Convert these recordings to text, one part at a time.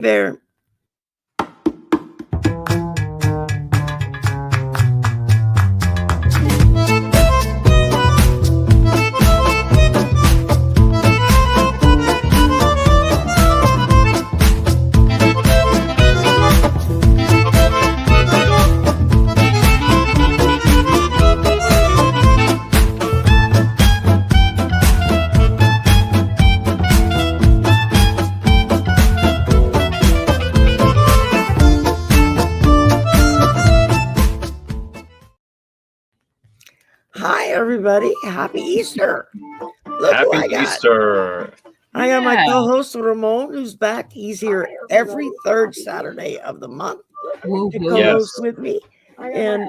There. Hi, everybody. Happy Easter. Look who I Happy got. Easter. I got my co-host Ramón, who's back. He's here every third Saturday of the month to co-host with me. And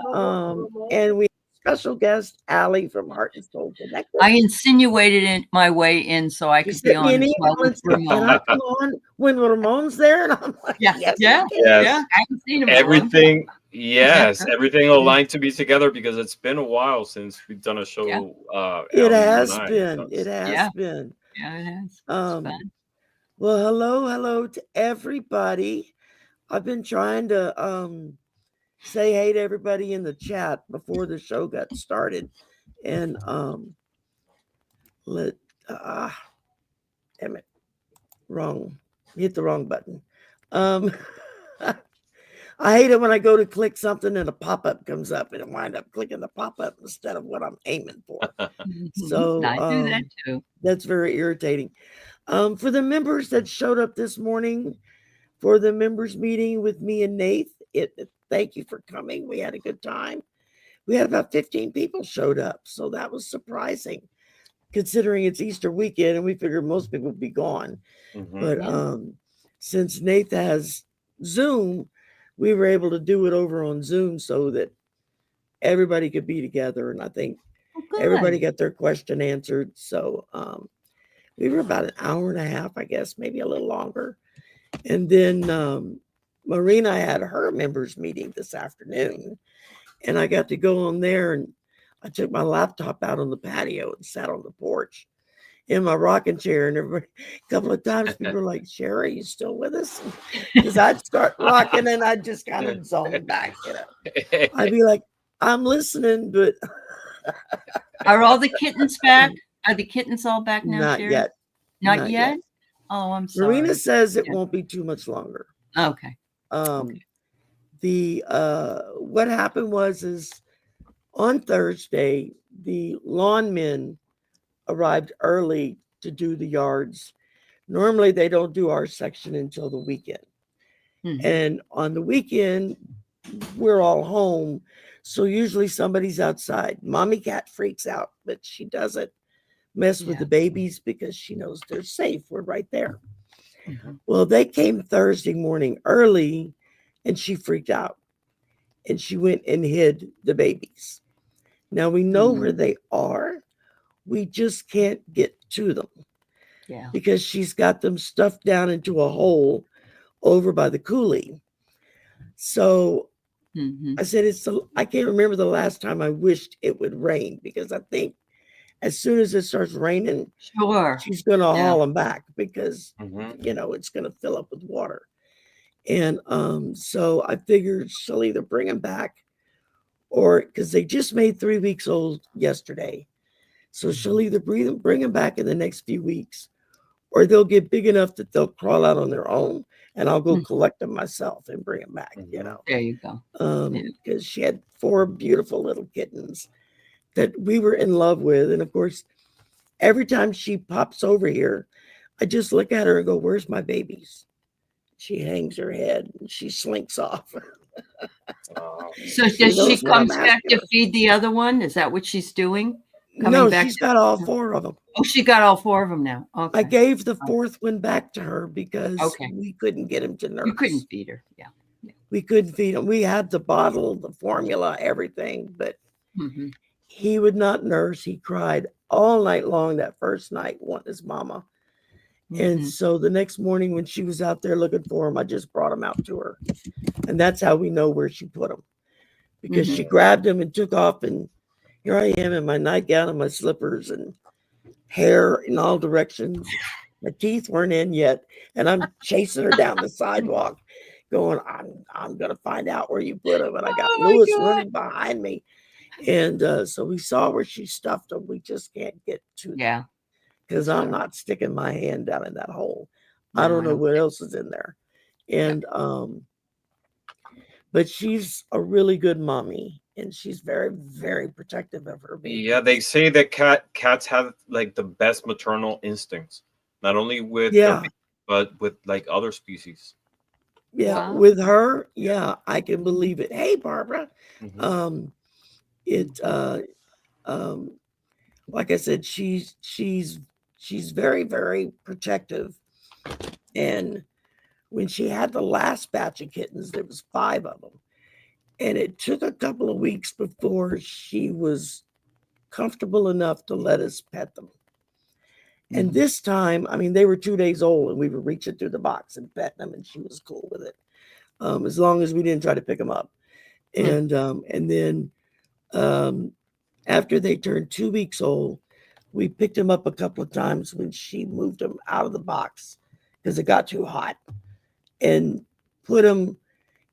we have special guest Allie from Heart and Soul Connected. I insinuated my way in so I could be on as well with Ramón. Can I come on when Ramón's there? And I'm like, yes. I haven't seen him. Everything, yes, everything aligned to be together because it's been a while since we've done a show. It has been. It has been. Yeah, it has. Well, hello to everybody. I've been trying to say hey to everybody in the chat before the show got started, and damn it, hit the wrong button. I hate it when I go to click something and a pop-up comes up and I wind up clicking the pop-up instead of what I'm aiming for. So I do that too. That's very irritating. For the members that showed up this morning for the members meeting with me and Nate, thank you for coming. We had a good time. We had about 15 people showed up, so that was surprising considering it's Easter weekend and we figured most people would be gone. But since Nate has Zoom, we were able to do it over on Zoom so that everybody could be together. And I think everybody got their question answered. So we were about an hour and a half, I guess, maybe a little longer. And then Marina had her members meeting this afternoon. And I got to go on there and I took my laptop out on the patio and sat on the porch in my rocking chair, and everybody, a couple of times people were like, Sherry, you still with us? Because I'd start rocking and I'd just kind of zone back, I'd be like, I'm listening, but are all the kittens back? Are the kittens all back now? Not Sherry? yet. Not yet? Oh, I'm sorry. Marina says it won't be too much longer. Okay. What happened is on Thursday, the lawn men arrived early to do the yards. Normally they don't do our section until the weekend. And on the weekend, we're all home. So usually somebody's outside. Mommy cat freaks out, but she doesn't mess with the babies because she knows they're safe. We're right there. Well, they came Thursday morning early and she freaked out and she went and hid the babies. Now we know where they are. We just can't get to them because she's got them stuffed down into a hole over by the coulee. So I said, I can't remember the last time I wished it would rain because I think as soon as it starts raining, she's going to haul them back because, it's going to fill up with water. And so I figured she'll either bring them back or because they just made 3 weeks old yesterday. So she'll either bring them back in the next few weeks, or they'll get big enough that they'll crawl out on their own, and I'll go collect them myself and bring them back. There you go. Because she had 4 beautiful little kittens that we were in love with, and of course, every time she pops over here, I just look at her and go, "Where's my babies?" She hangs her head and she slinks off. So does she come back to feed the other one? Is that what she's doing? She's got all 4 of them. Oh, she got all 4 of them now. Okay. I gave the 4th one back to her because we couldn't get him to nurse. You couldn't feed her. Yeah. We couldn't feed him. We had the bottle, the formula, everything, but he would not nurse. He cried all night long that first night, wanting his mama. And so the next morning when she was out there looking for him, I just brought him out to her. And that's how we know where she put him. Because she grabbed him and took off, and here I am in my nightgown and my slippers and hair in all directions. My teeth weren't in yet, and I'm chasing her down the sidewalk, going, I'm gonna find out where you put them. And I got Oh my Lewis God. running behind me, and so we saw where she stuffed them. We just can't get to them Yeah. because I'm not sticking my hand down in that hole. I No, don't I know don't what else is in there, and but she's a really good mommy, and she's very, very protective of her baby. Yeah, they say that cats have like the best maternal instincts, not only with their Yeah. baby, but with like other species. Yeah, Wow. with her, yeah, I can believe it. Hey, Barbara. Mhm. It like I said, she's very, very protective. And when she had the last batch of kittens, there was 5 of them. And it took a couple of weeks before she was comfortable enough to let us pet them. And this time, I mean, they were 2 days old, and we were reaching through the box and petting them, and she was cool with it, as long as we didn't try to pick them up. And then after they turned 2 weeks old, we picked them up a couple of times when she moved them out of the box because it got too hot, and put them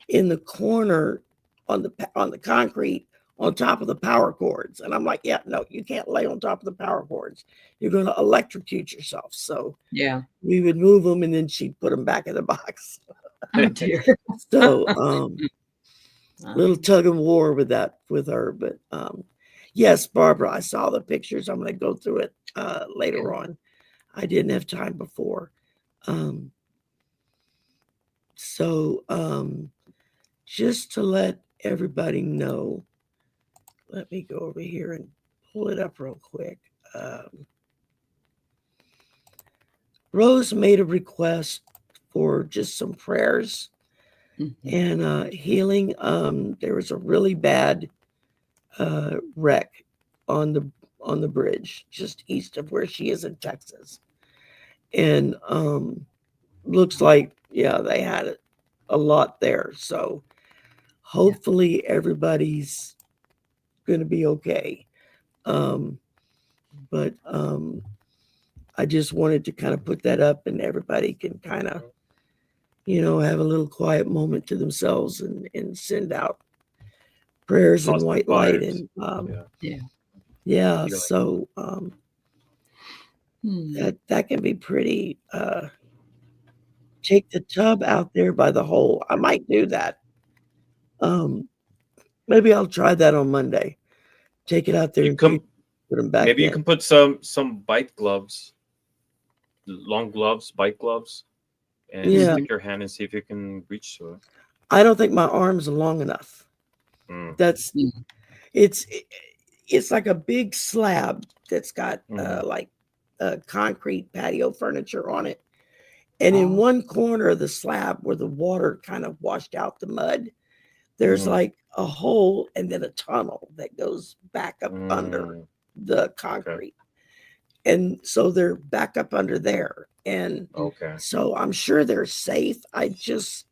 in the corner on the concrete on top of the power cords. And I'm like, yeah, no, you can't lay on top of the power cords. You're going to electrocute yourself. So Yeah. we would move them, and then she'd put them back in the box. Oh dear. So little tug of war with her. But yes, Barbara, I saw the pictures. I'm going to go through it later on. I didn't have time before. So just to let everybody know, let me go over here and pull it up real quick. Rose made a request for just some prayers and healing. There was a really bad wreck on the bridge just east of where she is in Texas, and looks like they had a lot there. So hopefully everybody's going to be okay. But I just wanted to kind of put that up, and everybody can kind of have a little quiet moment to themselves and send out prayers and white light. And so that can be pretty. Take the tub out there by the hole. I might do that. Maybe I'll try that on Monday. Take it out there and put them back Maybe in. you can put some bite gloves, long gloves, bite gloves, and stick your hand and see if you can reach to it. I don't think my arms are long enough. That's it's like a big slab that's got like concrete patio furniture on it. And in one corner of the slab where the water kind of washed out the mud, there's like a hole and then a tunnel that goes back up under the concrete. And so they're back up under there. And so I'm sure they're safe. I just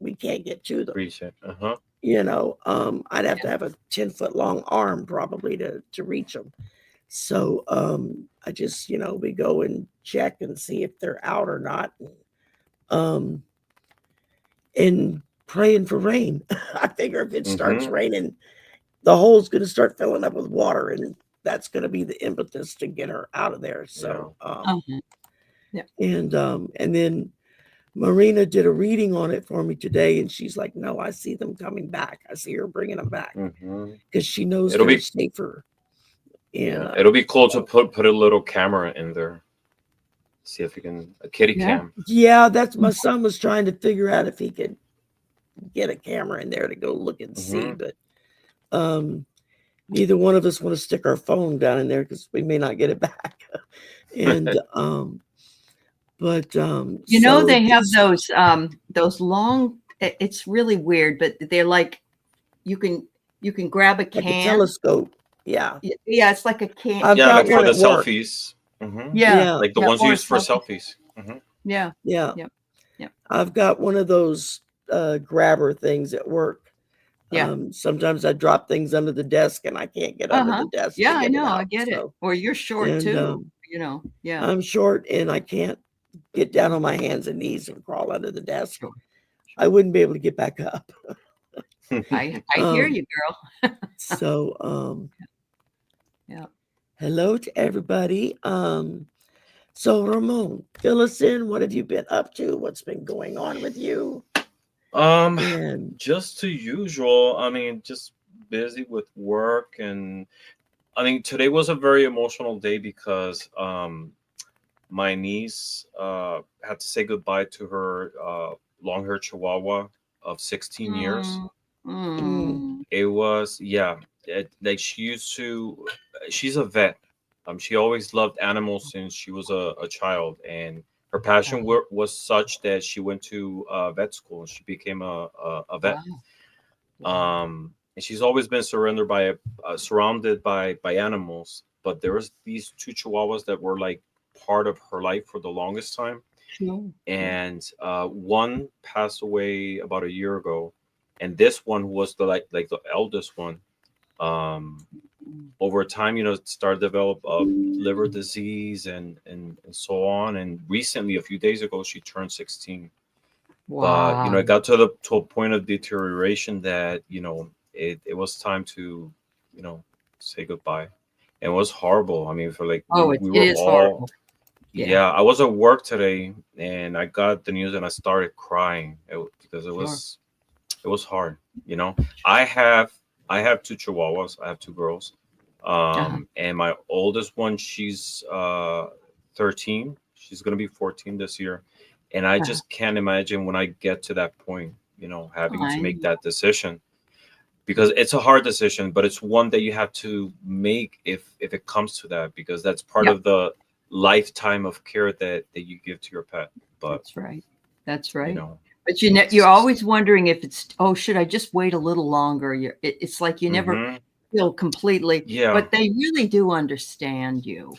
we can't get to them. Appreciate. I'd have to have a 10-foot long arm probably to reach them. So I just, we go and check and see if they're out or not. And praying for rain. I figure if it starts raining, the hole's going to start filling up with water, and that's going to be the impetus to get her out of there. So, and then Marina did a reading on it for me today, and she's like, no, I see them coming back. I see her bringing them back because she knows they're safer. And it'll be cool to put a little camera in there. See if you can a kitty cam. Yeah, that's my son was trying to figure out if he could get a camera in there to go look and see, but neither one of us want to stick our phone down in there because we may not get it back. And they have those long. It's really weird, but they're like you can grab a can. Like a telescope. Yeah, it's like a can. Like for the selfies. Like the ones used for selfies. Yeah. I've got one of those grabber things at work. Sometimes I drop things under the desk and I can't get under the desk. Yeah, I know. I get it. Or you're short too. you know, yeah. I'm short and I can't get down on my hands and knees and crawl under the desk. Sure. I wouldn't be able to get back up. I hear you, girl. So Yeah. hello to everybody. So Ramón, fill us in. What have you been up to? What's been going on with you? And Just the usual. I mean, just busy with work, and I mean, today was a very emotional day because my niece had to say goodbye to her long-haired Chihuahua of 16 years. It was, yeah, like she's a vet. She always loved animals since she was a child, and her passion was such that she went to vet school and she became a vet. And she's always been surrounded by animals. But there was these two Chihuahuas that were like part of her life for the longest time. And one passed away about a year ago, and this one was the the eldest one. Over time, started to develop liver disease and so on. And recently, a few days ago, she turned 16. But it got to a point of deterioration that it was time to say goodbye. And it was horrible. I mean, for like we were all horrible. Yeah, I was at work today and I got the news and I started crying because it was hard. I have two Chihuahuas. I have two girls. And my oldest one, she's 13. She's gonna be 14 this year. And I just can't imagine when I get to that point, having to make that decision. Because it's a hard decision, but it's one that you have to make if it comes to that, because that's part of the lifetime of care that you give to your pet. But that's right. But you're always wondering if it's, should I just wait a little longer? It's like you never feel completely. Yeah. But they really do understand you.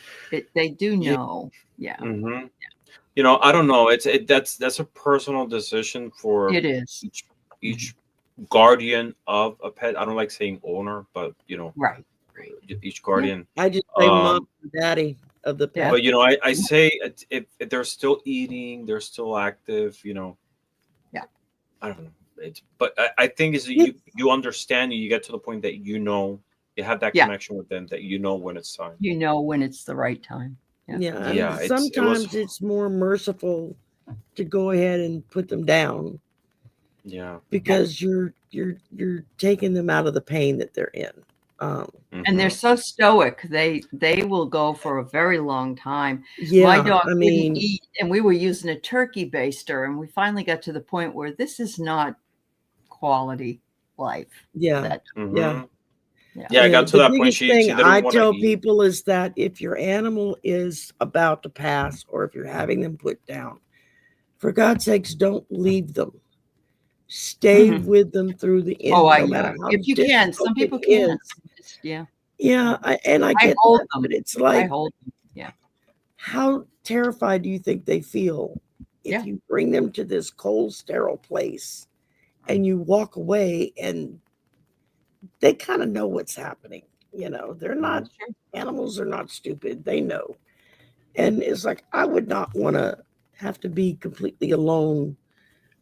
They do know. Yeah. I don't know. That's a personal decision for it is each guardian of a pet. I don't like saying owner, but right. Each guardian. I just say mom and daddy of the pet. But I say if they're still eating, they're still active. Yeah. I don't know. But I think is you understand. You get to the point that you have that connection with them, that when it's time. When it's the right time. Yeah. Sometimes it's more merciful to go ahead and put them down. Yeah. Because you're taking them out of the pain that they're in. And they're so stoic. They will go for a very long time. Yeah, my dog didn't eat, and we were using a turkey baster, and we finally got to the point where this is not quality life. Yeah. Yeah, I got to that point. She didn't I want tell to eat. people is that if your animal is about to pass, or if you're having them put down, for God's sakes, don't leave them. Stay with them through the end. No matter how if you can. Some people can't. Yeah. I get hold that, them. but it's like, I hold them. Yeah. How terrified do you think they feel if you bring them to this cold, sterile place and you walk away and they kind of know what's happening? They're not, animals are not stupid. They know. And it's like, I would not want to have to be completely alone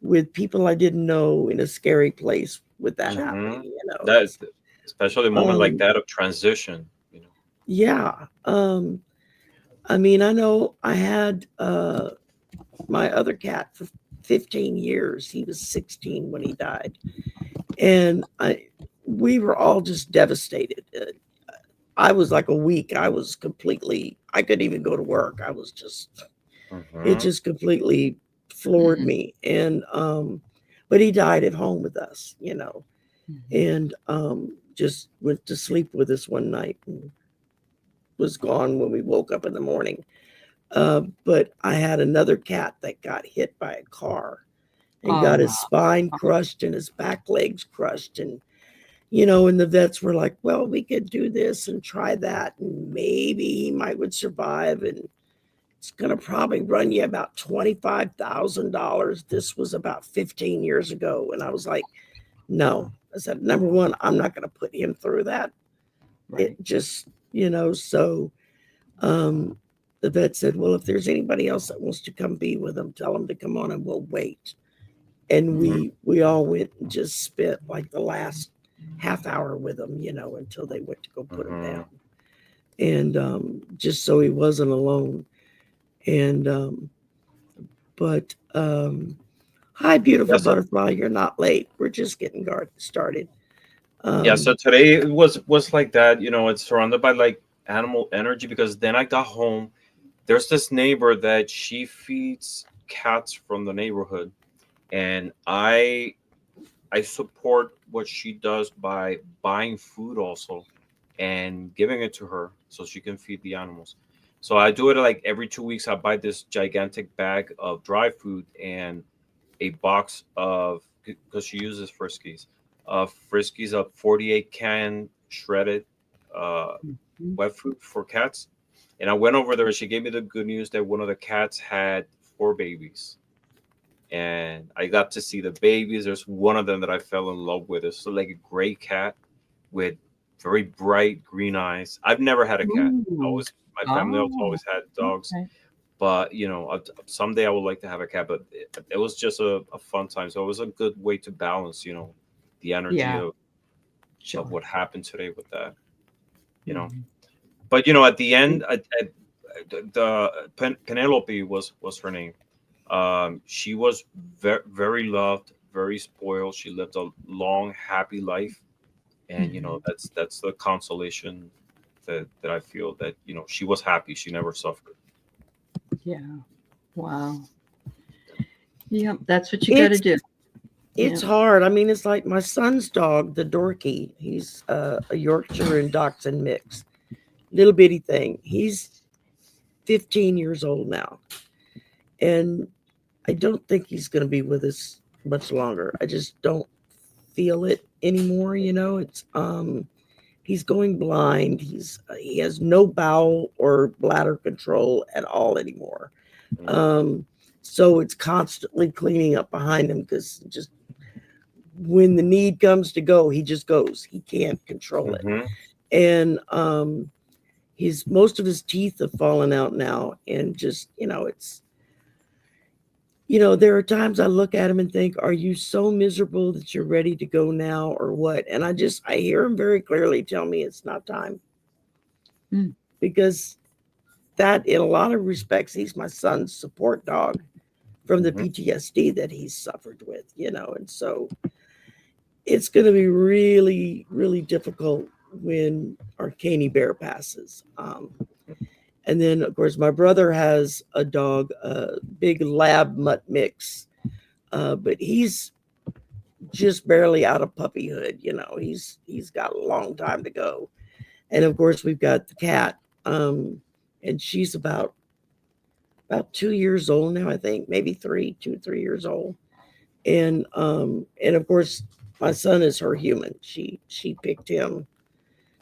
with people I didn't know in a scary place with that happening. That's especially a moment like that of transition. Yeah. I mean, I know I had my other cat for 15 years. He was 16 when he died. And we were all just devastated. I was like a week. I couldn't even go to work. I was just, it just completely floored me. And, but he died at home with us, and just went to sleep with us one night and was gone when we woke up in the morning. But I had another cat that got hit by a car and got his spine crushed and his back legs crushed. And, and the vets were like, well, we could do this and try that. And maybe he would survive. And it's going to probably run you about $25,000. This was about 15 years ago. And I was like, no. I said, number one, I'm not going to put him through that. It just, so the the vet said, well, if there's anybody else that wants to come be with them, tell them to come on and we'll wait. And we all went and just spent like the last half hour with him, you know, until they went to go put him down. And just so he wasn't alone. And but hi, beautiful butterfly, you're not late. We're just getting started. Yeah, so today it was like that, you know, it's surrounded by like animal energy, because then I got home. There's this neighbor that she feeds cats from the neighborhood, and I support what she does by buying food also and giving it to her so she can feed the animals. So I do it like every 2 weeks. I buy this gigantic bag of dry food and a box of, because she uses Friskies, of 48 can shredded wet food for cats. And I went over there and she gave me the good news that one of the cats had 4 babies. And I got to see the babies. There's one of them that I fell in love with. It's like a gray cat with very bright green eyes. I've never had a cat. My family always had dogs. Okay. But, you know, someday I would like to have a cat. But it was just a fun time. So it was a good way to balance, you know, the energy of what happened today with that, you know. But, you know, at the end, Penelope was her name. She was very loved, very spoiled. She lived a long, happy life. And, you know, that's the consolation that I feel, that, you know, she was happy. She never suffered. Yeah. Wow. Yeah, that's what you got to do. It's hard. I mean, it's like my son's dog, the Dorky. He's a Yorkshire and Dachshund mix. Little bitty thing. He's 15 years old now. And I don't think he's going to be with us much longer. I just don't feel it anymore. You know, it's, he's going blind. He has no bowel or bladder control at all anymore. So it's constantly cleaning up behind him, because just when the need comes to go, he just goes. He can't control it. And most of his teeth have fallen out now, and just, you know, it's, you know, there are times I look at him and think, are you so miserable that you're ready to go now, or what? And I hear him very clearly tell me it's not time. Because that, in a lot of respects, he's my son's support dog from the PTSD that he's suffered with, you know. And so it's going to be really, really difficult when our Caney Bear passes. And then, of course, my brother has a dog, a big lab mutt mix, but he's just barely out of puppyhood. You know, he's got a long time to go. And of course, we've got the cat, and she's about 2 years old now, I think, maybe 3 years old. And of course, my son is her human. She picked him.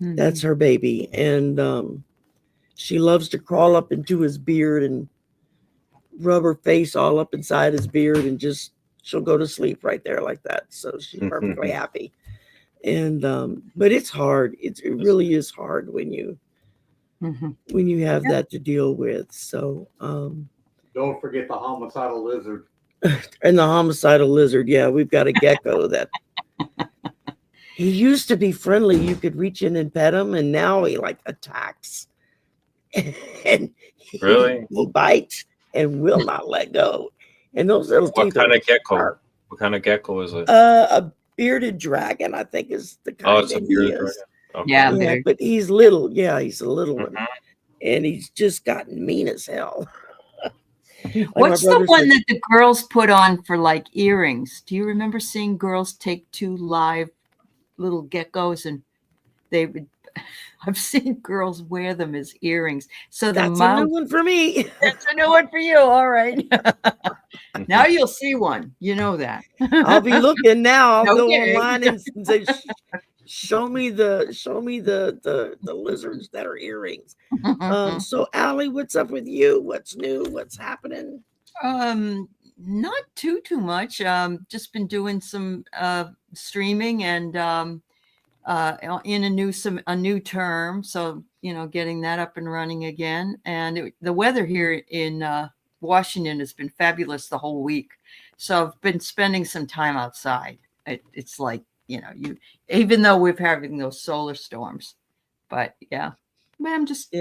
That's her baby, and she loves to crawl up into his beard and rub her face all up inside his beard, and just, she'll go to sleep right there like that. So she's perfectly happy. And but it's hard. It really is hard when you have that to deal with. So don't forget the homicidal lizard. And the homicidal lizard. Yeah, we've got a gecko that he used to be friendly. You could reach in and pet him, and now he like attacks. And really, he bites and will not let go. And those little teeth. What kind of gecko? Sharp. What kind of gecko is it? A bearded dragon, I think, is the kind. Oh, it's a bearded dragon. Okay. Yeah, but he's little. Yeah, he's a little one, and he's just gotten mean as hell. Like, what's the one that the girls put on for like earrings? Do you remember seeing girls take 2 live little geckos, and they would? I've seen girls wear them as earrings. So that's a new one for me. That's a new one for you. All right. Now you'll see one. You know that. I'll be looking now. I'll go online and say, show me the lizards that are earrings. So Allie, what's up with you? What's new? What's happening? Not too much. Just been doing some streaming, and in a new term. So, getting that up and running again. And the weather here in Washington has been fabulous the whole week. So I've been spending some time outside. It's like, even though we're having those solar storms, but yeah, but I'm just,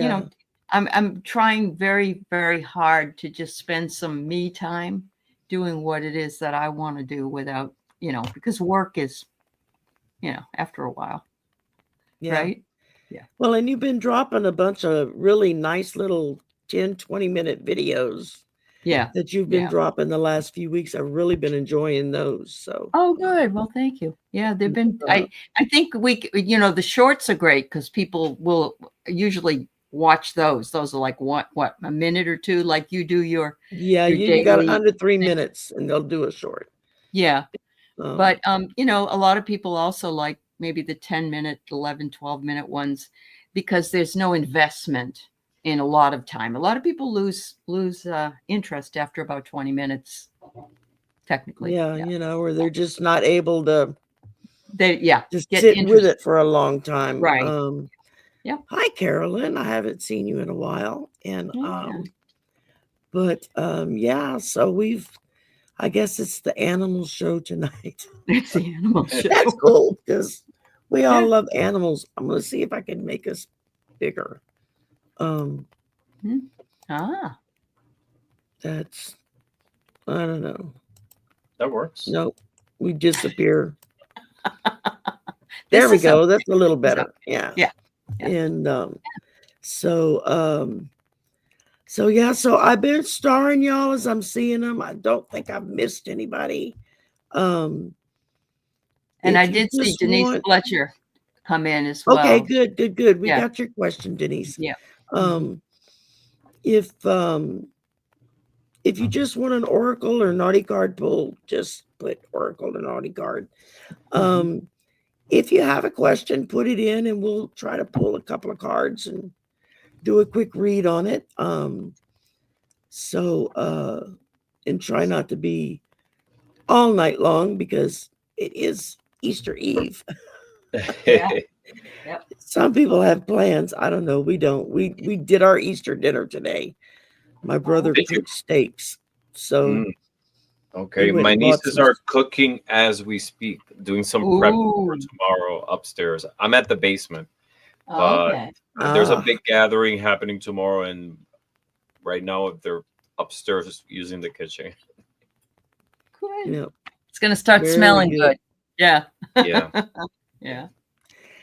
I'm trying very, very hard to just spend some me time doing what it is that I want to do without, because work is, after a while. Yeah. Right. Yeah. Well, and you've been dropping a bunch of really nice little 10, 20-minute videos. Yeah. That you've been dropping the last few weeks. I've really been enjoying those. So. Oh, good. Well, thank you. Yeah, they've been. I think the shorts are great because people will usually watch those. Those are like what a minute or two, like you do your. Yeah, your you got under 3 minutes, and they'll do a short. Yeah, but a lot of people also like maybe the 10-minute, 11, 12-minute ones because there's no investment in a lot of time. A lot of people lose interest after about 20 minutes, technically. Yeah, or they're just not able to. Just sit with it for a long time. Right. Yeah. Hi, Carolyn. I haven't seen you in a while, and so I guess it's the animal show tonight. It's the animal show. That's cool because we all love animals. I'm going to see if I can make us bigger. That's, I don't know. That works. Nope. We disappear. There we go. That's a little better. Yeah. And so I've been starring y'all as I'm seeing them. I don't think I've missed anybody. And I did see Denise Fletcher come in as well. Okay, good. We got your question, Denise. Yeah. If you just want an Oracle or Naughty Card pull, just put Oracle or Naughty Card. If you have a question, put it in and we'll try to pull a couple of cards and do a quick read on it. And try not to be all night long because it is Easter Eve. Some people have plans. I don't know. We don't. We did our Easter dinner today. My brother cooked steaks. So okay, my nieces are cooking as we speak, doing some prep for tomorrow upstairs. I'm at the basement, but there's a big gathering happening tomorrow, and right now they're upstairs using the kitchen. Good. Yeah. It's gonna start smelling good. Yeah. Yeah.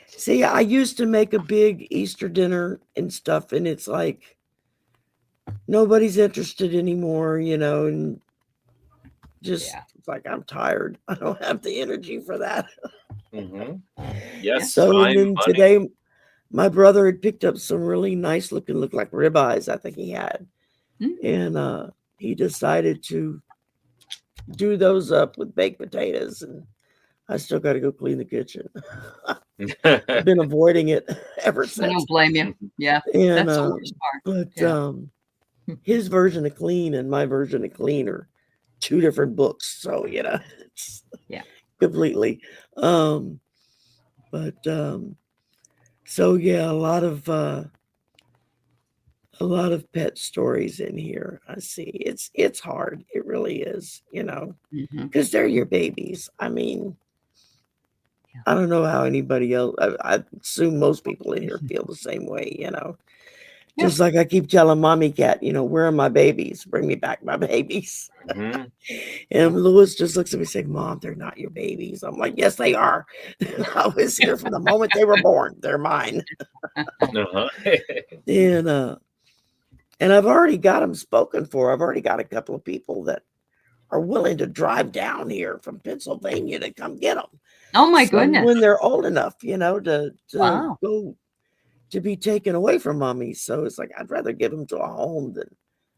See, I used to make a big Easter dinner and stuff, and it's like nobody's interested anymore, and just it's like I'm tired. I don't have the energy for that. Yes. So then today, my brother had picked up some really nice look like ribeyes. I think he had, and he decided to do those up with baked potatoes, and I still got to go clean the kitchen. I've been avoiding it ever since. I don't blame you. Yeah, and that's the worst part. But his version of clean and my version of clean are two different books, so it's completely. So a lot of pet stories in here. I see. It's hard. It really is, because they're your babies. I mean, I don't know how anybody else. I assume most people in here feel the same way, Just like I keep telling Mommy Cat, where are my babies? Bring me back my babies. And Lewis just looks at me saying, Mom, they're not your babies. I'm like, yes, they are. I was here from the moment they were born. They're mine. And I've already got them spoken for. I've already got a couple of people that are willing to drive down here from Pennsylvania to come get them. Oh my goodness. When they're old enough, to go to be taken away from Mommy. So it's like, I'd rather give them to a home than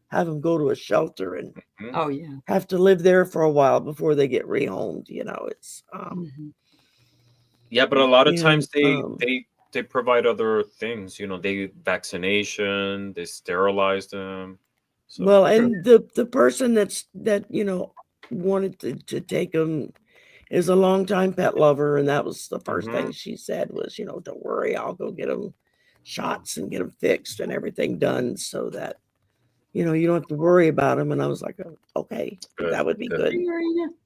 have them go to a shelter and have to live there for a while before they get rehomed. It's but a lot of times they provide other things. They vaccination, they sterilize them. So. And the person that wanted to take them is a longtime pet lover, and that was the first thing she said was, don't worry, I'll go get them shots and get them fixed and everything done so that, you don't have to worry about them. And I was like, okay, that would be good.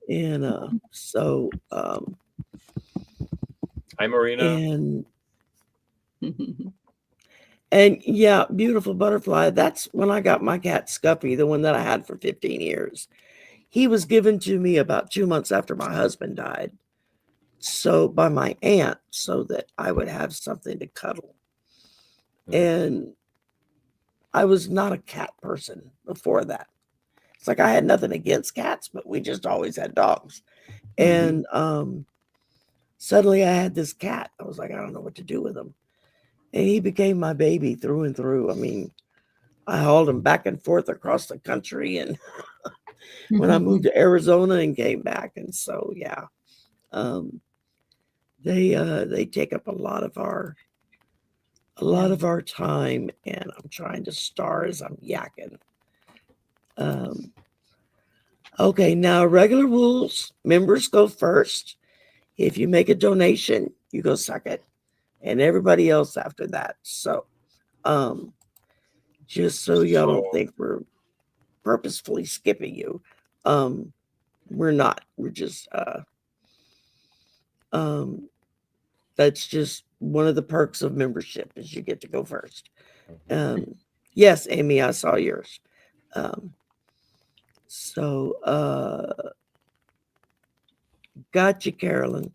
And so, hi, Marina. And yeah, beautiful butterfly. That's when I got my cat Scuffy, the one that I had for 15 years. He was given to me about 2 months after my husband died. So by my aunt, so that I would have something to cuddle. And I was not a cat person before that. It's like I had nothing against cats, but we just always had dogs. And suddenly I had this cat. I was like, I don't know what to do with him. And he became my baby through and through. I mean, I hauled him back and forth across the country. And when I moved to Arizona and came back. And so, yeah, they take up a lot of our time, and I'm trying to star as I'm yakking. Okay, now regular rules. Members go first. If you make a donation, you go second, and everybody else after that. So, just so y'all don't think we're purposefully skipping you. We're not. We're just that's just one of the perks of membership is you get to go first. Yes, Amy, I saw yours. Gotcha, Carolyn.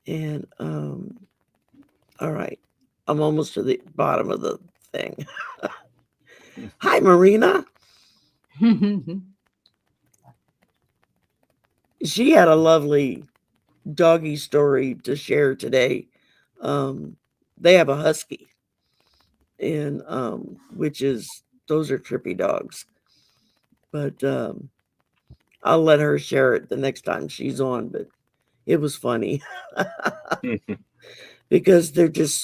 And all right, I'm almost to the bottom of the thing. Hi, Marina. She had a lovely doggy story to share today. They have a husky, and those are trippy dogs. But I'll let her share it the next time she's on. But it was funny because they're just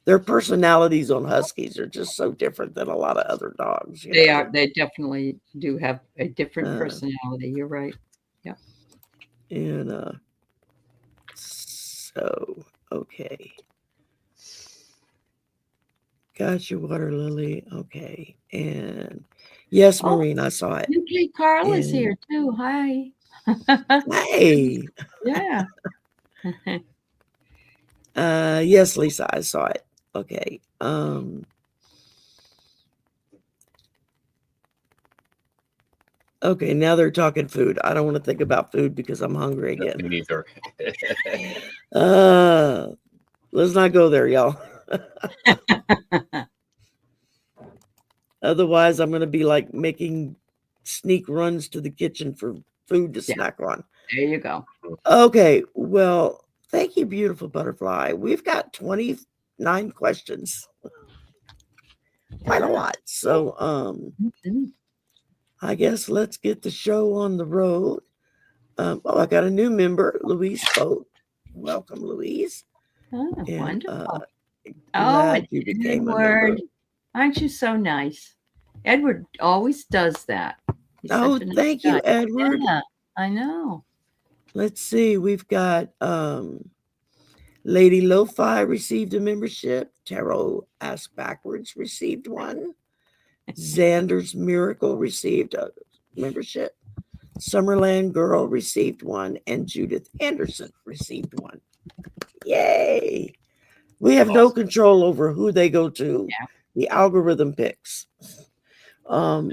their personalities on huskies are just so different than a lot of other dogs. They are. They definitely do have a different personality. You're right. Yeah. And so, okay. Got your water lily. Okay. And yes, Maureen, I saw it. UK Carl is here too. Hi. Hey. Yeah. Yes, Lisa, I saw it. Okay. Okay, now they're talking food. I don't want to think about food because I'm hungry again. Me neither. Let's not go there, y'all. Otherwise, I'm going to be like making sneak runs to the kitchen for food to snack on. There you go. Okay, well, thank you, beautiful butterfly. We've got 29 questions. Quite a lot. So, I guess let's get the show on the road. I got a new member, Louise Boat. Welcome, Louise. Oh, wonderful. Glad you became a member. Aren't you so nice? Edward always does that. Thank you, Edward. Yeah, I know. Let's see. We've got Lady Lo-Fi received a membership. Tarot Asked Backwards received one. Xander's Miracle received a membership. Summerland Girl received one. And Judith Anderson received one. Yay. We have no control over who they go to. Yeah. The algorithm picks. But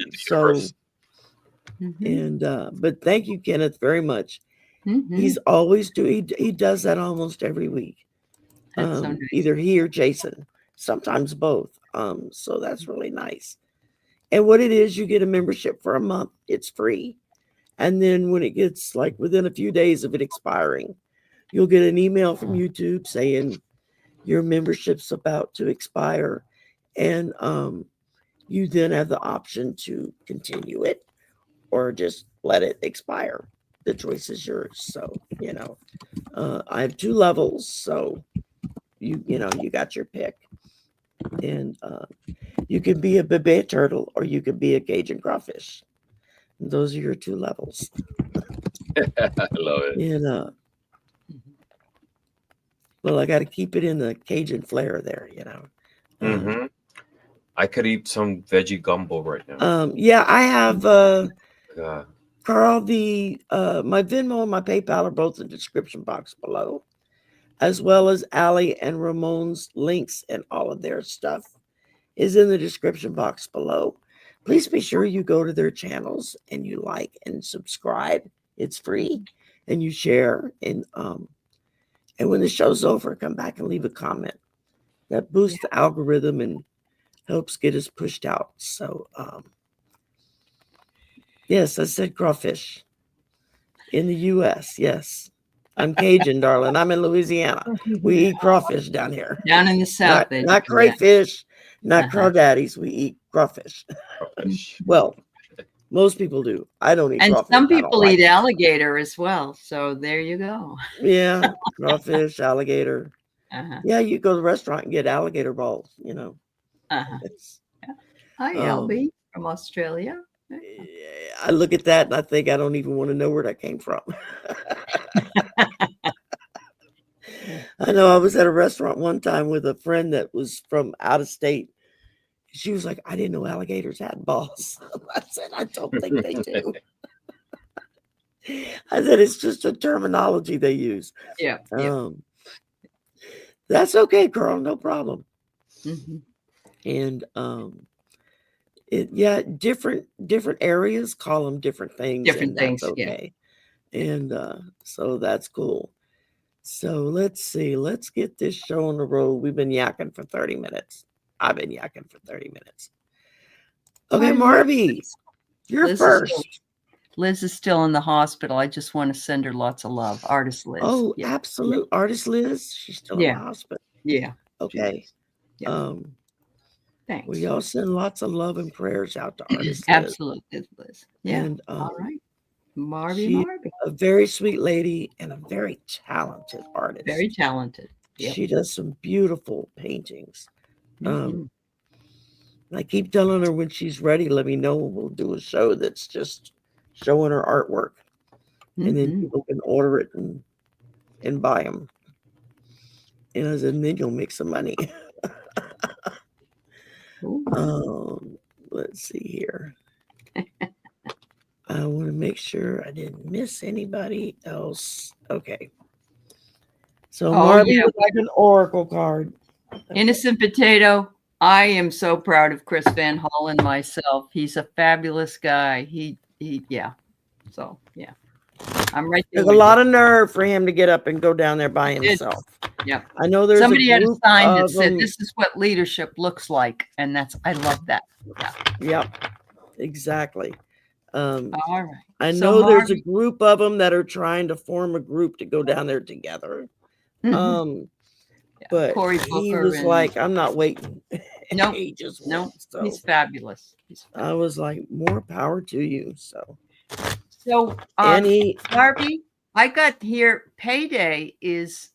thank you, Kenneth, very much. He's always he does that almost every week. So nice. Either he or Jason, sometimes both. So that's really nice. And what it is, you get a membership for a month. It's free. And then when it gets like within a few days of it expiring, you'll get an email from YouTube saying your membership's about to expire. And you then have the option to continue it or just let it expire. The choice is yours. So, I have 2 levels. So you got your pick. And you can be a bébé turtle or you can be a Cajun crawfish. And those are your 2 levels. I love it. You know. Well, I got to keep it in the Cajun flair there, you know. Mm-hmm. I could eat some veggie gumbo right now. Yeah, I have God. Carl, my Venmo and my PayPal are both in the description box below, as well as Ali and Ramon's links and all of their stuff is in the description box below. Please be sure you go to their channels and you like and subscribe. It's free, and you share. And when the show's over, come back and leave a comment. That boosts the algorithm and helps get us pushed out. So, yes, I said crawfish in the U.S. Yes, I'm Cajun, darling. I'm in Louisiana. We eat crawfish down here. Down in the south, not crayfish, not crawdaddies. We eat crawfish. Well, most people do. I don't eat and crawfish. some people eat alligator as well. So there you go. Yeah, crawfish, alligator. Yeah, you go to the restaurant and get alligator balls, you know. Hi, Albie from Australia. I look at that and I think I don't even want to know where that came from. I know I was at a restaurant one time with a friend that was from out of state. She was like, I didn't know alligators had balls. I said, I don't think they do. I said, it's just a terminology they use. Yeah. That's okay, Carl. No problem. Mm-hmm. And different areas call them different things. Different things. Okay. Yeah. And so that's cool. So let's see. Let's get this show on the road. We've been yakking for 30 minutes. I've been yakking for 30 minutes. Okay, Marby, you're first. Liz is still in the hospital. I just want to send her lots of love. Artist Liz. Oh, yeah. Absolute. Yeah. Artist Liz. She's still in the hospital. Yeah. Okay. Yeah. Thanks. We all send lots of love and prayers out to Artist Liz. Absolutely, Liz. Yeah. And, all right. Marby. She's a very sweet lady and a very talented artist. Very talented. Yep. She does some beautiful paintings. I keep telling her when she's ready, let me know. We'll do a show that's just showing her artwork. And then people can order it and buy them. And I said, then you'll make some money. Let's see here. I want to make sure I didn't miss anybody else. Okay. So Marby would like an oracle card. Innocent Potato. I am so proud of Chris Van Hall and myself. He's a fabulous guy. So yeah. I'm right there. There's a lot of nerve for him to get up and go down there by himself. Yeah. I know there's somebody had a sign that said this is what leadership looks like. And I love that. Yeah. Yep. Exactly. All right. I know there's a group of them that are trying to form a group to go down there together. But he was like, I'm not waiting. No, he's fabulous. I was like, more power to you. So Marby, I got here. Payday is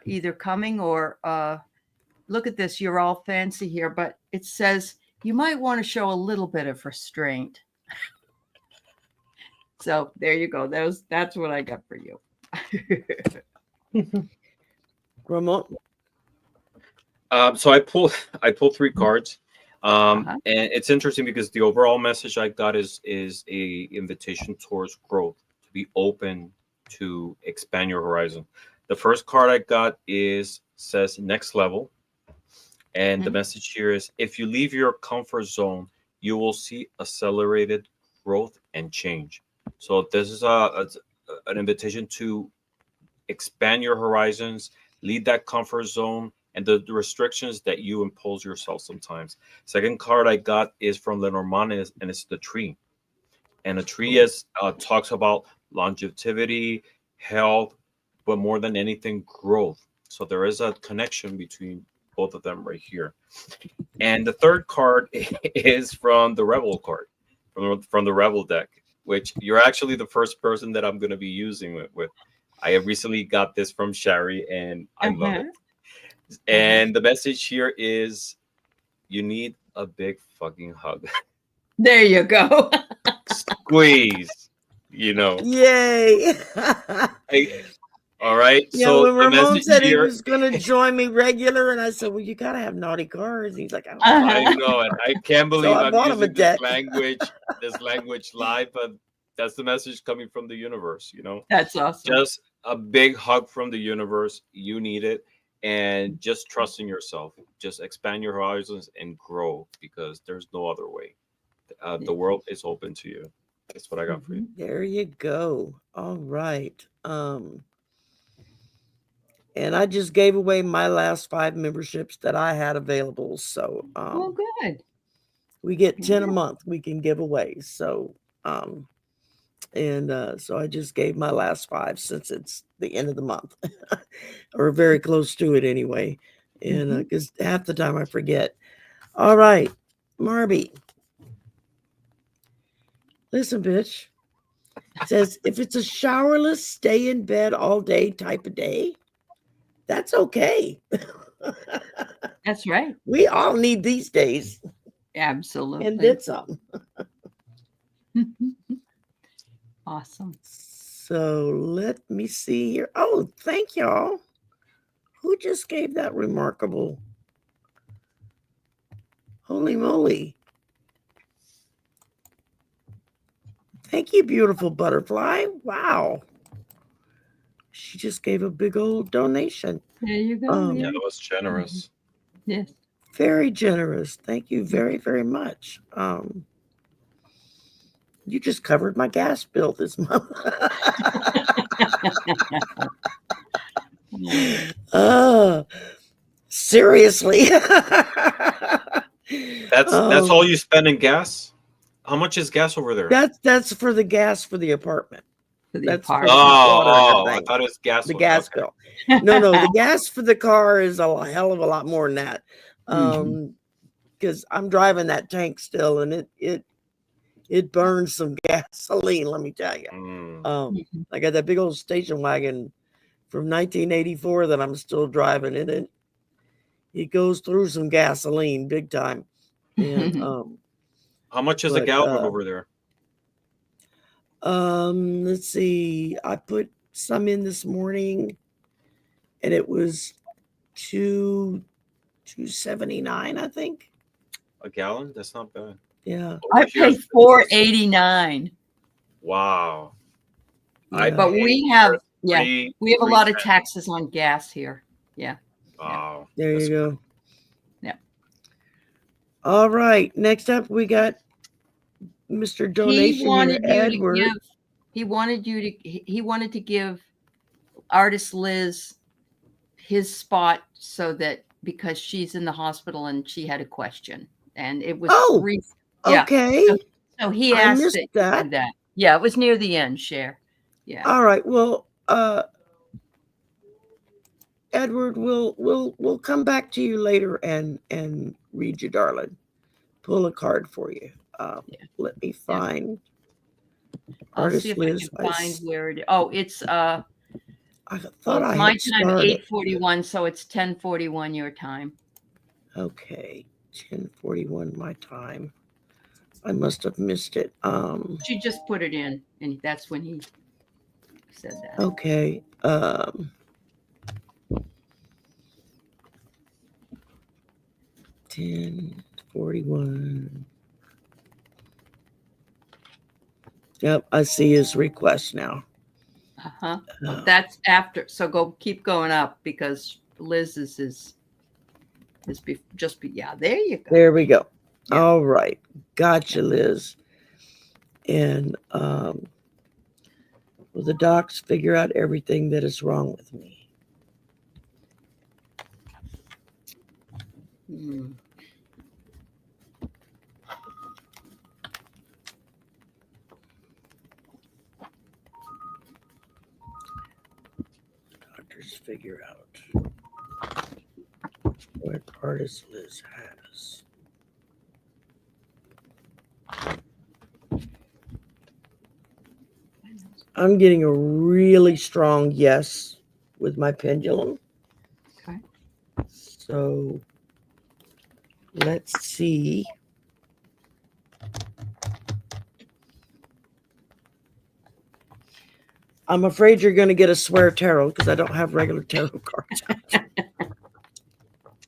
either coming or look at this. You're all fancy here, but it says you might want to show a little bit of restraint. So there you go. That's what I got for you. Ramón. So I pulled 3 cards. And it's interesting because the overall message I got is a invitation towards growth, to be open to expand your horizon. The first card I got says next level. And the message here is, if you leave your comfort zone, you will see accelerated growth and change. So this is an invitation to expand your horizons, leave that comfort zone and the restrictions that you impose yourself sometimes. Second card I got is from Lenormand, and it's the tree. And the tree talks about longevity, health, but more than anything, growth. So there is a connection between both of them right here. And the third card is from the Rebel card, from the Rebel deck, which you're actually the first person that I'm going to be using it with. I have recently got this from Shari, and I love it. And the message here is, you need a big fucking hug. There you go. Squeeze. Yay. All right. Yeah, So when the Ramon message said he here, was going to join me regular, and I said, well, you got to have naughty cars. He's like, I don't I know, and I can't So believe I I'm bought him a using this deck. language live, but that's the message coming from the universe, That's awesome. Just a big hug from the universe. You need it. And just trust in yourself. Just expand your horizons and grow, because there's no other way. The world is open to you. That's what I got for you. There you go. All right. And I just gave away my last 5 memberships that I had available. So oh, good. We get 10 a month we can give away. So so I just gave my last 5 since it's the end of the month or very close to it anyway. And because half the time I forget. All right, Marby. Listen, bitch. It says, if it's a showerless, stay in bed all day type of day, that's okay. That's right. We all need these days. Absolutely. And then some. Awesome. So let me see here. Oh, thank y'all. Who just gave that remarkable? Holy moly. Thank you, beautiful butterfly. Wow. She just gave a big old donation. There you go. Yeah, that was generous. Yes. Very generous. Thank you very, very much. You just covered my gas bill this month. Seriously. That's all you spend in gas? How much is gas over there? That's for the gas for the apartment. That's apartment. I thought it was gas. The gas bill. No, the gas for the car is a hell of a lot more than that. Because I'm driving that tank still, and it burns some gasoline, let me tell you. I got that big old station wagon from 1984 that I'm still driving, and it goes through some gasoline big time. And how much is a gallon over there? Let's see. I put some in this morning, and it was $2.79, I think. A gallon? That's not bad. Yeah. I paid $4.89. Wow. But we have a lot of taxes on gas here. Yeah. Wow. There you go. Yeah. All right. Next up, we got Mr. Donation here, Edward. He wanted to give artist Liz his spot because she's in the hospital and she had a question, and it was okay. So he asked that. Yeah, it was near the end. Share. Yeah. All right. Well, Edward, we'll come back to you later and read you, darling. Pull a card for you. Let me find. I'll see if Liz, I can find where it is. Oh, it's I thought I my had time started. 8:41, so it's 10:41 your time. Okay, 10:41 my time. I must have missed it. She just put it in, and that's when he said that. Okay. 10:41. Yep, I see his request now. That's after. So keep going up because Liz's is there you go. There we go. Yeah. All right. Gotcha, Liz. And will the docs figure out everything that is wrong with me? Doctors figure out what artist Liz has. I'm getting a really strong yes with my pendulum. Okay. So let's see. I'm afraid you're going to get a swear tarot because I don't have regular tarot cards.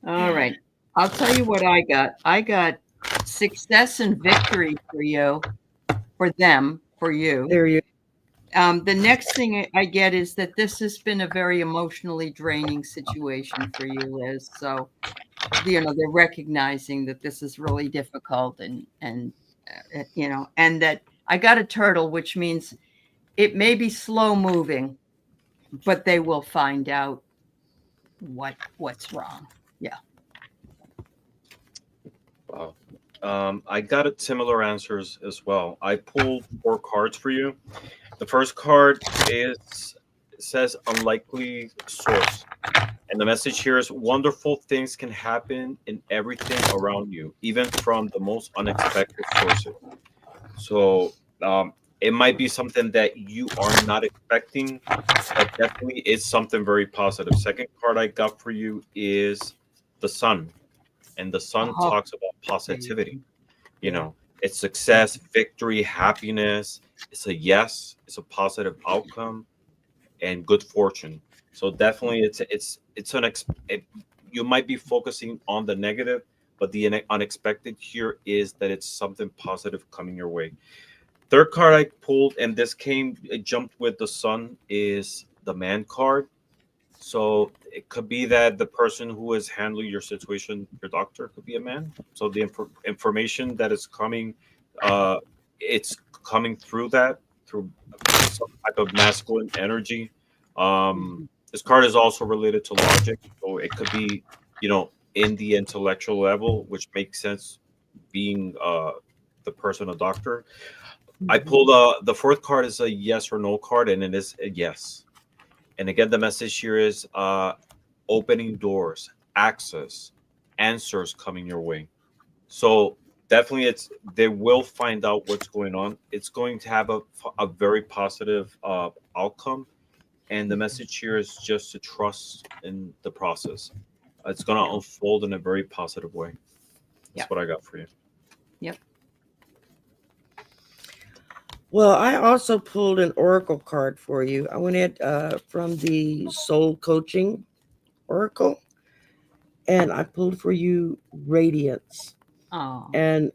All right. I'll tell you what I got. I got success and victory for you, for them, for you. There you The next thing I get is that this has been a very emotionally draining situation for you, Liz. So, they're recognizing that this is really difficult and and that I got a turtle, which means it may be slow moving, but they will find out what's wrong. Yeah. Wow. I got similar answers as well. I pulled 4 cards for you. The first card says unlikely source. And the message here is wonderful things can happen in everything around you, even from the most unexpected sources. So it might be something that you are not expecting, but definitely it's something very positive. Second card I got for you is the sun. And the sun talks about positivity. It's success, victory, happiness. It's a yes. It's a positive outcome and good fortune. So definitely you might be focusing on the negative, but the unexpected here is that it's something positive coming your way. Third card I pulled, and it jumped with the sun, is the man card. So it could be that the person who is handling your situation, your doctor, could be a man. So the information that is coming, it's coming through some type of masculine energy. This card is also related to logic, so it could be, in the intellectual level, which makes sense, being the person a doctor. I pulled the fourth card is a yes or no card, and it is a yes. And again, the message here is opening doors, access, answers coming your way. So definitely, they will find out what's going on. It's going to have a very positive outcome. And the message here is just to trust in the process. It's going to unfold in a very positive way. That's what I got for you. Yep. Well, I also pulled an oracle card for you. I went from the Soul Coaching Oracle, and I pulled for you Radiance. Oh. And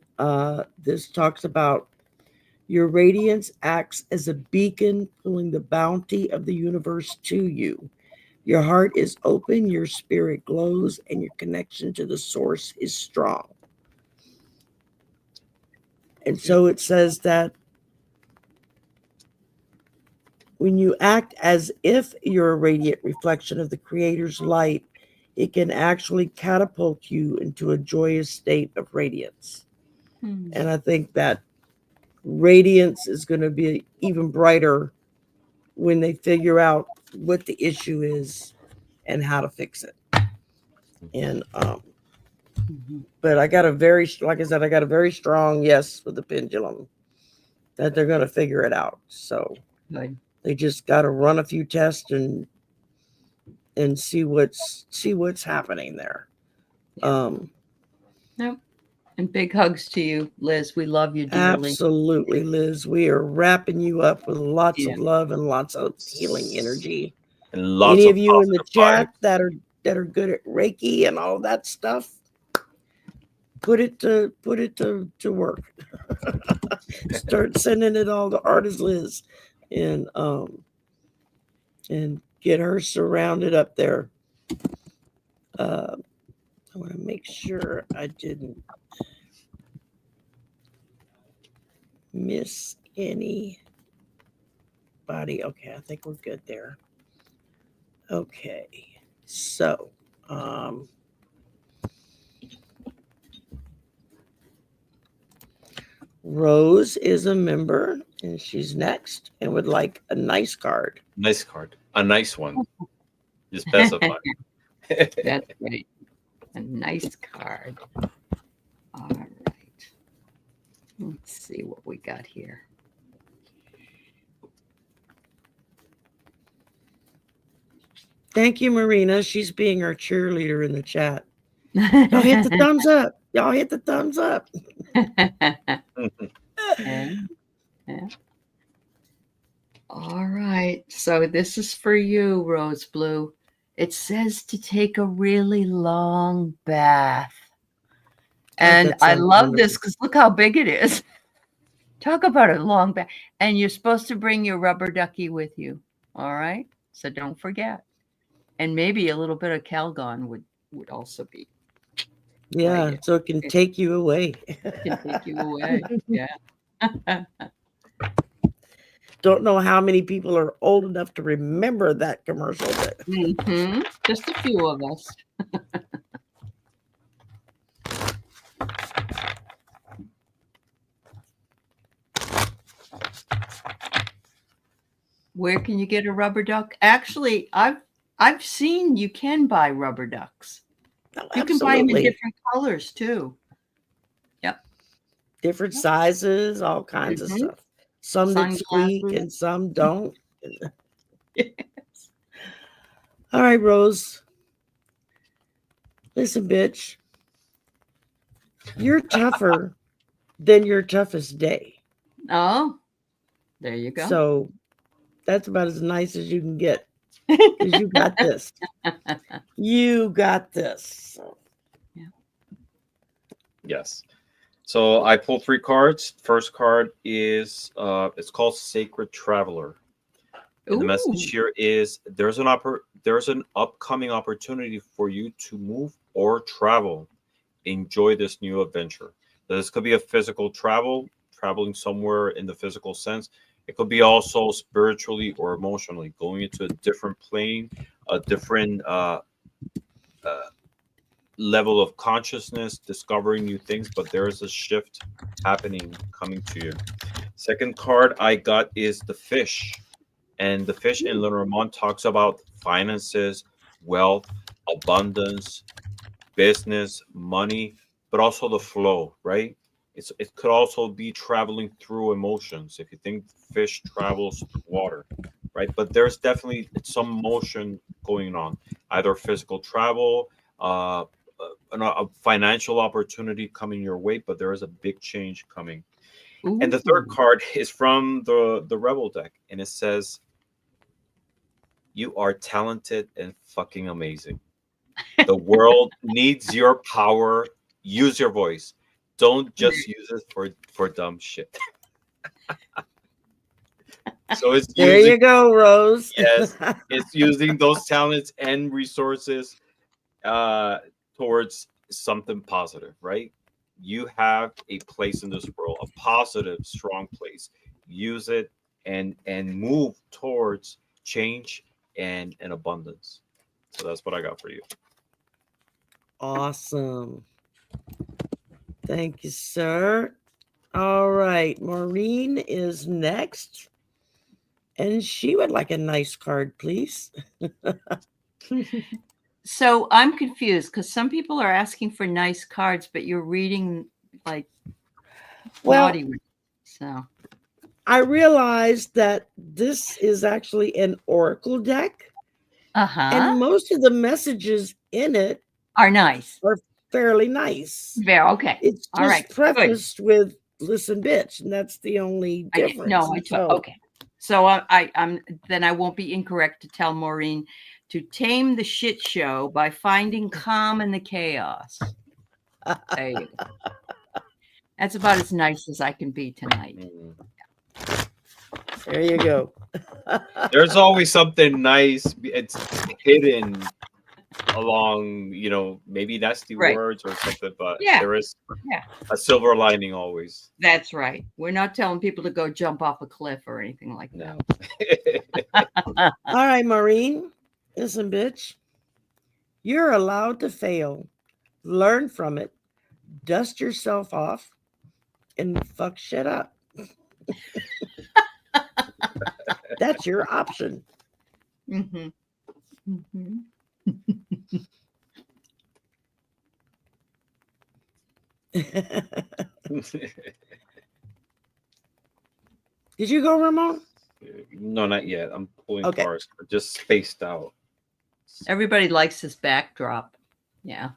this talks about your radiance acts as a beacon, pulling the bounty of the universe to you. Your heart is open, your spirit glows, and your connection to the source is strong. And so it says that when you act as if you're a radiant reflection of the Creator's light, it can actually catapult you into a joyous state of radiance. And I think that radiance is going to be even brighter when they figure out what the issue is and how to fix it. And but I got a very strong yes with the pendulum that they're going to figure it out. So good. They just got to run a few tests and see what's happening there. Yep. And big hugs to you, Liz. We love you dearly. Absolutely, Liz. We are wrapping you up with lots of love and lots of healing energy. And lots Any of you in the chat vibes. that are good at Reiki and all that stuff, put it to work. Start sending it all to Artist Liz, and get her surrounded up there. I want to make sure I didn't miss anybody. Okay, I think we're good there. Okay, so Rose is a member, and she's next, and would like a nice card. Nice card, a nice one. You specify. That's right. A nice card. All right. Let's see what we got here. Thank you, Marina. She's being our cheerleader in the chat. Y'all hit the thumbs up. Y'all hit the thumbs up. Yeah. All right. So this is for you, Rose Blue. It says to take a really long bath. And that I sounds love wonderful. this because look how big it is. Talk about a long bath. And you're supposed to bring your rubber ducky with you. All right. So don't forget. And maybe a little bit of Calgon would also be. Yeah, right. so it can take you away. It can take you away. Yeah. Don't know how many people are old enough to remember that commercial. But Just a few of us. Where can you get a rubber duck? Actually, I've seen you can buy rubber ducks. Oh, You can buy them in absolutely. different colors too. Yep. Different sizes, all kinds of stuff. Some that squeak Sunglasses. and some don't. Yes. All right, Rose. Listen, bitch. You're tougher than your toughest day. Oh, there you go. So that's about as nice as you can get. Because you got this. You got this. Yeah. Yes. So I pulled 3 cards. First card is it's called Sacred Traveler. And the message here is there's an upcoming opportunity for you to move or travel. Enjoy this new adventure. This could be a physical traveling somewhere in the physical sense. It could be also spiritually or emotionally, going into a different plane, a different level of consciousness, discovering new things, but there is a shift happening coming to you. Second card I got is the fish. And the fish in Ramón talks about finances, wealth, abundance, business, money, but also the flow, right? It could also be traveling through emotions. If you think fish travels through water, right? But there's definitely some motion going on, either physical travel, a financial opportunity coming your way, but there is a big change coming. And the third card is from the Rebel deck, and it says, "You are talented and fucking amazing. The world needs your power. Use your voice. Don't just use it for dumb shit." So it's there you go, Rose. Yes, it's using those talents and resources towards something positive, right? You have a place in this world, a positive, strong place. Use it and move towards change and abundance. So that's what I got for you. Awesome. Thank you, sir. All right, Maureen is next. And she would like a nice card, please. So I'm confused because some people are asking for nice cards, but you're reading like naughty. So I realized that this is actually an oracle deck. And most of the messages in it are nice. Are fairly nice. Very okay. It's just prefaced with "Listen, bitch," and that's the only difference. Okay. So I'm then I won't be incorrect to tell Maureen to tame the shit show by finding calm in the chaos. There you go. That's about as nice as I can be tonight. There you go. There's always something nice. It's hidden along, maybe nasty words or something, but there is a silver lining always. That's right. We're not telling people to go jump off a cliff or anything like that. No. All right, Maureen. Listen, bitch. You're allowed to fail. Learn from it. Dust yourself off and fuck shit up. That's your option. Mm-hmm. Mm-hmm. Did you go, Ramón? No, not yet. I'm pulling cards. Just spaced out. Everybody likes this backdrop. Yeah.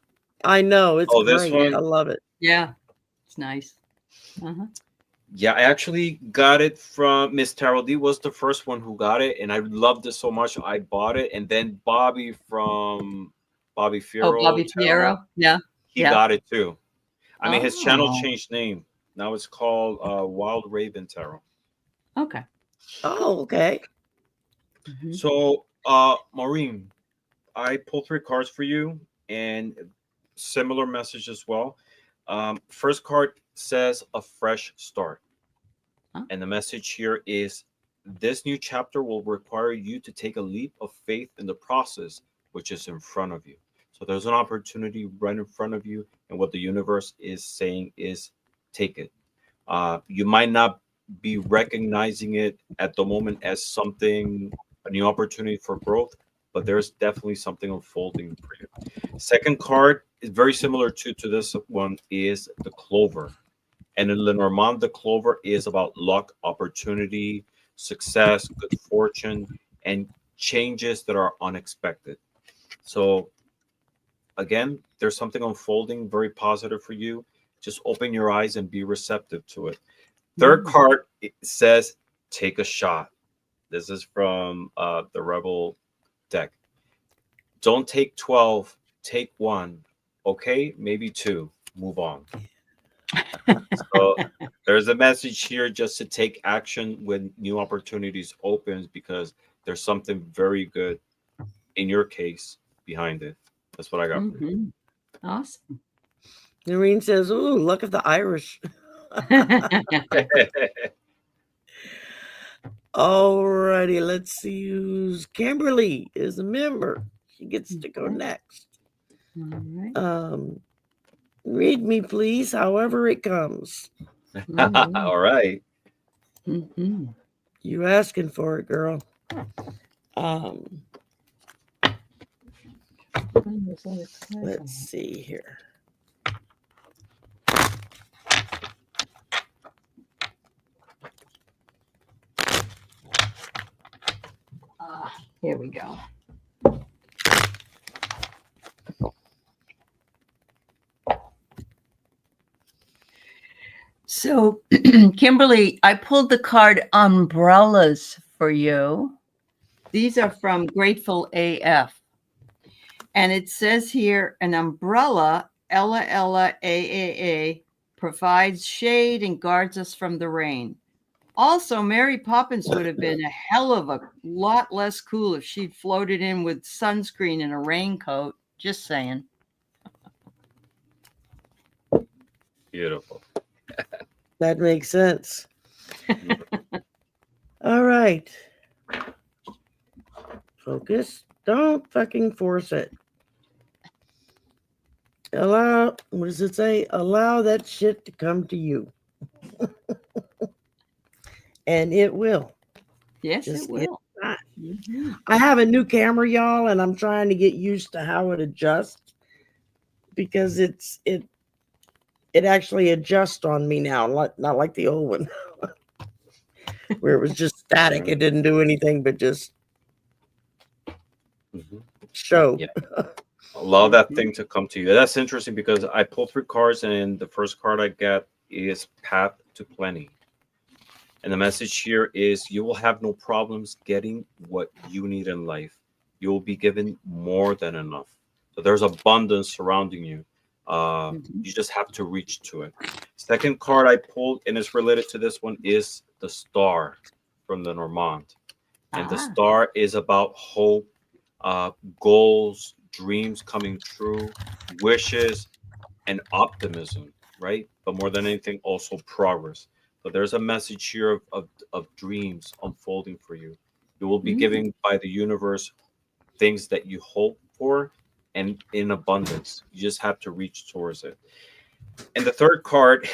I know. It's great. This one? I love it. Yeah. It's nice. Yeah, I actually got it from Miss Tarot D was the first one who got it, and I loved it so much I bought it. And then Bobby from Bobby Oh, Fierro Bobby Tarot, Fierro. Yeah. he Yeah. got it too. I mean, his channel Oh. changed name. Now it's called Wild Raven Tarot. Okay. Oh, okay. Mhm. So, Maureen, I pulled 3 cards for you, and similar message as well. First card says a fresh start. Huh? And the message here is this new chapter will require you to take a leap of faith in the process, which is in front of you. So there's an opportunity right in front of you. And what the universe is saying is take it. You might not be recognizing it at the moment as something, a new opportunity for growth, but there's definitely something unfolding for you. Second card is very similar to this one, is the Clover. And in Lenormand, the Clover is about luck, opportunity, success, good fortune, and changes that are unexpected. So again, there's something unfolding very positive for you. Just open your eyes and be receptive to it. Third card, it says take a shot. This is from the Rebel deck. Don't take 12, take 1. Okay, maybe 2. Move on. So there's a message here just to take action when new opportunities opens, because there's something very good in your case behind it. That's what I got. Mhm. Awesome. Noreen says, "Ooh, look at the Irish." Alrighty, let's see who's Kimberly is a member. She gets to go next. All right. Read me, please, however it comes. All right. Mm-hmm. You asking for it, girl. Let's see here. Here we go. So, Kimberly, I pulled the card Umbrellas for you. These are from Grateful AF. And it says here, an umbrella, Ella Ella AAA, provides shade and guards us from the rain. Also, Mary Poppins would have been a hell of a lot less cool if she'd floated in with sunscreen and a raincoat. Just saying. Beautiful. That makes sense. All right. Focus. Don't fucking force it. Allow, what does it say? Allow that shit to come to you. And it will. Yes, Just it will. Mm-hmm. I have a new camera, y'all, and I'm trying to get used to how it adjusts, because it actually adjusts on me now, not like the old one where it was just static. It didn't do anything but just show. Yeah. Allow that thing to come to you. That's interesting, because I pulled 3 cards, and the first card I get is Path to Plenty. And the message here is you will have no problems getting what you need in life. You will be given more than enough. So there's abundance surrounding you. You just have to reach to it. Second card I pulled, and it's related to this one, is the Star from the Normand. And the Star is about hope, goals, dreams coming true, wishes, and optimism, right? But more than anything, also progress. But there's a message here of dreams unfolding for you. You will be given by the universe things that you hope for, and in abundance. You just have to reach towards it. And the third card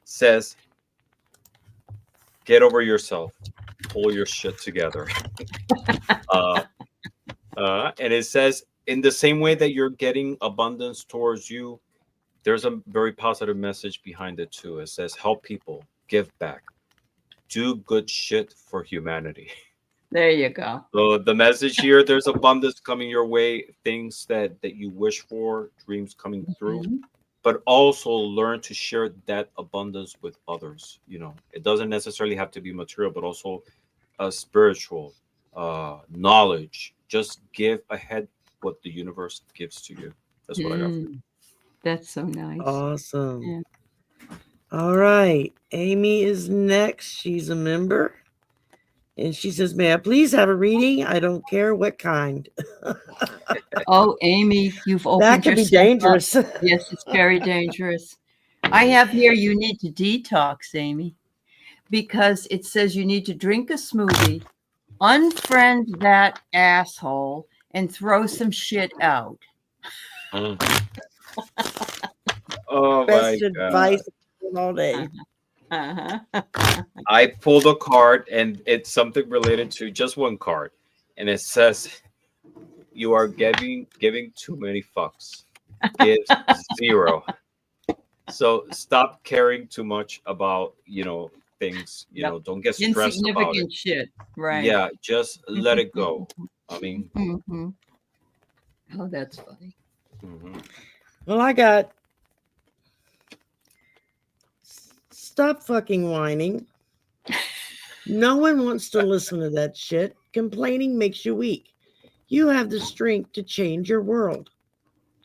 says, get over yourself. Pull your shit together. And it says, in the same way that you're getting abundance towards you, there's a very positive message behind it too. It says, help people, give back, do good shit for humanity. There you go. So the message here, there's abundance coming your way, things that you wish for, dreams coming through. but also learn to share that abundance with others. You know, it doesn't necessarily have to be material, but also spiritual knowledge. Just give ahead what the universe gives to you. That's what I got. That's so nice. Awesome. Yeah. All right. Amy is next. She's a member. And she says, may I please have a reading? I don't care what kind. Oh, Amy, you've opened That could be yourself dangerous. up. Yes, it's very dangerous. I have here you need to detox, Amy, because it says you need to drink a smoothie, unfriend that asshole, and throw some shit out. Oh Best my advice God. all day. I pulled a card and it's something related to just one card. And it says, you are giving too many fucks. Give 0. So stop caring too much about, things, don't get stressed about it. Insignificant shit. Right. Yeah, just let it go. I mean, oh, that's funny. Well, I got stop fucking whining. No one wants to listen to that shit. Complaining makes you weak. You have the strength to change your world.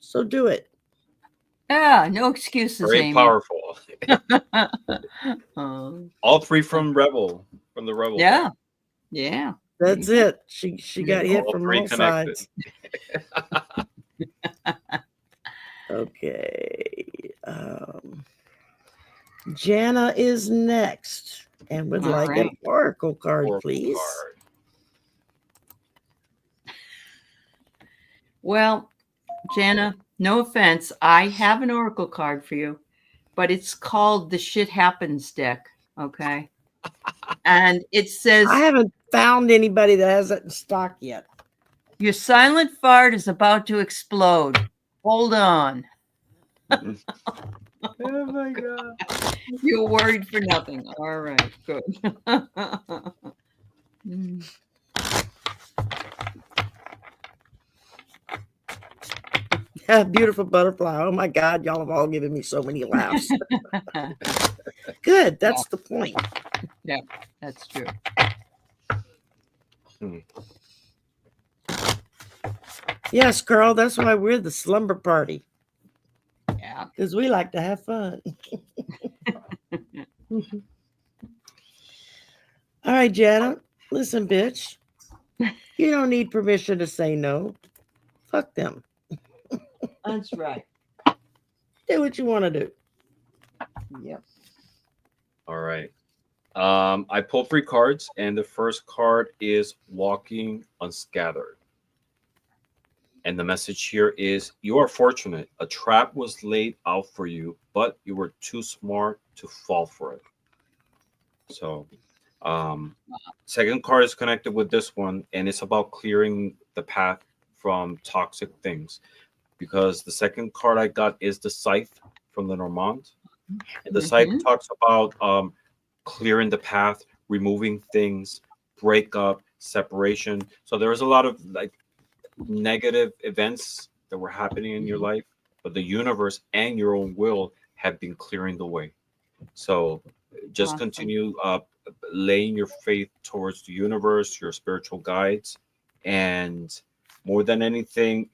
So do it. Yeah, no excuses, very Amy. powerful. All 3 from the Rebel. Yeah. Yeah. That's it. She got hit from all connected. sides. Okay. Jana is next and would like an oracle card, please. Well, Jana, no offense. I have an oracle card for you, but it's called the Shit Happens deck. Okay. And it says, I haven't found anybody that has it in stock yet. Your silent fart is about to explode. Hold on. Oh my God. You're worried for nothing. All right, good. Beautiful butterfly. Oh my God, y'all have all given me so many laughs. Good, that's the point. Yeah, that's true. Yes, Carl, that's why we're the slumber party. Yeah. Because we like to have fun. All right, Jana, listen, bitch. You don't need permission to say no. Fuck them. That's right. Do what you want to do. Yep. All right. I pulled 3 cards, and the first card is Walking Unscattered. And the message here is, you are fortunate. A trap was laid out for you, but you were too smart to fall for it. So, second card is connected with this one, and it's about clearing the path from toxic things. Because the second card I got is the Scythe from the Normand. And the Scythe talks about clearing the path, removing things, breakup, separation. So there was a lot of negative events that were happening in your life, but the universe and your own will have been clearing the way. So just continue laying your faith towards the universe, your spiritual guides, and more than anything,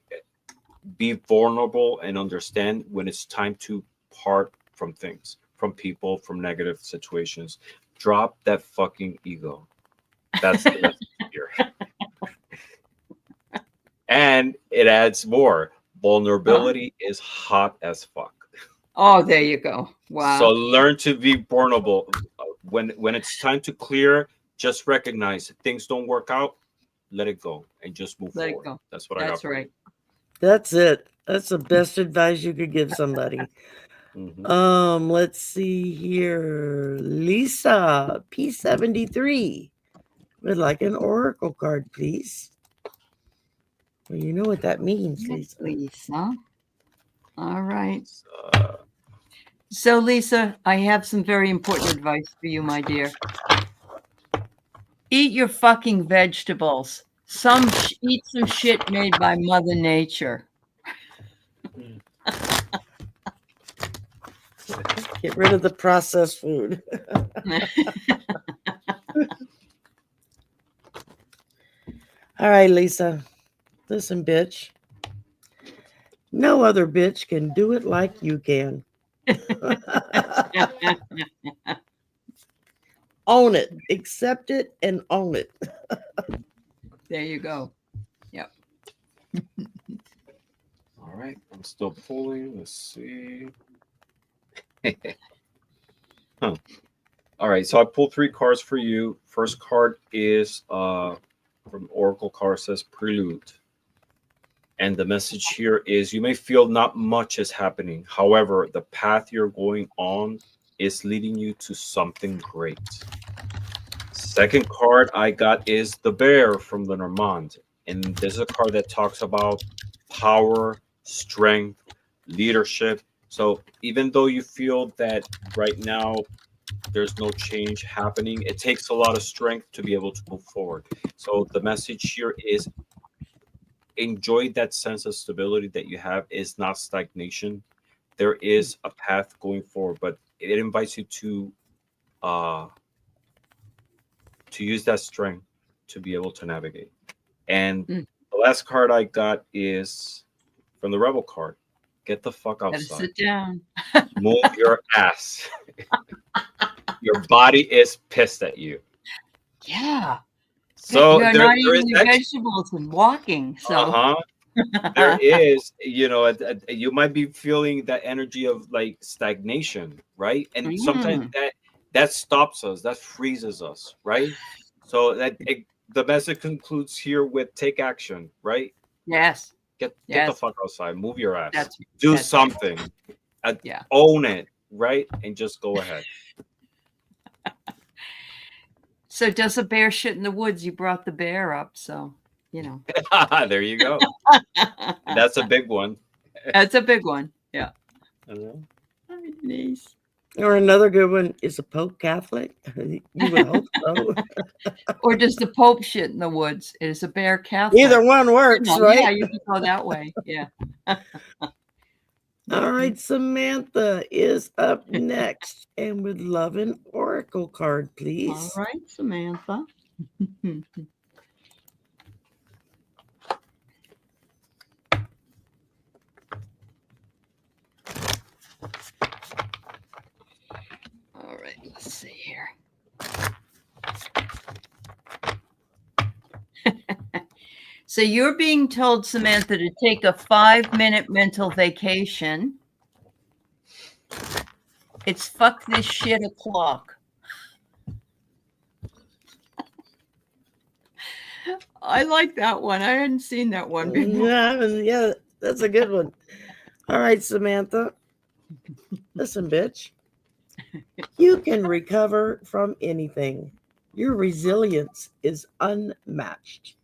be vulnerable and understand when it's time to part from things, from people, from negative situations. Drop that fucking ego. That's the message here. And it adds more. Vulnerability is hot as fuck. Oh, there you go. Wow. So learn to be vulnerable. When it's time to clear, just recognize things don't work out. Let it go and just move forward. It go. That's what I got. That's right. That's it. That's the best advice you could give somebody. Let's see here. Lisa, P73. Would like an oracle card, please. Well, you know what that means, Lisa. Lisa. All right. So, Lisa, I have some very important advice for you, my dear. Eat your fucking vegetables. Eat some shit made by Mother Nature. Get rid of the processed food. All right, Lisa. Listen, bitch. No other bitch can do it like you can. Own it. Accept it and own it. There you go. Yep. All right. I'm still pulling. Let's see. Huh. All right. So I pulled 3 cards for you. First card is from Oracle card, says Prelude. And the message here is you may feel not much is happening. However, the path you're going on is leading you to something great. Second card I got is the Bear from Lenormand. And this is a card that talks about power, strength, leadership. So even though you feel that right now there's no change happening, it takes a lot of strength to be able to move forward. So the message here is enjoy that sense of stability that you have. Is not stagnation. There is a path going forward, but it invites you to use that strength to be able to navigate. And the last card I got is from the Rebel card. Get the fuck outside. Sit down. Move your ass. Your body is pissed at you. Yeah. So you're there not is eating your vegetables and walking. So there is, you might be feeling that energy of like stagnation, right? And sometimes that stops us, that freezes us, right? So the message concludes here with take action, right? Yes. Get the fuck outside, move your ass, do that's something, own it, right? And just go ahead. So does a bear shit in the woods? You brought the bear up, so There you go. That's a big one. That's a big one. Yeah. Nice. Or another good one is a Pope Catholic. You would hope so. Or does the Pope shit in the woods? Is a bear Catholic? Either one works, right? Yeah, you can go that way. Yeah. All right, Samantha is up next, and would love an oracle card, please. All right, Samantha. All right, let's see here. So you're being told, Samantha, to take a 5-minute mental vacation. It's fuck this shit o'clock. I like that one. I hadn't seen that one before. Yeah, that's a good one. All right, Samantha. Listen, bitch. You can recover from anything. Your resilience is unmatched.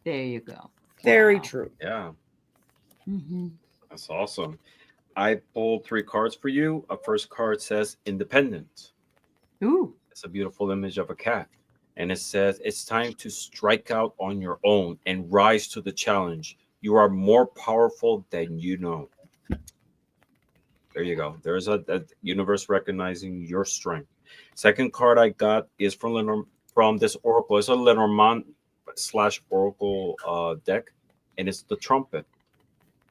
There you go. Very true. Yeah. That's awesome. I pulled 3 cards for you. A first card says independent. Ooh. It's a beautiful image of a cat. And it says it's time to strike out on your own and rise to the challenge. You are more powerful than you know. There you go. There's a universe recognizing your strength. Second card I got is from this oracle. It's a Lenormand / oracle deck, and it's the trumpet.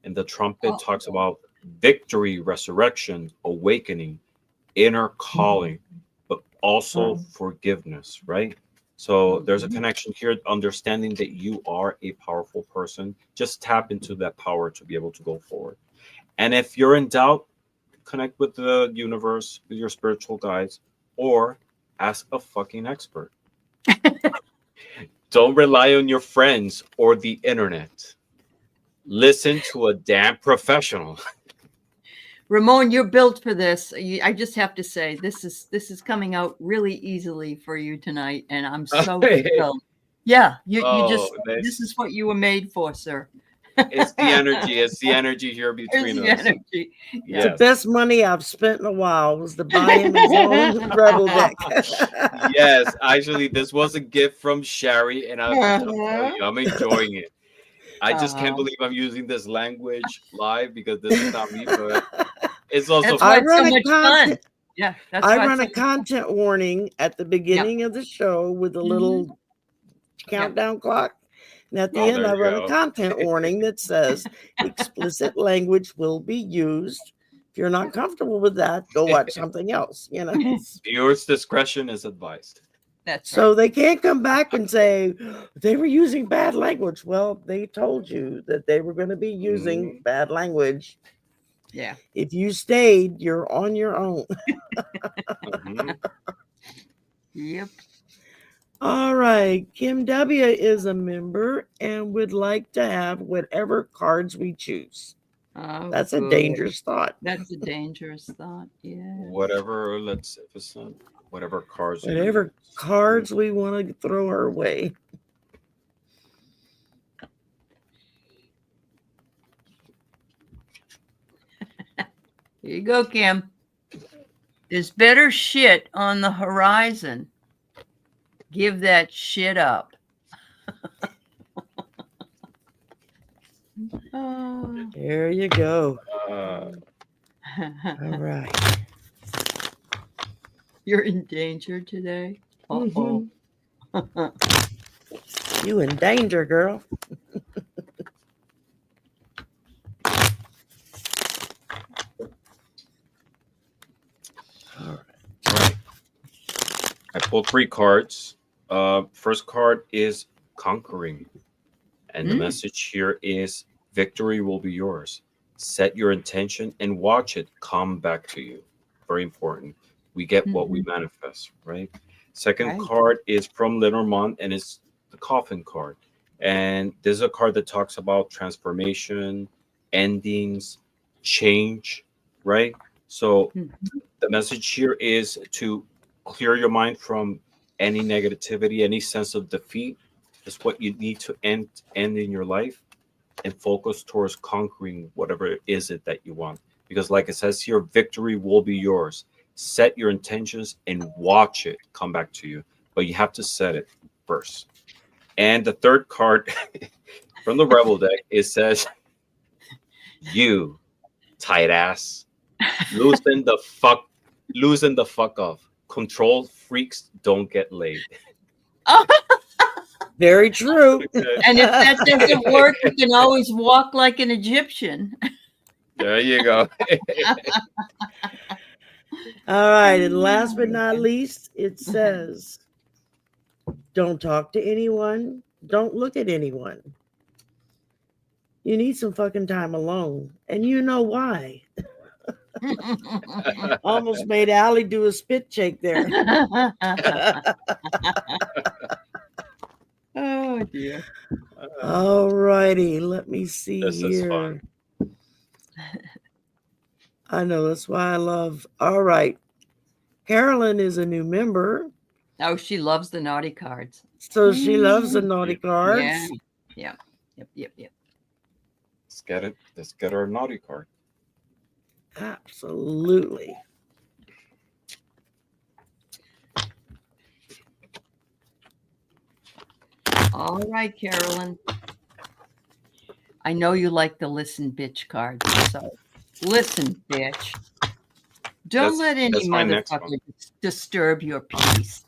And the trumpet talks about victory, resurrection, awakening, inner calling, but also forgiveness, right? So there's a connection here, understanding that you are a powerful person. Just tap into that power to be able to go forward. And if you're in doubt, connect with the universe, with your spiritual guides, or ask a fucking expert. Don't rely on your friends or the internet. Listen to a damn professional. Ramón, you're built for this. I just have to say, this is coming out really easily for you tonight, and I'm so thrilled. Yeah, you just this is what you were made for, sir. It's the energy. It's the energy here between us. Energy. Yes. The best money I've spent in a while was to buy him his own rebel deck. Yes, actually, this was a gift from Sherry, and I'm enjoying it. I just can't believe I'm using this language live because this is not me, but It's also That's why I it's so run a much fun. content. Yeah, that's I why run a it's so content warning at the beginning of the show with a little countdown clock. And at the Oh, end, there I you run a go. content warning that says explicit language will be used. If you're not comfortable with that, go watch something else, you know. Viewers' discretion is advised. That's So right. they can't come back and say they were using bad language. Well, they told you that they were going to be using bad language. Yeah. If you stayed, you're on your own. Yep. All right. Kim W is a member and would like to have whatever cards we choose. Oh, That's a good. dangerous thought. That's a dangerous thought. Yeah. Whatever, let's if it's not whatever cards. you Whatever use. cards we want to throw our way. Here you go, Kim. There's better shit on the horizon. Give that shit up. Oh. There you go. Uh, All right. You're in danger today. Uh-oh. You in danger, girl. All right. I pulled 3 cards. First card is conquering, and the message here is victory will be yours. Set your intention and watch it come back to you. Very important. We get what we manifest, right? Second card is from Lenormand, and it's the coffin card. And this is a card that talks about transformation, endings, change, right? So the message here is to clear your mind from any negativity, any sense of defeat. Is what you need to end in your life, and focus towards conquering whatever it is that you want. Because like it says here, victory will be yours. Set your intentions and watch it come back to you. But you have to set it first. And the third card from the Rebel deck, it says, you tight ass, loosen the fuck off. Control freaks don't get laid. Very true. And if that doesn't work, you can always walk like an Egyptian. There you go. All right. And last but not least, it says, don't talk to anyone. Don't look at anyone. You need some fucking time alone. And you know why. Almost made Allie do a spit shake there. Oh, dear. All righty. Let me see This is fun. here. I know, that's why I love. All right. Carolyn is a new member. Oh, she loves the naughty cards. So she loves the naughty cards. Yeah. Yep. Let's get it. Let's get our naughty card. Absolutely. All right, Carolyn. I know you like the listen bitch cards, so listen, bitch. Don't let any motherfucker disturb your peace.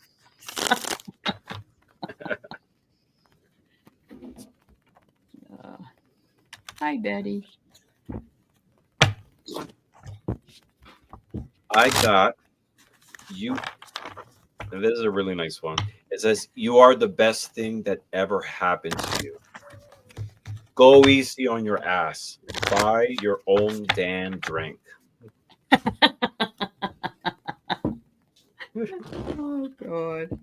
Hi, Betty. I got you. This is a really nice one. It says, you are the best thing that ever happened to you. Go easy on your ass. Buy your own damn drink. Oh, God.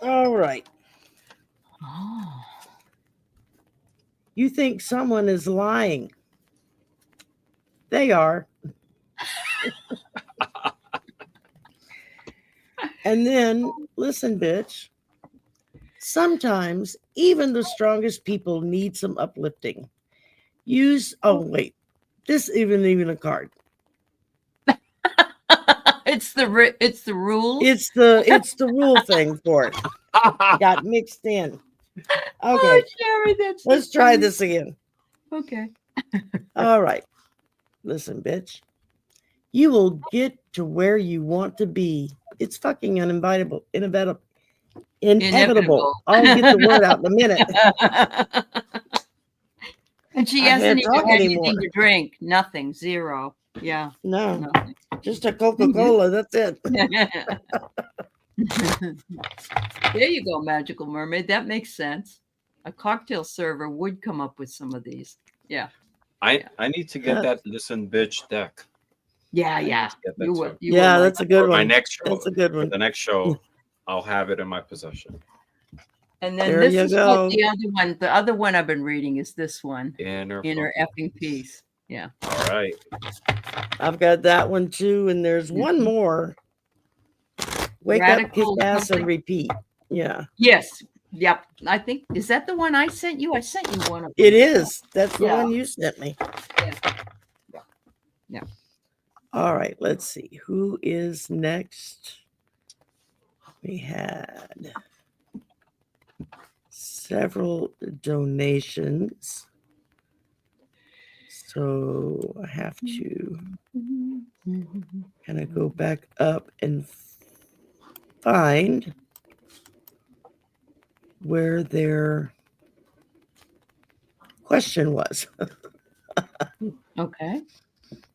All right. Oh. You think someone is lying. They are. And then, listen, bitch. Sometimes even the strongest people need some uplifting. This isn't even a card. It's the rule. It's the rule thing for it. Got mixed in. Okay, Sherry, that's let's try this again. Okay. All right. Listen, bitch. You will get to where you want to be. It's fucking inevitable. Inevitable. I'll get the word out in a minute. And she I hasn't can't even talk had anymore. anything to drink. Nothing. Zero. Yeah. No, Nothing. just a Coca-Cola. That's it. There you go, Magical Mermaid. That makes sense. A cocktail server would come up with some of these. Yeah. I need to get that Listen Bitch deck. Yeah, I need yeah. to get that You will. too. You Yeah, will that's like a good For my one. next show. That's a good For one. the next show, I'll have it in my possession. And then There this you is go. what the other one. The other one I've been reading is this one. Inner Effing Peace. Yeah. All right. I've got that one too, and there's one more. Wake up, kick ass, something. and repeat. Yeah. Yes. Yep. I think is that the one I sent you? I sent you one of them. It is. That's the Yeah. one you sent me. Yeah. All right, let's see. Who is next? We had several donations. So I have to kind of go back up and find where their question was. Okay.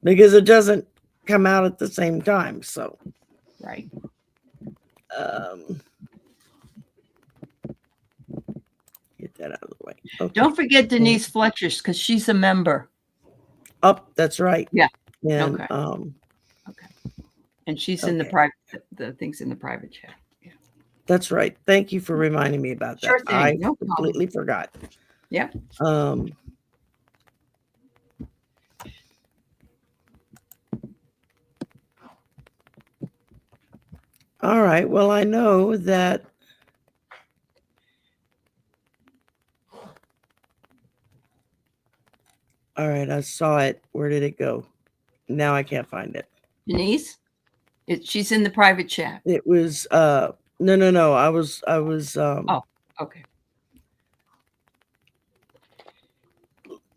Because it doesn't come out at the same time. So, Right. get that out of the way. Okay. Don't forget Denise Fletcher's because she's a member. Up, that's right. Yeah. And Okay. Okay. And she's in the Okay. private. The things in the private chat. Yeah. that's right. Thank you for reminding me about that. Sure thing. I No problem. completely forgot. Yeah. All right. Well, I know that all right, I saw it. Where did it go? Now I can't find it. Denise, she's in the private chat. It was no. I was Okay.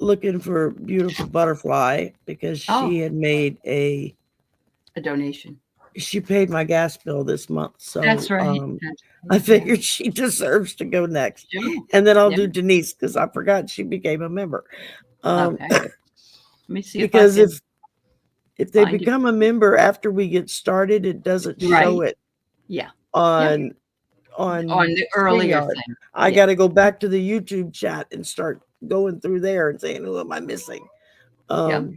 looking for Beautiful Butterfly because she had made a donation. She paid my gas bill this month. So That's right. I figured she deserves to go next. Sure. And then I'll do Denise because I forgot she became a member. Okay. Let me see because if they find become a member after we get started, it doesn't show it. Yeah. On the earlier StreamYard. thing. I got to go back to the YouTube chat and start going through there and saying, who am I missing? Okay.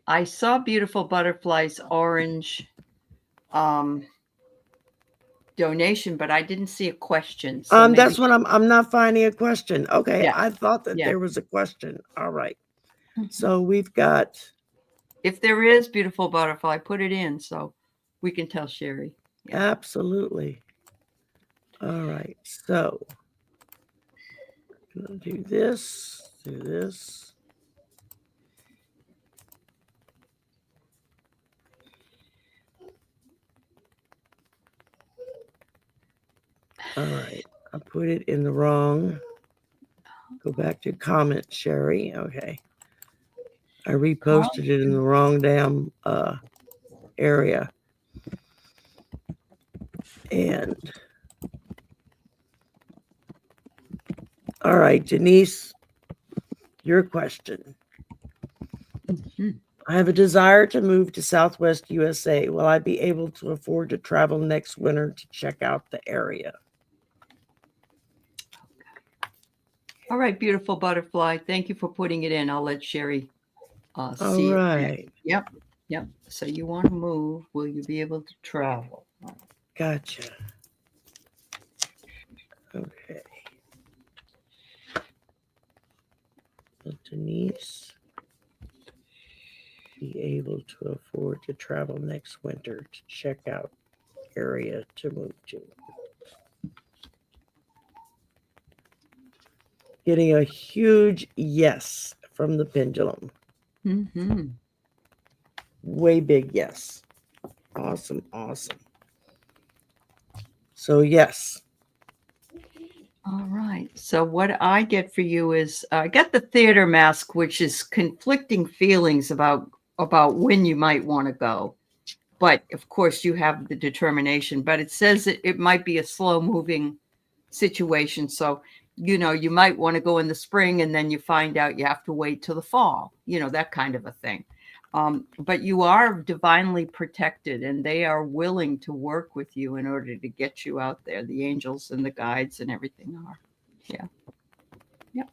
I saw Beautiful Butterfly's orange donation, but I didn't see a question. So that's what I'm not finding a question. Okay. Yeah. I thought that there was a question. All right. So we've got. If there is Beautiful Butterfly, put it in so we can tell Sherry. Yeah. Absolutely. All right. So I'm going to do this. All right. I put it in the wrong. Go back to comment, Sherry. Okay. I reposted it in the wrong damn area. And all right, Denise, your question. I have a desire to move to Southwest USA. Will I be able to afford to travel next winter to check out the area? All right, Beautiful Butterfly. Thank you for putting it in. I'll let Sherry see. All right. Yep. So you want to move. Will you be able to travel? Gotcha. Okay. So Denise, be able to afford to travel next winter to check out area to move to. Getting a huge yes from the pendulum. Way big yes. Awesome. So yes. All right. So what I get for you is I got the theater mask, which is conflicting feelings about when you might want to go. But of course you have the determination, but it says it might be a slow moving situation. So, you might want to go in the spring and then you find out you have to wait till the fall, that kind of a thing. But you are divinely protected and they are willing to work with you in order to get you out there. The angels and the guides and everything are. Yeah. Yep.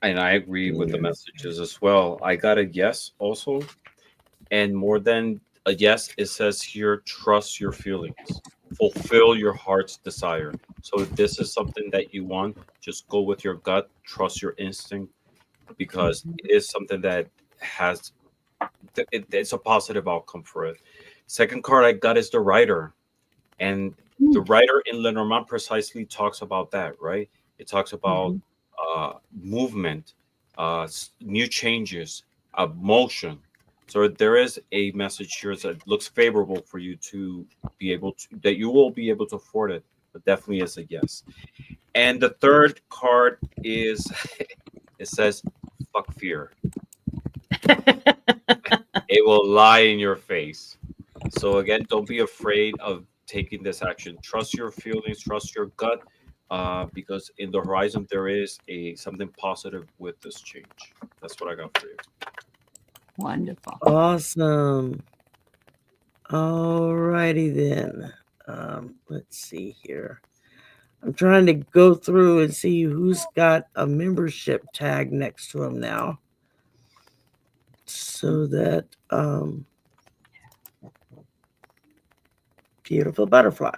And I agree with the messages as well. I got a yes also. And more than a yes, it says here, trust your feelings, fulfill your heart's desire. So if this is something that you want, just go with your gut, trust your instinct, because it is something that has, it's a positive outcome for it. Second card I got is the writer. And the writer in Lenormand precisely talks about that, right? It talks about movement, new changes, motion. So there is a message here that looks favorable for you to be able to, that you will be able to afford it, but definitely is a yes. And the third card is, it says, fuck fear. It will lie in your face. So again, don't be afraid of taking this action. Trust your feelings, trust your gut, because in the horizon, there is something positive with this change. That's what I got for you. Wonderful. Awesome. All righty then. Let's see here. I'm trying to go through and see who's got a membership tag next to him now. So that beautiful butterfly.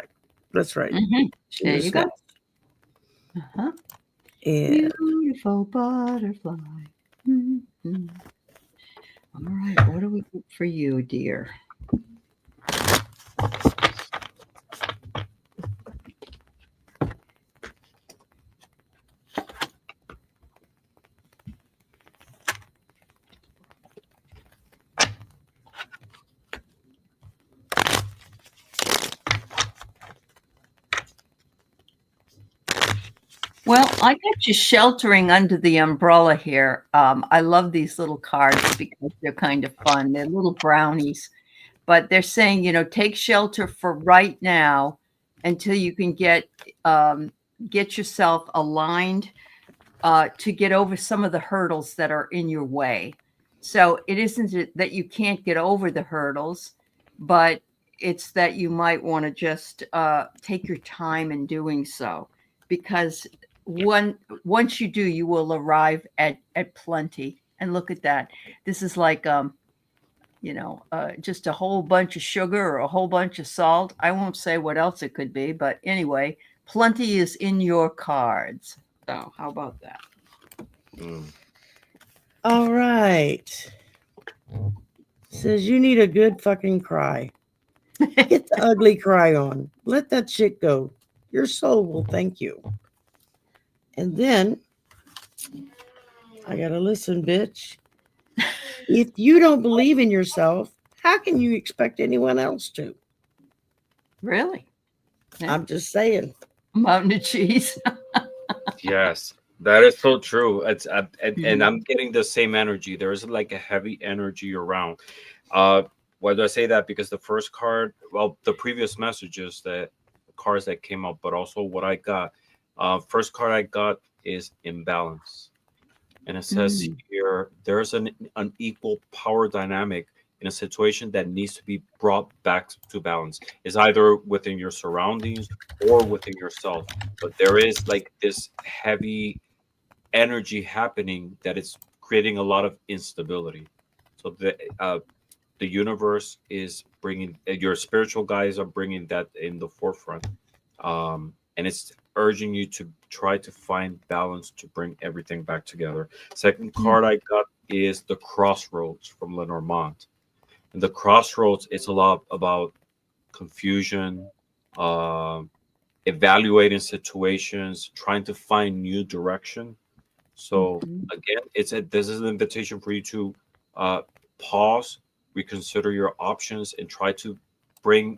That's right. There you go. And beautiful butterfly. All right, what do we get for you, dear? Well, I got you sheltering under the umbrella here. I love these little cards because they're kind of fun. They're little brownies, but they're saying, take shelter for right now until you can get yourself aligned to get over some of the hurdles that are in your way. So it isn't that you can't get over the hurdles, but it's that you might want to just take your time in doing so, because once you do, you will arrive at plenty. And look at that. This is like just a whole bunch of sugar or a whole bunch of salt. I won't say what else it could be, but anyway, plenty is in your cards. So how about that? all right. Says you need a good fucking cry. Get the ugly cry on. Let that shit go. Your soul will thank you. And then I gotta listen, bitch. If you don't believe in yourself, how can you expect anyone else to? Really? Yeah. I'm just saying. Mountain of cheese. Yes, that is so true. It's and I'm getting the same energy. There is like a heavy energy around. Why do I say that? Because the first card, well, the previous messages, the cards that came up, but also what I got. First card I got is imbalance. And it says here, there's an unequal power dynamic in a situation that needs to be brought back to balance. It's either within your surroundings or within yourself. But there is like this heavy energy happening that is creating a lot of instability. So the universe is bringing, your spiritual guides are bringing that in the forefront. And it's urging you to try to find balance to bring everything back together. Second card I got is the Crossroads from Lenormand. And the Crossroads, it's a lot about confusion, evaluating situations, trying to find new direction. So again, this is an invitation for you to pause, reconsider your options, and try to bring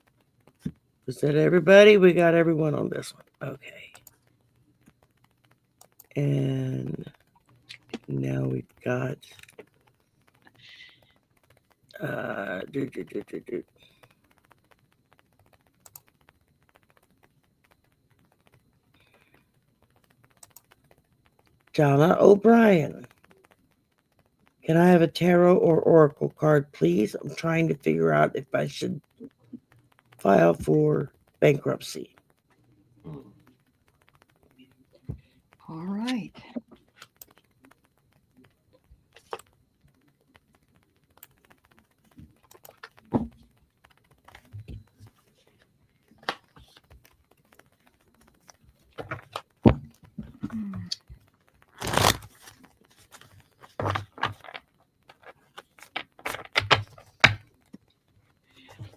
Is that everybody? We got everyone on this one. Okay. And now we've got Donna O'Brien. Can I have a tarot or oracle card, please? I'm trying to figure out if I should file for bankruptcy. All right.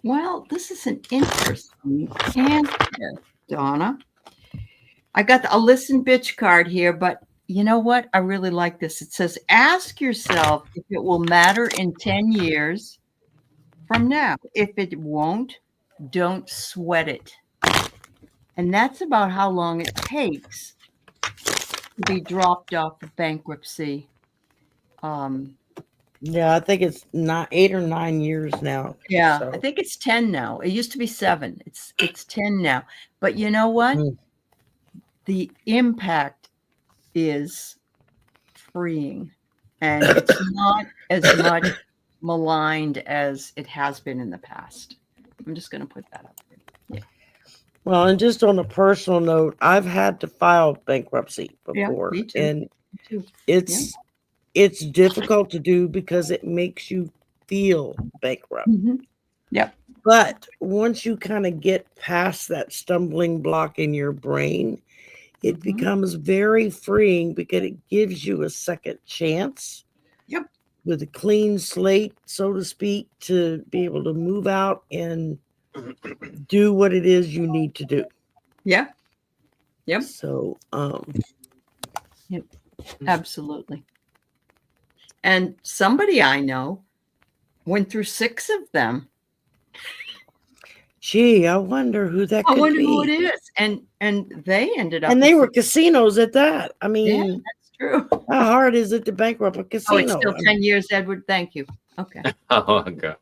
Well, this is an interesting answer, Donna. I got a listen bitch card here, but you know what? I really like this. It says, ask yourself if it will matter in 10 years from now. If it won't, don't sweat it. And that's about how long it takes to be dropped off of bankruptcy. Yeah, I think it's not 8 or 9 years now. Yeah, so. I think it's 10 now. It used to be 7. It's 10 now. But you know what? The impact is freeing, and it's not as much maligned as it has been in the past. I'm just going to put that up there. Yeah. Well, and just on a personal note, I've had to file bankruptcy before, me too. and Me too. it's difficult to do because it makes you feel bankrupt. Mm-hmm. Yep. But once you kind of get past that stumbling block in your brain, it becomes very freeing because it gives you a second chance. Yep. With a clean slate, so to speak, to be able to move out and do what it is you need to do. Yeah. Yep. So, yep. Absolutely. And somebody I know went through 6 of them. Gee, I wonder who that could be. I wonder who it is. And they ended up. And they were casinos at that. I mean, yeah, that's true. How hard is it to bankrupt a casino? Oh, it's still 10 years, Edward. Thank you. Okay. Oh, okay.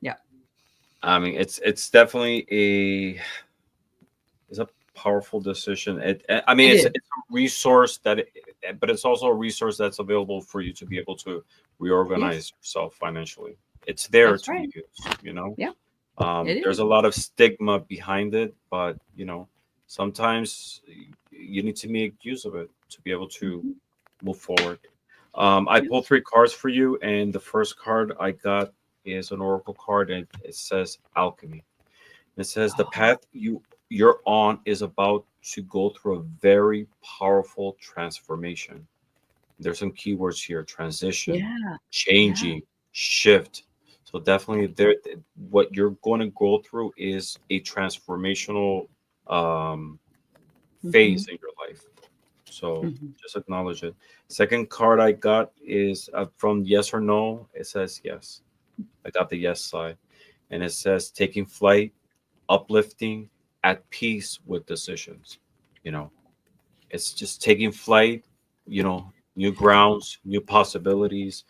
Yeah. I mean, it's definitely a powerful decision. It's a resource but it's also a resource that's available for you to be able to reorganize yourself financially. It's there to be used, you know? Yeah. There's a lot of stigma behind it, but sometimes you need to make use of it to be able to move forward. I pulled 3 cards for you, and the first card I got is an oracle card, and it says alchemy. It says the path you're on is about to go through a very powerful transformation. There's some keywords here: transition, changing, shift. So definitely what you're going to go through is a transformational phase in your life. So just acknowledge it. Second card I got is from yes or no. It says yes. I got the yes side. And it says taking flight, uplifting, at peace with decisions. It's just taking flight, new grounds, new possibilities,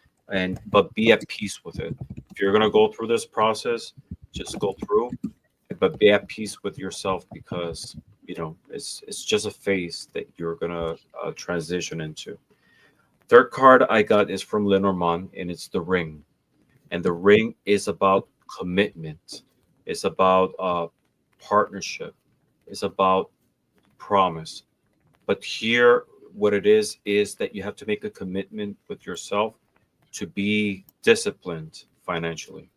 but be at peace with it. If you're going to go through this process, just go through, but be at peace with yourself, because it's just a phase that you're going to transition into. Third card I got is from Ramón, and it's the ring. And the ring is about commitment. It's about partnership. It's about promise. But here, what it is that you have to make a commitment with yourself to be disciplined financially.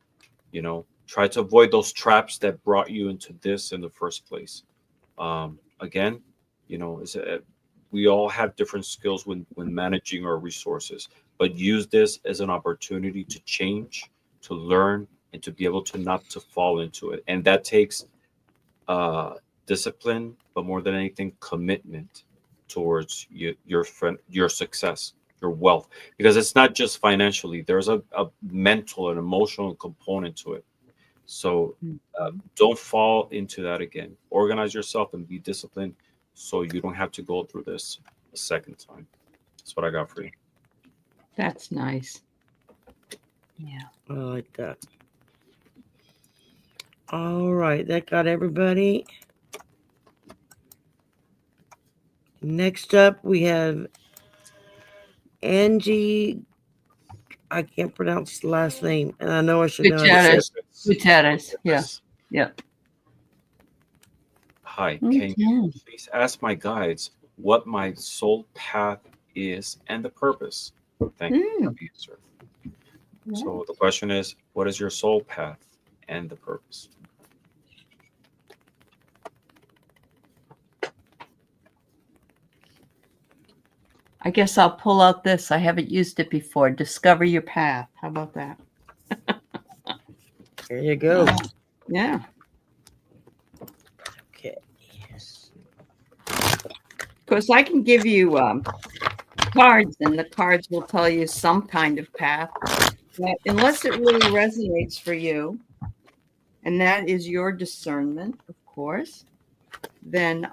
Try to avoid those traps that brought you into this in the first place. Again, we all have different skills when managing our resources, but use this as an opportunity to change, to learn, and to be able to not to fall into it. And that takes discipline, but more than anything, commitment towards your success, your wealth, because it's not just financially. There's a mental and emotional component to it. So don't fall into that again. Organize yourself and be disciplined so you don't have to go through this a second time. That's what I got for you. That's nice. Yeah. I like that. All right, that got everybody. Next up, we have Angie. I can't pronounce the last name, and I know I should know. Gutierrez. Yeah. Yeah. Hi, can you please ask my guides what my soul path is and the purpose? Thank you for the answer. So the question is, what is your soul path and the purpose? I guess I'll pull out this. I haven't used it before. Discover your path. How about that? There you go. Yeah. Okay. Of course, I can give you cards, and the cards will tell you some kind of path. But unless it really resonates for you, and that is your discernment, of course, then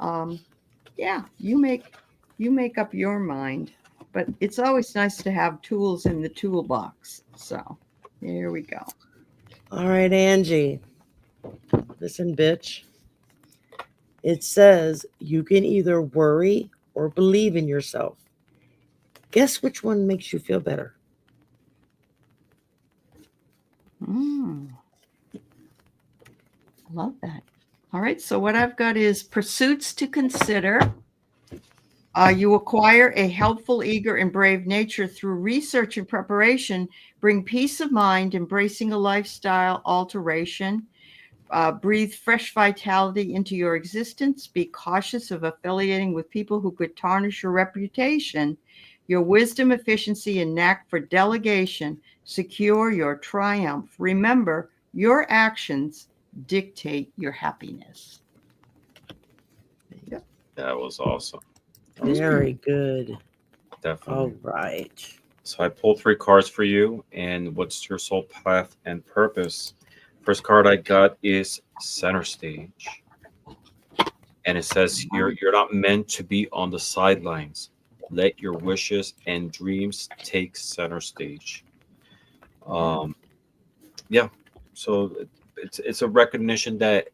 yeah, you make up your mind. But it's always nice to have tools in the toolbox. So here we go. All right, Angie. Listen, bitch. It says you can either worry or believe in yourself. Guess which one makes you feel better? Love that. All right. So what I've got is pursuits to consider. You acquire a helpful, eager, and brave nature through research and preparation. Bring peace of mind, embracing a lifestyle alteration. Breathe fresh vitality into your existence. Be cautious of affiliating with people who could tarnish your reputation. Your wisdom, efficiency, and knack for delegation secure your triumph. Remember, your actions dictate your happiness. There you go. That was awesome. Very good. Definitely. All right. So I pulled 3 cards for you. And what's your soul path and purpose? First card I got is Center Stage. And it says you're not meant to be on the sidelines. Let your wishes and dreams take center stage. Yeah. So it's a recognition that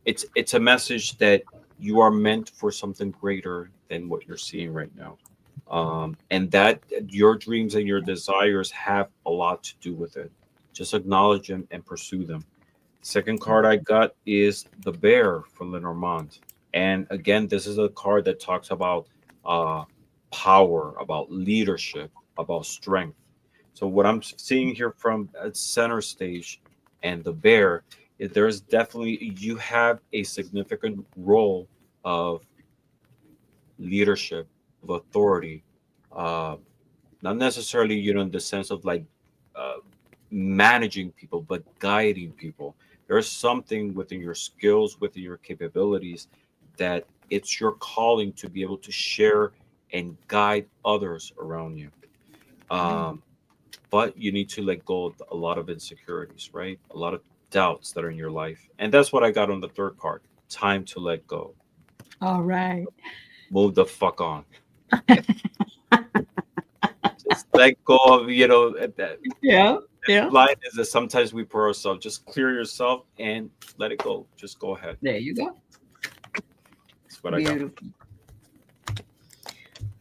it's a message that you are meant for something greater than what you're seeing right now. And that your dreams and your desires have a lot to do with it. Just acknowledge them and pursue them. Second card I got is the Bear from Lenormand. And again, this is a card that talks about power, about leadership, about strength. So what I'm seeing here from Center Stage and the Bear is there's definitely, you have a significant role of leadership, of authority, not necessarily, in the sense of like managing people, but guiding people. There's something within your skills, within your capabilities, that it's your calling to be able to share and guide others around you. But you need to let go of a lot of insecurities, right? A lot of doubts that are in your life. And that's what I got on the third card. Time to let go. All right. Move the fuck on. Just let go of, that. Yeah. Line is that sometimes we pour ourselves. Just clear yourself and let it go. Just go ahead. There you go. That's what I got.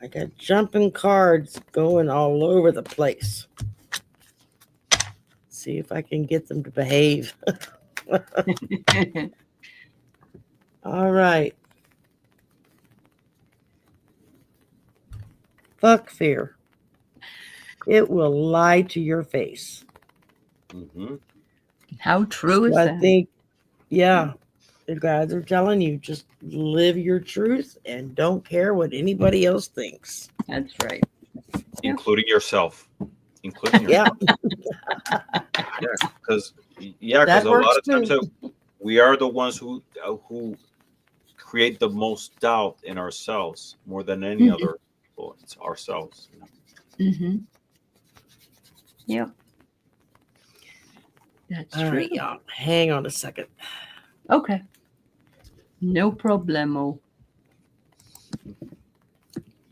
I got jumping cards going all over the place. See if I can get them to behave. All right. Fuck fear. It will lie to your face. Mm-hmm. How true is that? I think, yeah, the guys are telling you, just live your truth and don't care what anybody else thinks. That's right. Including yourself. Including yourself. Because a lot of times we are the ones who create the most doubt in ourselves more than any other people. It's ourselves. Mm-hmm. Yep. That's All true. right, y'all. Hang on a second. Okay. No problemo.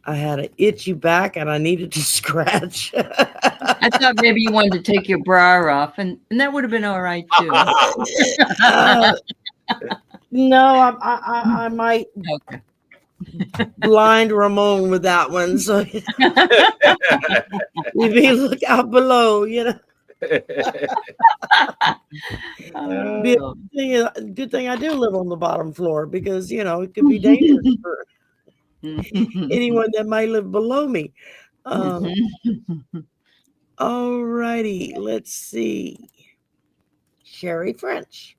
I had an itchy back and I needed to scratch. I thought maybe you wanted to take your bra off, and that would have been all right too. No, I might Okay. blind Ramón with that one. So you may look out below, you know. Oh. Good thing I do live on the bottom floor because, you know, it could be dangerous for anyone that might live below me. All righty, let's see. Sherry French.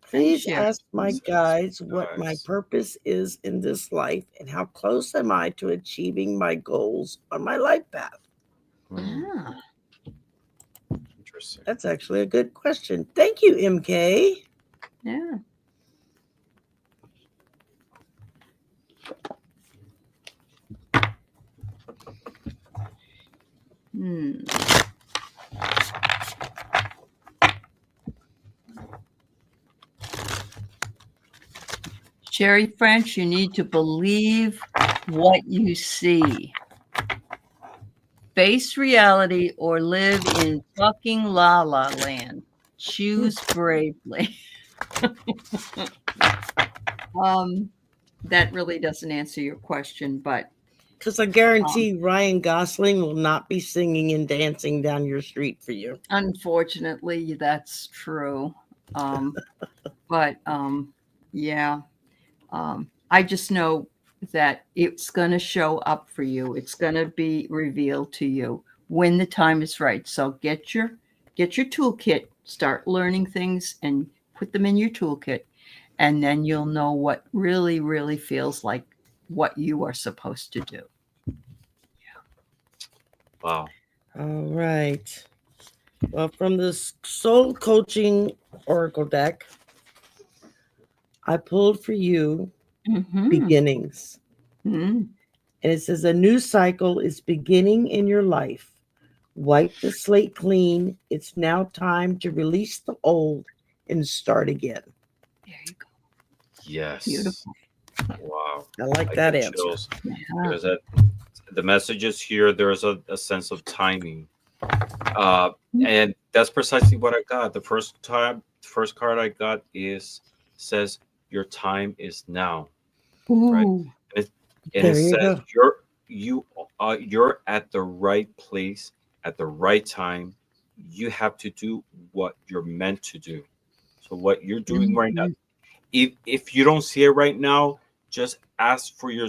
Please ask my guides what my purpose is in this life and how close am I to achieving my goals on my life path? Interesting. That's actually a good question. Thank you, MK. Yeah. Sherry French, you need to believe what you see. Face reality or live in fucking la la land. Choose bravely. That really doesn't answer your question, but because I guarantee Ryan Gosling will not be singing and dancing down your street for you. Unfortunately, that's true. But yeah, I just know that it's going to show up for you. It's going to be revealed to you when the time is right. So get your toolkit, start learning things and put them in your toolkit. And then you'll know what really, really feels like what you are supposed to do. Yeah. Wow. All right. Well, from this Soul Coaching Oracle deck, I pulled for you beginnings. And it says a new cycle is beginning in your life. Wipe the slate clean. It's now time to release the old and start again. There you go. Yes. Beautiful. Wow. I like that answer. Because the messages here, there's a sense of timing. And that's precisely what I got. The first card I got says your time is now. Right? And it says you're at the right place at the right time. You have to do what you're meant to do. So what you're doing right now, if you don't see it right now, just ask for your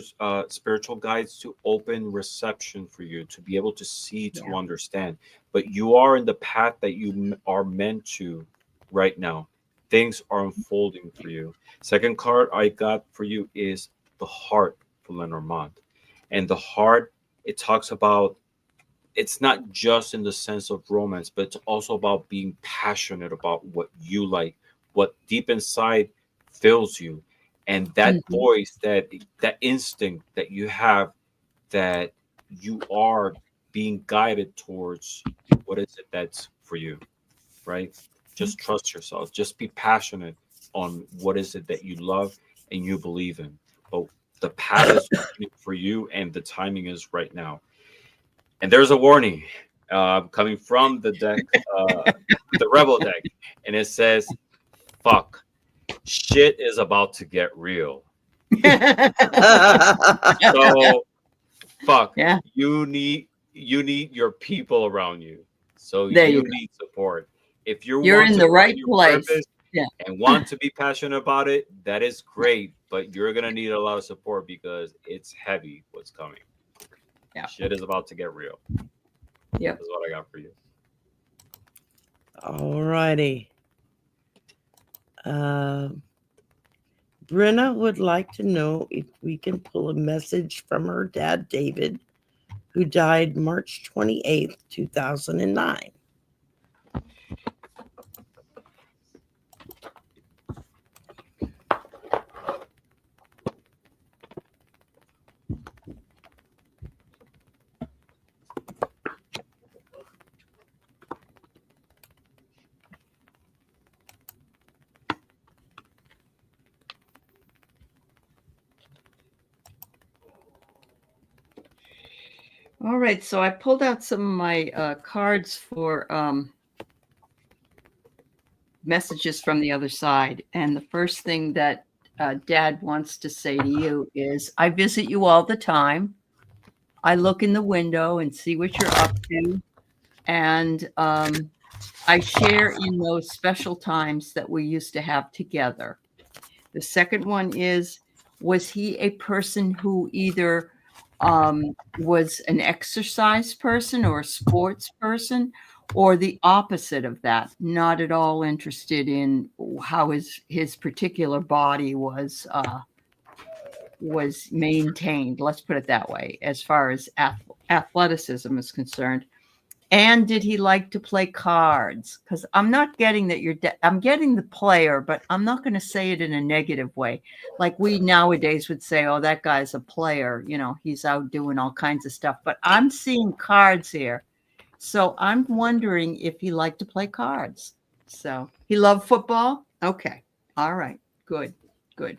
spiritual guides to open reception for you to be able to see, to understand. But you are in the path that you are meant to right now. Things are unfolding for you. Second card I got for you is the heart for Lenormand. And the heart, it talks about, it's not just in the sense of romance, but it's also about being passionate about what you like, what deep inside fills you. And that voice, that instinct that you have, that you are being guided towards what is it that's for you, right? Just trust yourself. Just be passionate on what is it that you love and you believe in. But the path is for you and the timing is right now. And there's a warning coming from the deck, the Rebel deck. And it says, fuck, shit is about to get real. So, fuck, you need your people around you. So you need support. If you're in the right place and want to be passionate about it, that is great. But you're going to need a lot of support because it's heavy what's coming. Yeah. Shit is about to get real. Yeah. That's what I got for you. All righty. Brenna would like to know if we can pull a message from her dad, David, who died March 28th, 2009. All right, so I pulled out some of my cards for messages from the other side. And the first thing that Dad wants to say to you is, I visit you all the time. I look in the window and see what you're up to. And I share in those special times that we used to have together. The second one is, was he a person who either was an exercise person or a sports person, or the opposite of that, not at all interested in how his particular body was maintained, let's put it that way, as far as athleticism is concerned? And did he like to play cards? Because I'm not getting that I'm getting the player, but I'm not going to say it in a negative way. Like we nowadays would say, oh, that guy's a player. You know, he's out doing all kinds of stuff. But I'm seeing cards here. So I'm wondering if he liked to play cards. So he loved football? Okay. All right. Good. Good.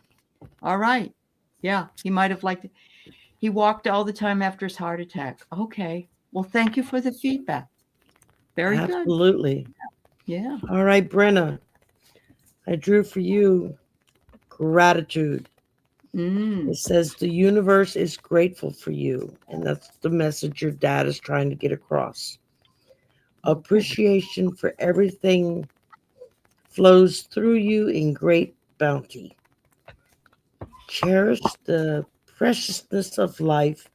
All right. Yeah, he might have liked it. He walked all the time after his heart attack. Okay. Well, thank you for the feedback. Very good. Absolutely. Yeah. All right, Brenna. I drew for you gratitude. It says the universe is grateful for you. And that's the message your dad is trying to get across. Appreciation for everything flows through you in great bounty. Cherish the preciousness of life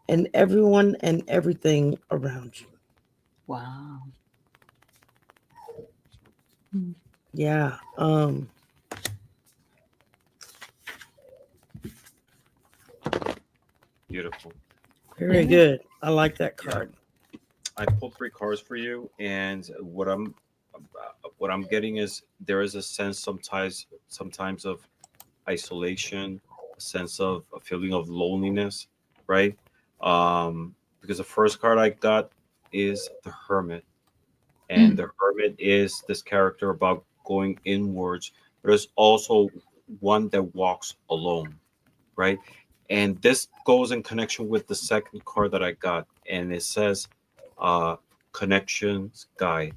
and everyone and everything around you. Wow. Yeah. Beautiful. Very good. I like that card. I pulled 3 cards for you, and what I'm getting is there is a sense sometimes of isolation, a sense of a feeling of loneliness, right? Because the first card I got is the Hermit, and the Hermit is this character about going inwards, but there's also one that walks alone, right? And this goes in connection with the second card that I got, and it says Connections Guide.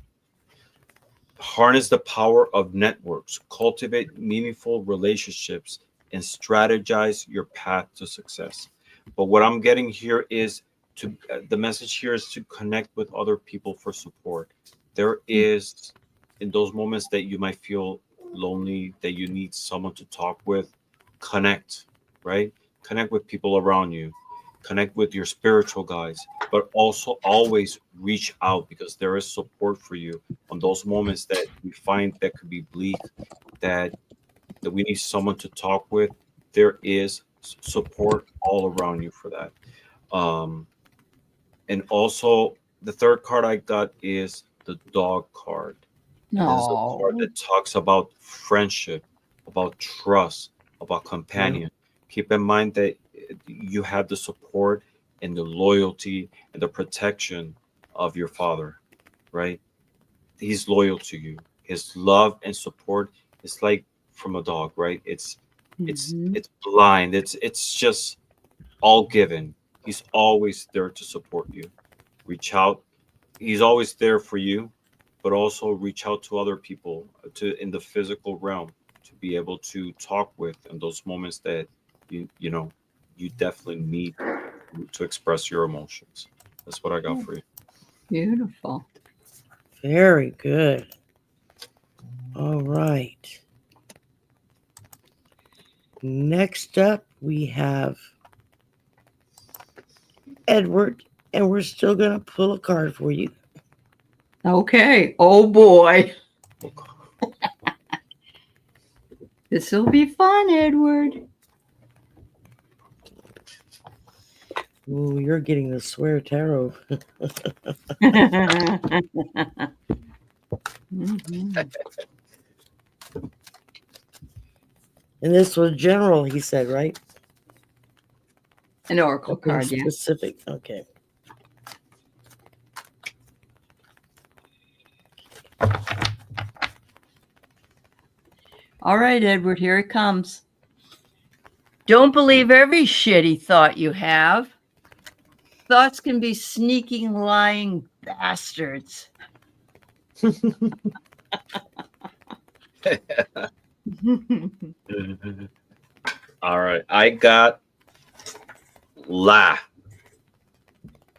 Harness the power of networks, cultivate meaningful relationships, and strategize your path to success. But what I'm getting here is the message here is to connect with other people for support. There is, in those moments that you might feel lonely, that you need someone to talk with, connect, right? Connect with people around you, connect with your spiritual guides, but also always reach out, because there is support for you on those moments that we find that could be bleak, that we need someone to talk with. There is support all around you for that. And also the third card I got is the Dog card. No. This is a card that talks about friendship, about trust, about companion. Keep in mind that you have the support and the loyalty and the protection of your father, right? He's loyal to you. His love and support is like from a dog, right? It's blind. It's just all given. He's always there to support you. Reach out. He's always there for you, but also reach out to other people in the physical realm to be able to talk with in those moments that you definitely need to express your emotions. That's what I got for you. Beautiful. Very good. All right. Next up, we have Edward, and we're still going to pull a card for you. Okay. Oh, boy. This will be fun, Edward. Ooh, you're getting the Swear Tarot. And this was general, he said, right? An oracle card, yeah. Specific, okay. All right, Edward, here it comes. Don't believe every shitty thought you have. Thoughts can be sneaking, lying bastards. All right. I got La.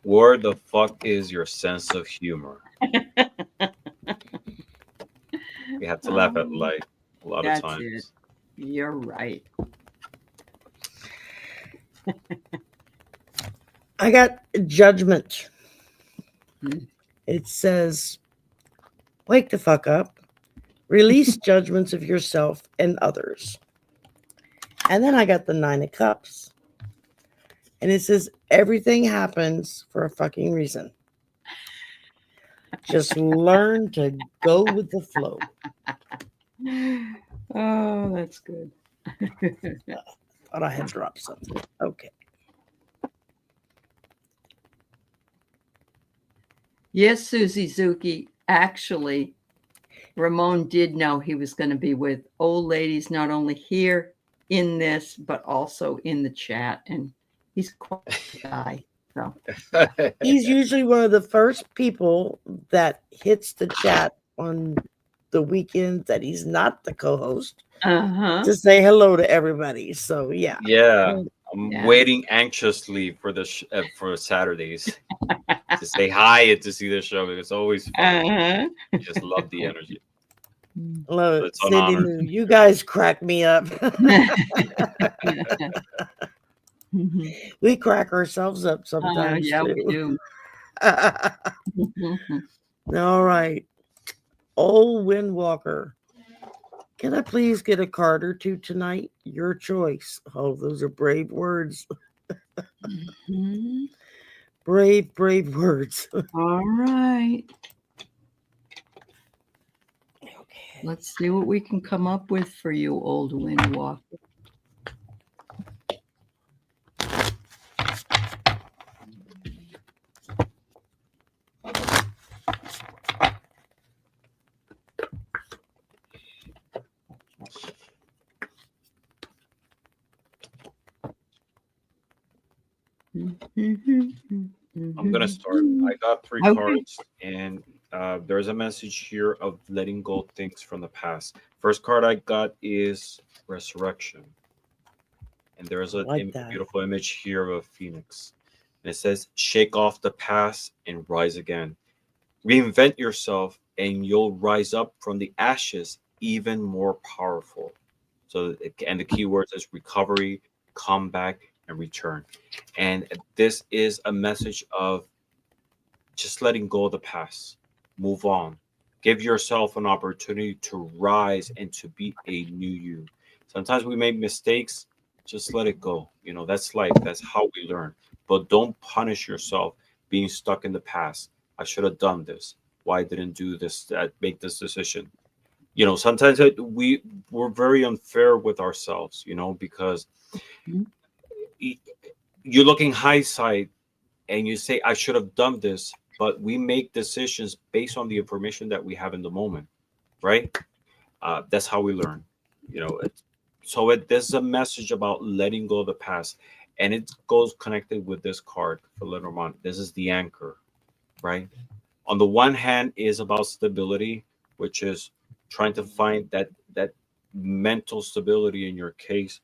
Where the fuck is your sense of humor? We have to laugh at life a lot of times. It. You're right. I got judgment. It says, wake the fuck up. Release judgments of yourself and others. And then I got the 9 of Cups. And it says, everything happens for a fucking reason. Just learn to go with the flow. Oh, that's good. Thought I had dropped something. Okay. Yes, Susie Zuki. Actually, Ramón did know he was going to be with old ladies, not only here in this, but also in the chat. And he's quite a guy. So he's usually one of the first people that hits the chat on the weekends that he's not the co-host to say hello to everybody. So yeah. I'm waiting anxiously for the for Saturdays to say hi and to see the show. It's always fun. I just love the energy. Love it. Cindy, you guys crack me up. We crack ourselves up sometimes. Yeah, too. we do. All right. Old Windwalker. Can I please get a card or two tonight? Your choice. Oh, those are brave words. Brave words. All right. Okay. Let's see what we can come up with for you, old Windwalker. I'm gonna start. I got 3 cards, and there's a message here of letting go things from the past. First card I got is Resurrection, and there's a beautiful image here of a phoenix, and it says, "Shake off the past and rise again. Reinvent yourself, and you'll rise up from the ashes even more powerful." So, and the key words is recovery, comeback, and return. And this is a message of just letting go of the past, move on, give yourself an opportunity to rise and to be a new you. Sometimes we make mistakes, just let it go. You know, that's life, that's how we learn. But don't punish yourself being stuck in the past. I should have done this. Why didn't do this? Make this decision. You know, sometimes we're very unfair with ourselves, you know, because you look in hindsight and you say, I should have done this, but we make decisions based on the information that we have in the moment, right? That's how we learn, you know. There's a message about letting go of the past, and it goes connected with this card for Lenormand. This is the anchor, right? On the one hand is about stability, which is trying to find that mental stability in your case,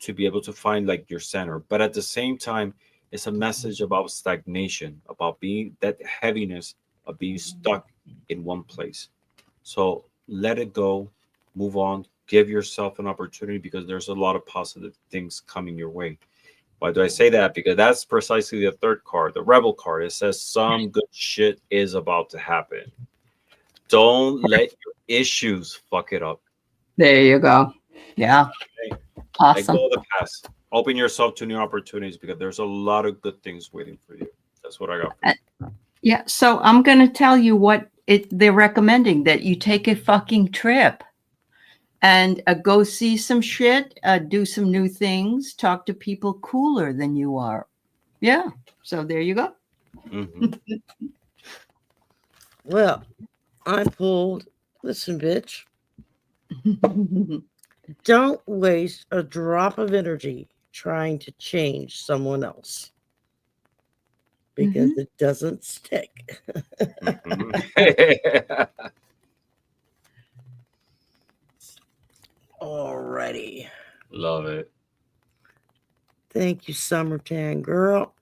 to be able to find like your center. But at the same time, it's a message about stagnation, about being that heaviness of being stuck in one place. So let it go, move on, give yourself an opportunity, because there's a lot of positive things coming your way. Why do I say that? Because that's precisely the third card, the Rebel card. It says some good shit is about to happen. Don't let your issues fuck it up. There you go. Yeah. Okay. Awesome. Let go of the past. Open yourself to new opportunities, because there's a lot of good things waiting for you. That's what I got for you. Yeah. So I'm going to tell you what they're recommending, that you take a fucking trip and go see some shit, do some new things, talk to people cooler than you are. Yeah. So there you go. Mm-hmm. Well, I pulled, listen, bitch. Don't waste a drop of energy trying to change someone else because it doesn't stick. Alrighty. Love it. Thank you, Summertan girl.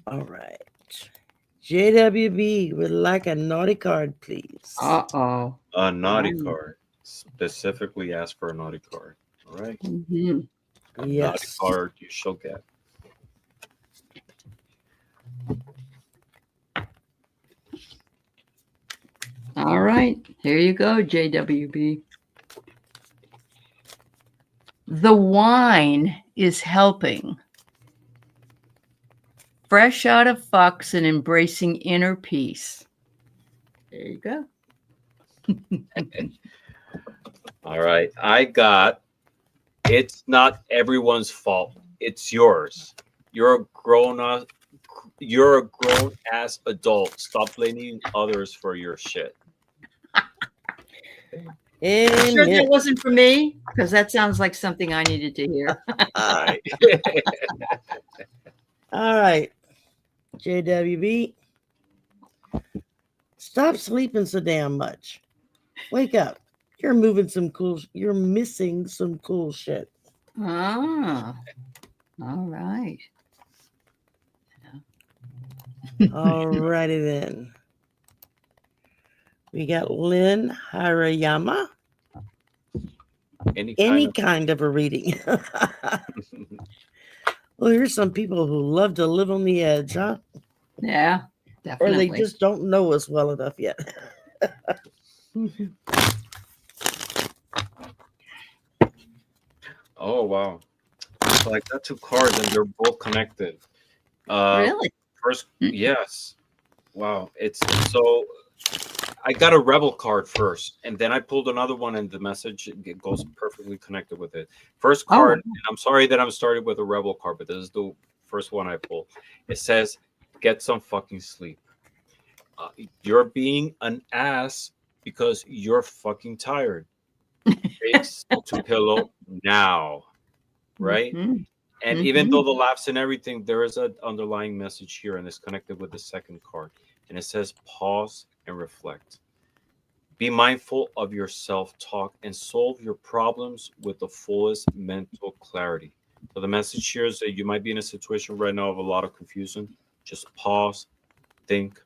All right. JWB would like a naughty card, please. Uh-oh. A naughty card. Specifically ask for a naughty card. All right. A naughty card you shall get. All right. Here you go, JWB. The wine is helping. Fresh out of fucks and embracing inner peace. There you go. All right. I got it's not everyone's fault. It's yours. You're a grown ass adult. Stop blaming others for your shit. Sure that wasn't for me? Because that sounds like something I needed to hear. All right. JWB. Stop sleeping so damn much. Wake up. You're missing some cool shit. Ah. All right. All righty then. We got Lynn Hirayama. Any kind of a reading. Well, here's some people who love to live on the edge, huh? Yeah, definitely. Or they just don't know us well enough yet. Oh, wow. So I got 2 cards and they're both connected. Really? First, yes. Wow. It's so I got a rebel card first, and then I pulled another one, and the message it goes perfectly connected with it. First card, and I'm sorry that I'm started with a rebel card, but this is the first one I pulled. It says, "Get some fucking sleep. You're being an ass because you're fucking tired. Face to pillow now." Right? And even though the laughs and everything, there is an underlying message here, and it's connected with the second card. And it says, pause and reflect. Be mindful of your self-talk and solve your problems with the fullest mental clarity. So the message here is that you might be in a situation right now of a lot of confusion. Just pause, think,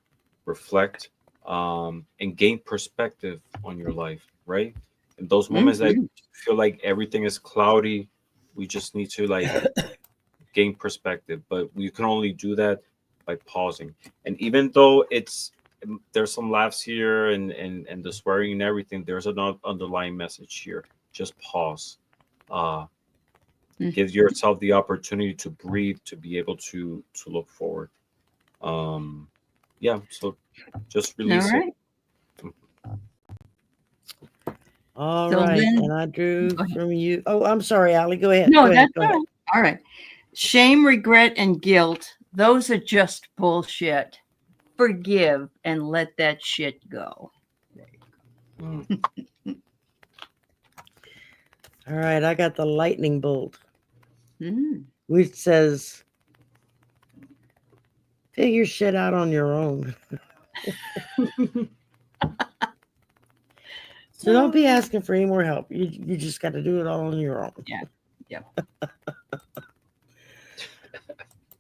reflect, and gain perspective on your life, right? In those moments that you feel like everything is cloudy, we just need to gain perspective. But we can only do that by pausing. And even though there's some laughs here and the swearing and everything, there's an underlying message here. Just pause. Give yourself the opportunity to breathe, to be able to look forward. Yeah, so just release it. All right, and I drew from you. Oh, I'm sorry, Allie. Go ahead. No, go ahead, that's all right. Shame, regret, and guilt, those are just bullshit. Forgive and let that shit go. All right, I got the lightning bolt, which says, figure shit out on your own. So don't be asking for any more help. You just got to do it all on your own. Yeah. Yep.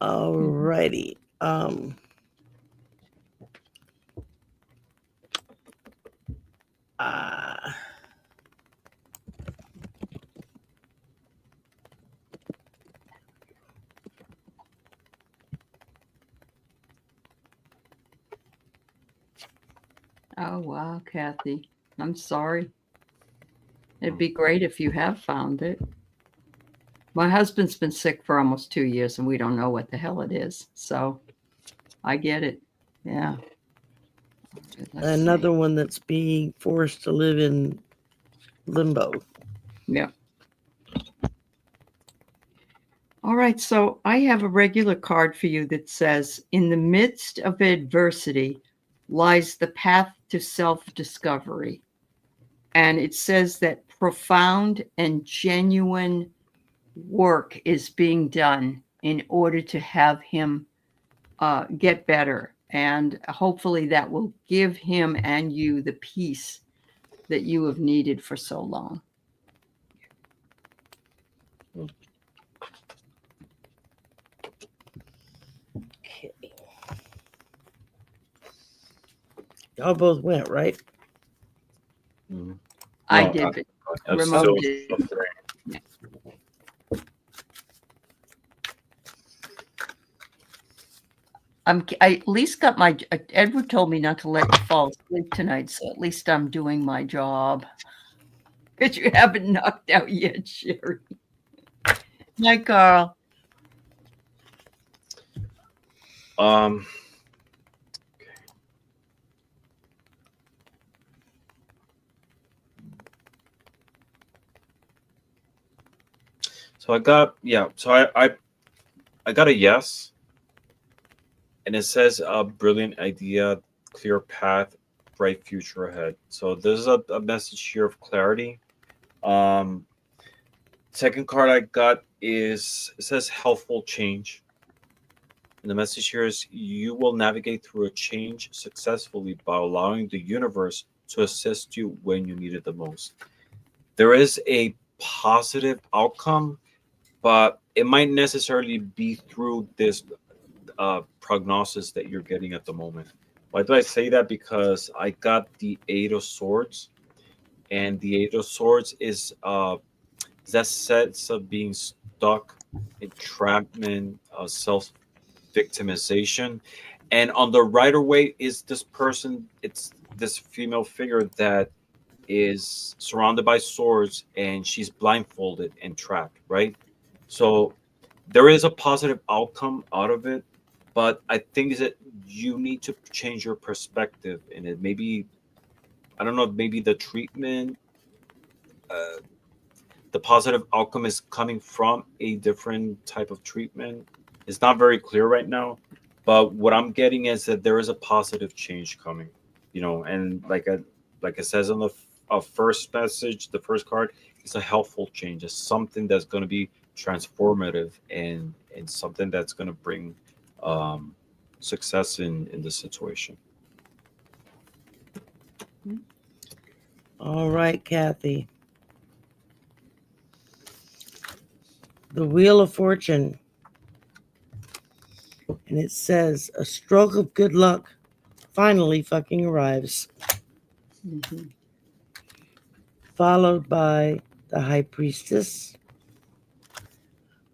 All righty. Oh, wow, Kathy. I'm sorry. It'd be great if you have found it. My husband's been sick for almost 2 years, and we don't know what the hell it is. So I get it. Yeah. Another one that's being forced to live in limbo. Yeah. All right. So I have a regular card for you that says, in the midst of adversity lies the path to self-discovery. And it says that profound and genuine work is being done in order to have him get better. And hopefully that will give him and you the peace that you have needed for so long. Okay. Y'all both went, right? Mm-hmm. I No, did, but I'm Ramón still did. shuffling. I at least got my, Edward told me not to let you fall asleep tonight, so at least I'm doing my job. Because you haven't knocked out yet, Sherry. Hi, Carl. Okay. So I got, I got a yes. And it says a brilliant idea, clear path, bright future ahead. So there's a message here of clarity. Second card I got is, it says helpful change. And the message here is you will navigate through a change successfully by allowing the universe to assist you when you need it the most. There is a positive outcome, but it might necessarily be through this prognosis that you're getting at the moment. Why do I say that? Because I got the Eight of Swords, and the Eight of Swords is that sense of being stuck, entrapment, self-victimization, and on the Rider Waite is this person. It's this female figure that is surrounded by swords, and she's blindfolded and trapped. Right, so there is a positive outcome out of it, but I think is that you need to change your perspective in it. Maybe, I don't know, maybe the treatment, the positive outcome is coming from a different type of treatment. It's not very clear right now, but what I'm getting is that there is a positive change coming, and like it says on the first message, the first card, it's a helpful change. It's something that's going to be transformative and something that's going to bring success in the situation. All right, Kathy. The Wheel of Fortune. And it says, a stroke of good luck finally fucking arrives. Mm-hmm. Followed by the High Priestess,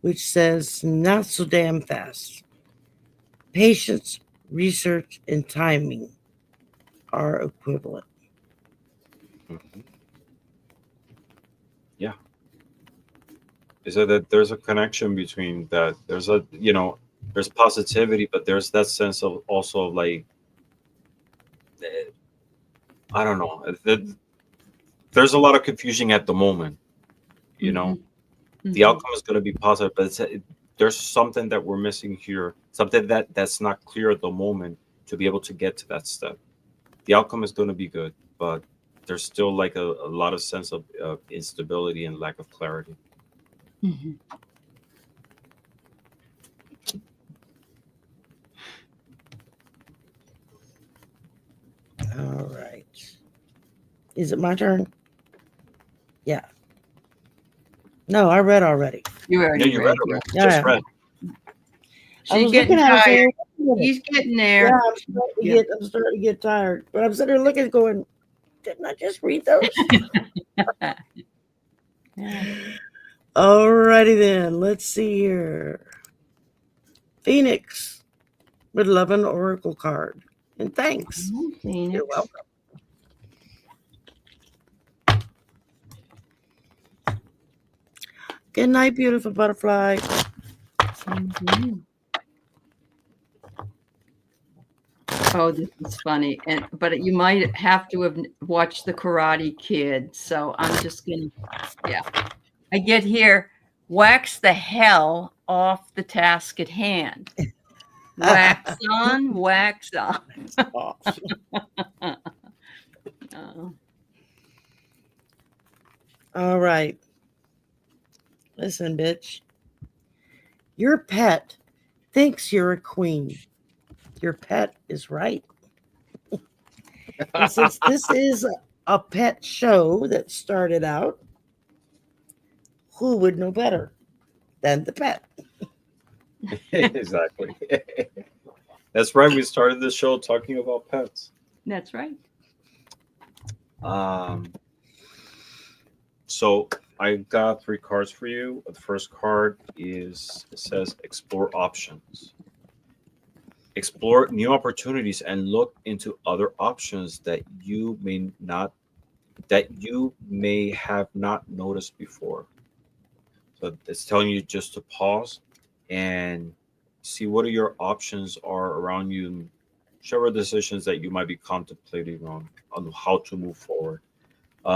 which says, not so damn fast. Patience, research, and timing are equivalent. Mm-hmm. Yeah. Is that there's a connection between that? There's a, there's positivity, but there's that sense of also like, I don't know. There's a lot of confusion at the moment. Mm-hmm. The outcome is going to be positive, but there's something that we're missing here, something that's not clear at the moment to be able to get to that step. The outcome is going to be good, but there's still like a lot of sense of instability and lack of clarity. Mm-hmm. All right. Is it my turn? Yeah. No, I read already. You already You read read. already. Just read. She's getting tired. He's getting there. Yeah, I'm starting to get tired. But I'm sitting there looking, going, didn't I just read those? All righty then. Let's see here. Phoenix would love an oracle card. And thanks. Phoenix. You're welcome. Good night, beautiful butterfly. Mm-hmm. Oh, this is funny. But you might have to have watched the Karate Kid. So I'm just gonna, I get here, wax the hell off the task at hand. Wax on, wax off. Oh. All right. Listen, bitch. Your pet thinks you're a queen. Your pet is right. And since this is a pet show that started out, who would know better than the pet? Exactly. That's right. We started the show talking about pets. That's right. So I got 3 cards for you. The first card says explore options. Explore new opportunities and look into other options that you may have not noticed before. So it's telling you just to pause and see what your options are around you, whichever decisions that you might be contemplating on how to move forward.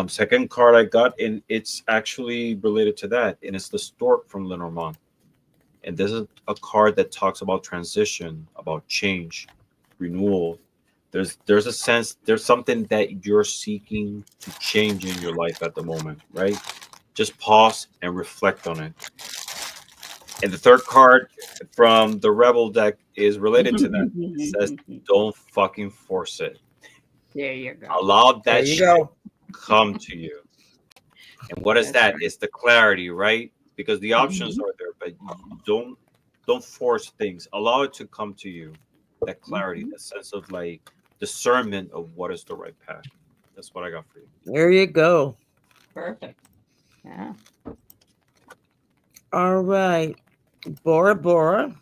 Second card I got, and it's actually related to that, and it's the Stork from Lenormand. And this is a card that talks about transition, about change, renewal. There's a sense, there's something that you're seeking to change in your life at the moment, right? Just pause and reflect on it. And the third card from the Rebel deck is related to that. It says, don't fucking force it. There you go. Allow that shit come to you. And what is that? Right. It's the clarity, right? Because the options are there, but you don't force things. Allow it to come to you. That clarity, that sense of like discernment of what is the right path. That's what I got for you. There you go. Perfect. Yeah. All right. Bora Bora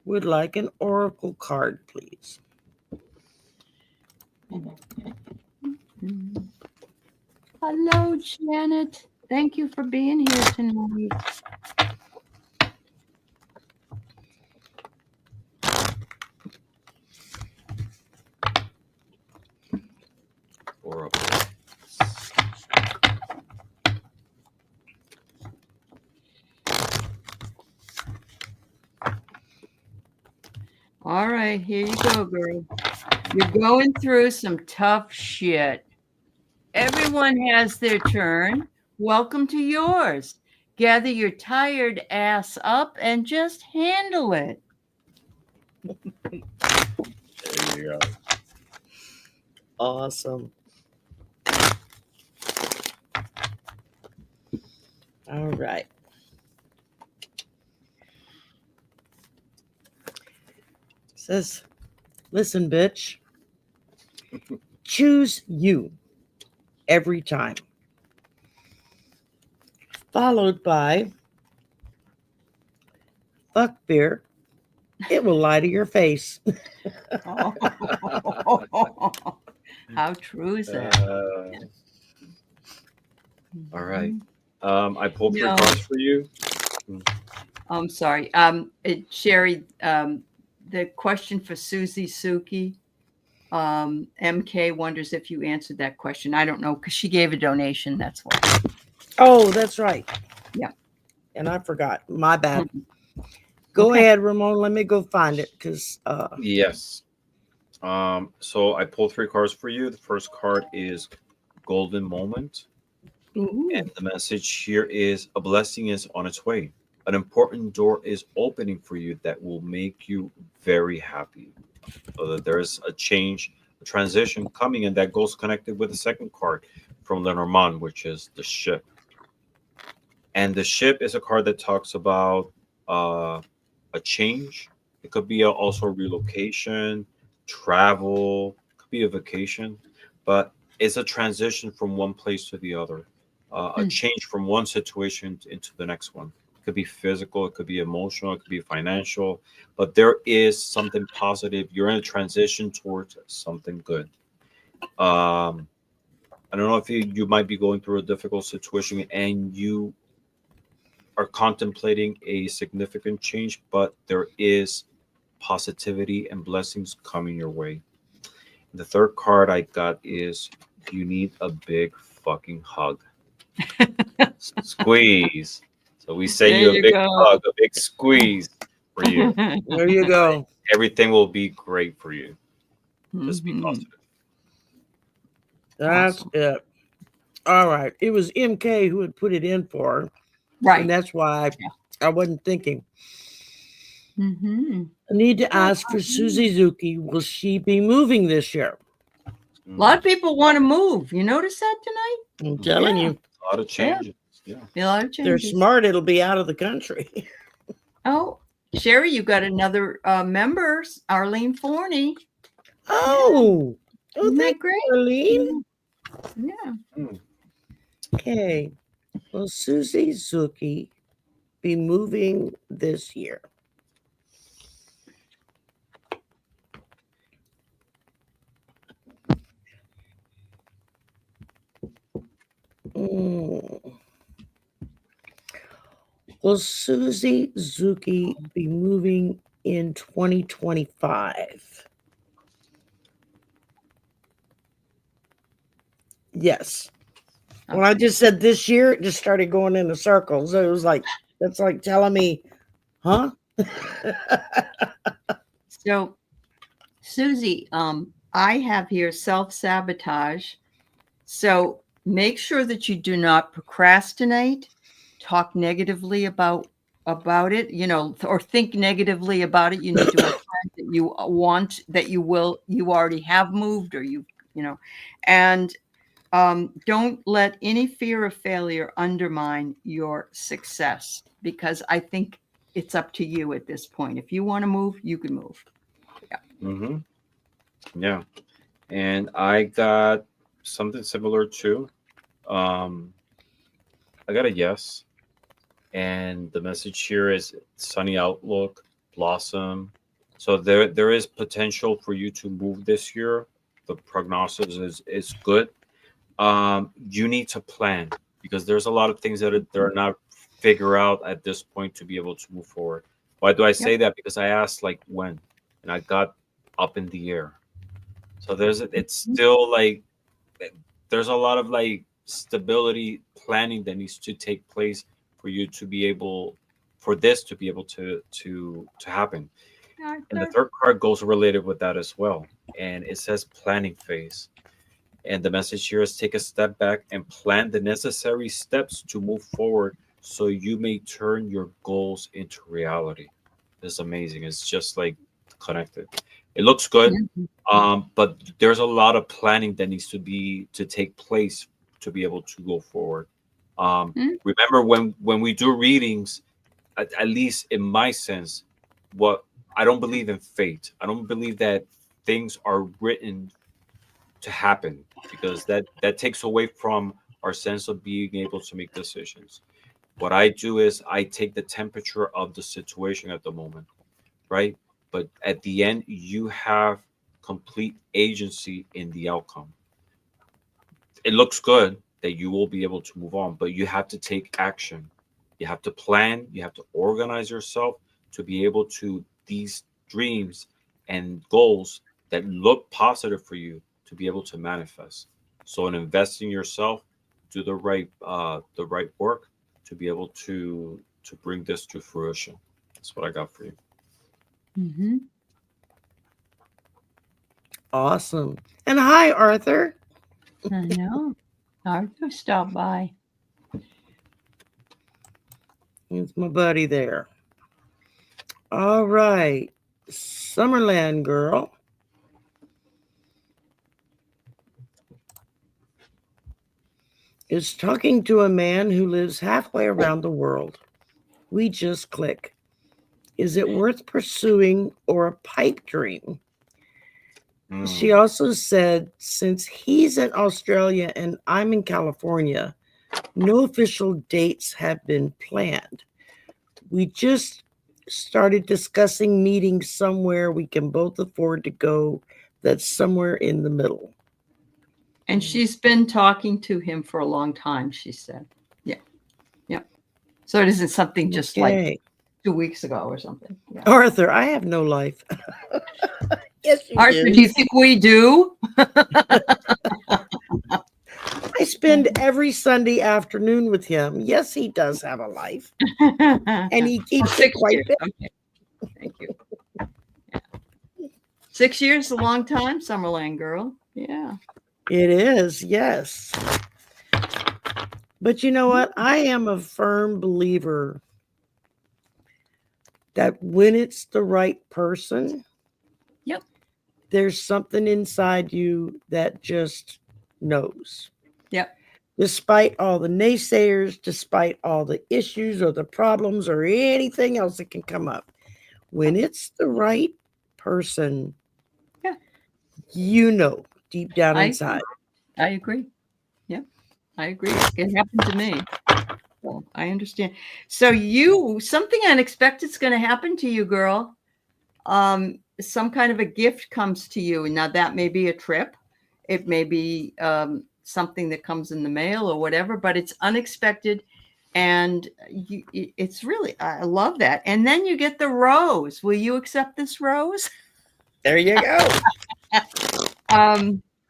would like an oracle card, please. Hello, Janet. Thank you for being here tonight. All right, here you go, girl. You're going through some tough shit. Everyone has their turn. Welcome to yours. Gather your tired ass up and just handle it. There you go. Awesome. All right. Says, listen, bitch. Choose you every time. Followed by fuck beer. It will lie to your face. Oh. How true is that? All right. I pulled 3 cards for you. I'm sorry. Sherry, the question for Susie Suki, MK wonders if you answered that question. I don't know, because she gave a donation. That's why. Oh, that's right. Yeah. And I forgot. My bad. Go ahead, Ramon. Let me go find it because yes. So I pulled 3 cards for you. The first card is Golden Moment. Ooh. And the message here is a blessing is on its way. An important door is opening for you that will make you very happy. So that there is a change, a transition coming, and that goes connected with the second card from Lenormand, which is the ship. And the ship is a card that talks about a change. It could be also relocation, travel, could be a vacation, but it's a transition from one place to the other, a change from one situation into the next one. It could be physical, it could be emotional, it could be financial, but there is something positive. You're in a transition towards something good. I don't know if you might be going through a difficult situation and you are contemplating a significant change, but there is positivity and blessings coming your way. The third card I got is you need a big fucking hug. Squeeze. So we say you a big hug, a big squeeze for you. There you go. Everything will be great for you. Just be positive. That's it. All right. It was MK who had put it in for her. Right. And that's why I wasn't thinking. Mm-hmm. I need to ask for Susie Zuki. Will she be moving this year? A lot of people want to move. You notice that tonight? I'm telling you. A lot of changes. Yeah. A lot of changes. They're smart. It'll be out of the country. Oh, Sherry, you got another member, Arlene Forney. Oh. Oh, Isn't that thank great? you, Arlene. Yeah. Okay. Will Susie Zuki be moving this year? Will Susie Zuki be moving in 2025? Yes. When I just said this year, it just started going in a circle. So it was like, that's like telling me, huh? So, Susie, I have here self-sabotage. So make sure that you do not procrastinate, talk negatively about it, you know, or think negatively about it. You need to have plans that you want, that you already have moved, or you know, and don't let any fear of failure undermine your success, because I think it's up to you at this point. If you want to move, you can move. Yeah. Mm-hmm. Yeah. And I got something similar too. I got a yes. And the message here is sunny outlook, blossom. So there is potential for you to move this year. The prognosis is good. You need to plan, because there's a lot of things that are not figured out at this point to be able to move forward. Why do I say that? Because I asked like when, and I got up in the air. So it's still like there's a lot of like stability planning that needs to take place for you to be able, for this to be able to happen. And the third card goes related with that as well, and it says planning phase. And the message here is take a step back and plan the necessary steps to move forward so you may turn your goals into reality. It's amazing. It's just like connected. It looks good, but there's a lot of planning that needs to take place to be able to go forward. Remember, when we do readings, at least in my sense, what I don't believe in fate. I don't believe that things are written to happen, because that takes away from our sense of being able to make decisions. What I do is I take the temperature of the situation at the moment, right? But at the end, you have complete agency in the outcome. It looks good that you will be able to move on, but you have to take action. You have to plan, you have to organize yourself to be able to these dreams and goals that look positive for you to be able to manifest. So in investing yourself, do the right work to be able to bring this to fruition. That's what I got for you. Mm-hmm. Awesome. And hi, Arthur. I know. Arthur stopped by. It's my buddy there. All right. Summerland girl. Is talking to a man who lives halfway around the world. We just click. Is it worth pursuing or a pipe dream? She also said, since he's in Australia and I'm in California, no official dates have been planned. We just started discussing meeting somewhere we can both afford to go, that's somewhere in the middle. And she's been talking to him for a long time, she said. Yeah. Yeah. So it isn't something just like 2 weeks ago or something. Yeah. Arthur, I have no life. Yes, you Arthur, do. do you think we do? I spend every Sunday afternoon with him. Yes, he does have a life. And he keeps it quite fit. Okay. Thank you. Yeah. 6 years is a long time, Summerland girl. Yeah. It is, yes. But you know what? I am a firm believer that when it's the right person, Yep, there's something inside you that just knows. yep. Despite all the naysayers, despite all the issues or the problems or anything else that can come up, when it's the right person, Yeah. you know, deep down I inside. I agree. Yeah, I agree. It happened to me. So I understand. So something unexpected is going to happen to you, girl. Some kind of a gift comes to you. Now that may be a trip. It may be something that comes in the mail or whatever, but it's unexpected. And it's really, I love that. And then you get the rose. Will you accept this rose? There you go.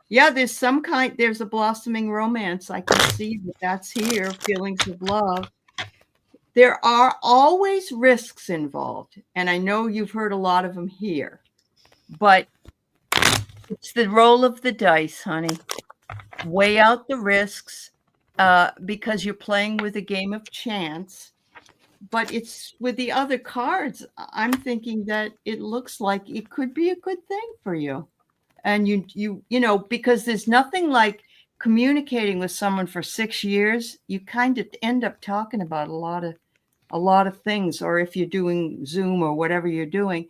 Yeah, there's a blossoming romance. I can see that's here, feelings of love. There are always risks involved. And I know you've heard a lot of them here, but it's the roll of the dice, honey. Weigh out the risks because you're playing with a game of chance. But it's with the other cards, I'm thinking that it looks like it could be a good thing for you. And you know, because there's nothing like communicating with someone for 6 years. You kind of end up talking about a lot of things, or if you're doing Zoom or whatever you're doing,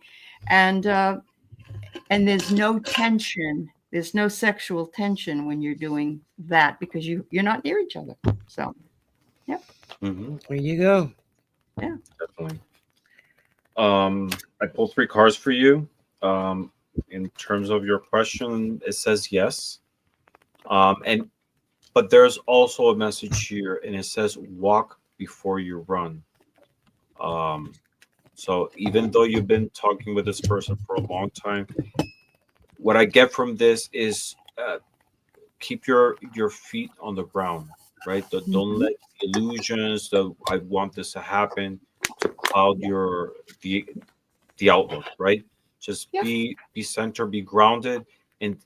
and there's no tension. There's no sexual tension when you're doing that because you're not near each other. So, yeah. Mm-hmm. There you go. Yeah, definitely. I pulled 3 cards for you. In terms of your question, it says yes. But there's also a message here, and it says walk before you run. So even though you've been talking with this person for a long time, what I get from this is keep your feet on the ground, right? Don't let illusions that I want this to happen to cloud the outlook, right? Just be centered, be grounded, and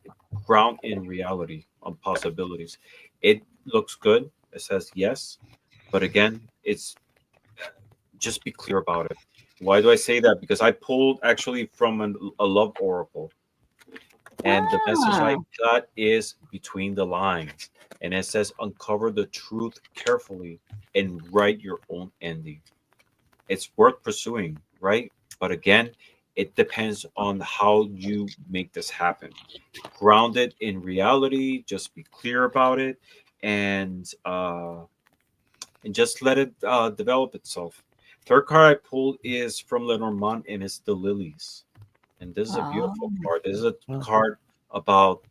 ground in reality on possibilities. It looks good. It says yes, but again, it's just be clear about it. Why do I say that? Because I pulled actually from a love oracle, and the message I got is between the lines, and it says uncover the truth carefully and write your own ending. It's worth pursuing, right? But again, it depends on how you make this happen. Ground it in reality. Just be clear about it, and just let it develop itself. Third card I pulled is from Lenormand, and it's the lilies. And this is a beautiful card. This is a card about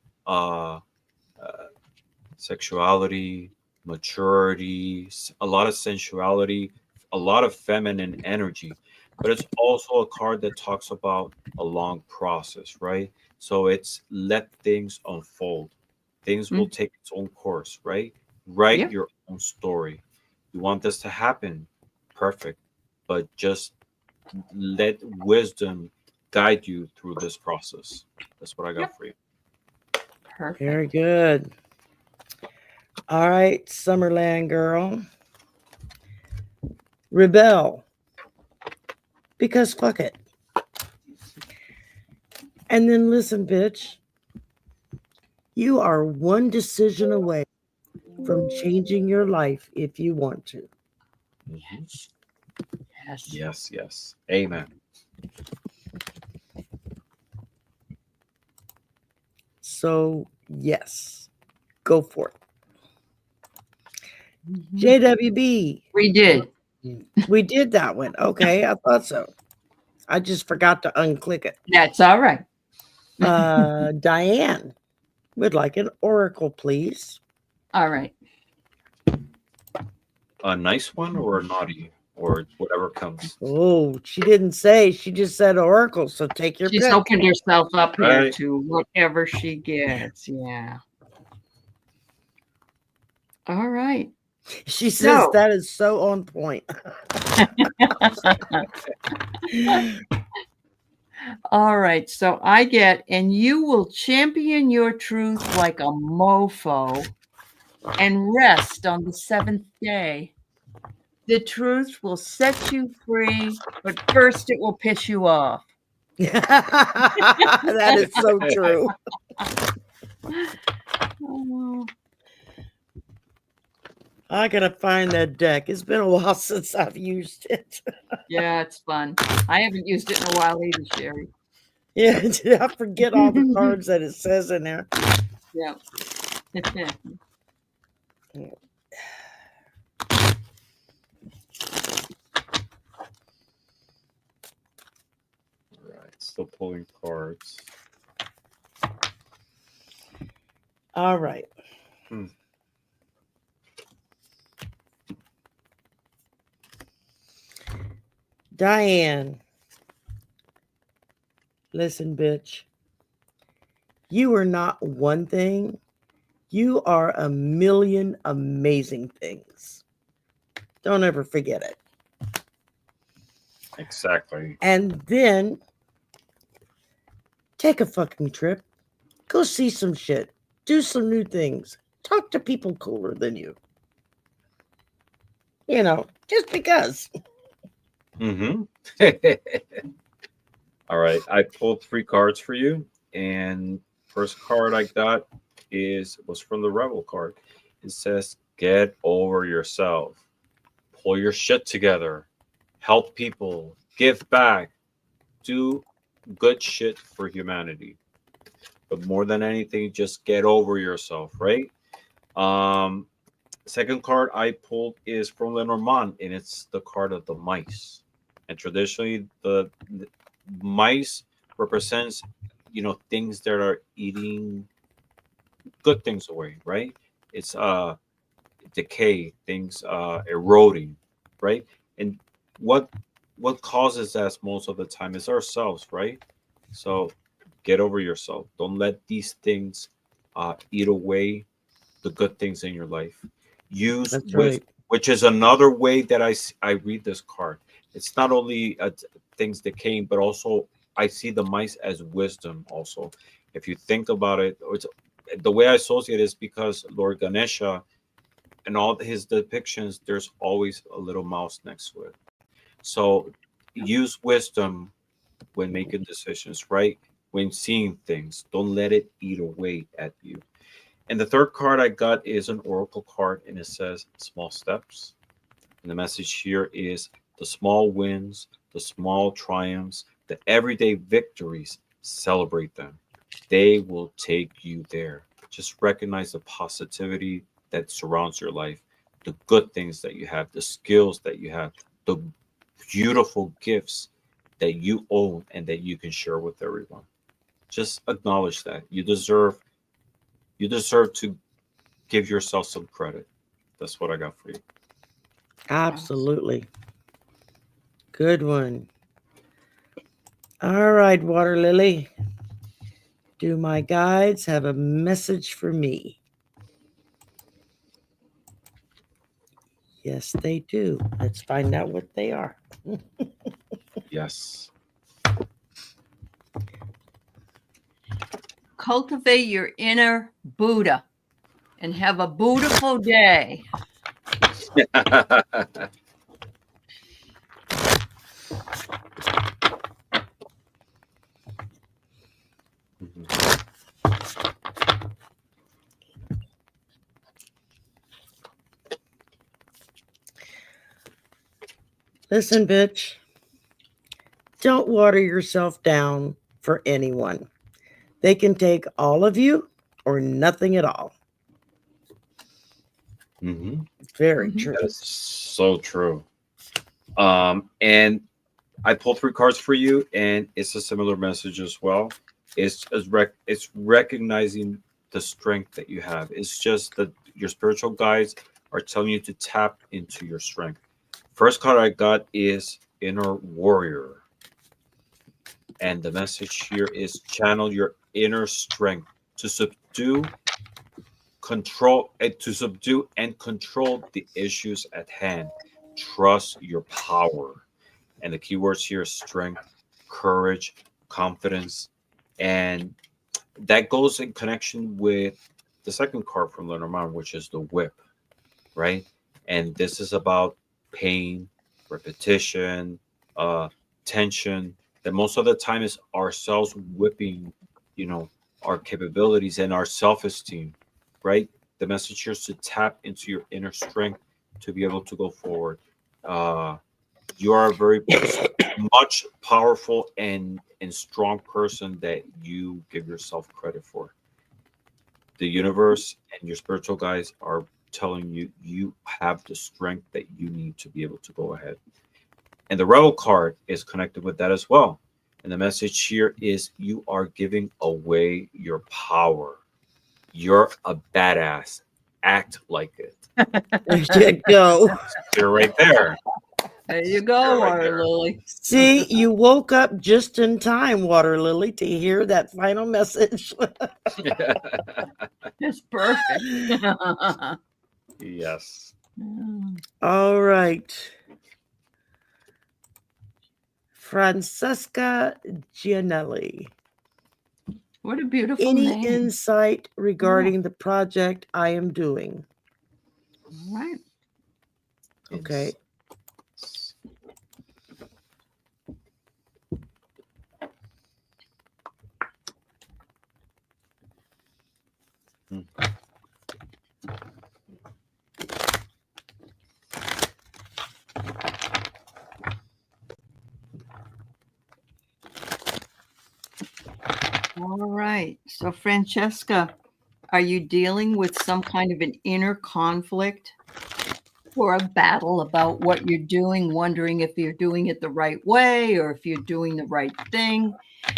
sexuality, maturity, a lot of sensuality, a lot of feminine energy. But it's also a card that talks about a long process, right? So it's let things unfold. Things will take its own course, right? Write your own story. You want this to happen? Perfect. But just let wisdom guide you through this process. That's what I got for you. Perfect. Very good. All right, Summerland girl. Rebel. Because fuck it. And then listen, bitch. You are one decision away from changing your life if you want to. Yes. Yes, yes. Amen. So, yes, go for it. JWB. We did. We did that one. Okay, I thought so. I just forgot to unclick it. That's all right. Diane would like an oracle, please. All right. A nice one or a naughty or whatever comes. Oh, she didn't say. She just said oracle. So take your She's pick. opened herself up here Right. to whatever she gets. Yeah. All right. She says So- that is so on point. All right. So I get, and you will champion your truth like a mofo and rest on the seventh day. The truth will set you free, but first it will piss you off. That is so true. Oh, I gotta find that deck. It's been a while since I've used it. yeah, it's fun. I haven't used it in a while either, Sherry. Yeah, I forget all the cards that it says in there. Yeah. Right, still pulling cards. All right. Diane, listen, bitch. You are not one thing. You are a million amazing things. Don't ever forget it. Exactly. And then take a fucking trip. Go see some shit. Do some new things. Talk to people cooler than you. You know, just because. Mm-hmm. All right. I pulled 3 cards for you. And first card I got was from the Rebel card. It says, get over yourself. Pull your shit together. Help people. Give back. Do good shit for humanity. But more than anything, just get over yourself, right? Second card I pulled is from Lenormand, and it's the card of the mice. And traditionally, the mice represents, things that are eating good things away, right? It's decay, things eroding, right? And what causes that most of the time is ourselves, right? So get over yourself. Don't let these things eat away the good things in your life. Use That's right. which is another way that I read this card. It's not only things decaying, but also I see the mice as wisdom. Also, if you think about it, the way I associate it is because Lord Ganesha, and all his depictions, there's always a little mouse next to it. So use wisdom when making decisions, right? When seeing things, don't let it eat away at you. And the third card I got is an oracle card, and it says small steps. And the message here is the small wins, the small triumphs, the everyday victories, celebrate them. They will take you there. Just recognize the positivity that surrounds your life, the good things that you have, the skills that you have, the beautiful gifts that you own and that you can share with everyone. Just acknowledge that. You deserve to give yourself some credit. That's what I got for you. Absolutely. Good one. All right, Water Lily. Do my guides have a message for me? Yes, they do. Let's find out what they are. Yes. Cultivate your inner Buddha and have a beautiful day. Listen, bitch. Don't water yourself down for anyone. They can take all of you or nothing at all. Mm-hmm. Very true. That is so true. And I pulled 3 cards for you, and it's a similar message as well. It's recognizing the strength that you have. It's just that your spiritual guides are telling you to tap into your strength. First card I got is Inner Warrior. And the message here is channel your inner strength to subdue and control the issues at hand. Trust your power. And the keywords here are strength, courage, confidence, and that goes in connection with the second card from Lenormand, which is the whip, right? And this is about pain, repetition, tension. That most of the time is ourselves whipping, our capabilities and our self-esteem, right? The message here is to tap into your inner strength to be able to go forward. You are a very much powerful and strong person that you give yourself credit for. The universe and your spiritual guides are telling you you have the strength that you need to be able to go ahead. And the Rebel card is connected with that as well. And the message here is you are giving away your power. You're a badass. Act like it. There you go. You're right there. There you go, Right Water there. Lily. See, you woke up just in time, Water Lily, to hear that final message. That's perfect. Yes. All right. Francesca Gianelli. What a beautiful Any name. insight regarding the project I am doing? All right. Okay. All right. So, Francesca, are you dealing with some kind of an inner conflict or a battle about what you're doing, wondering if you're doing it the right way or if you're doing the right thing?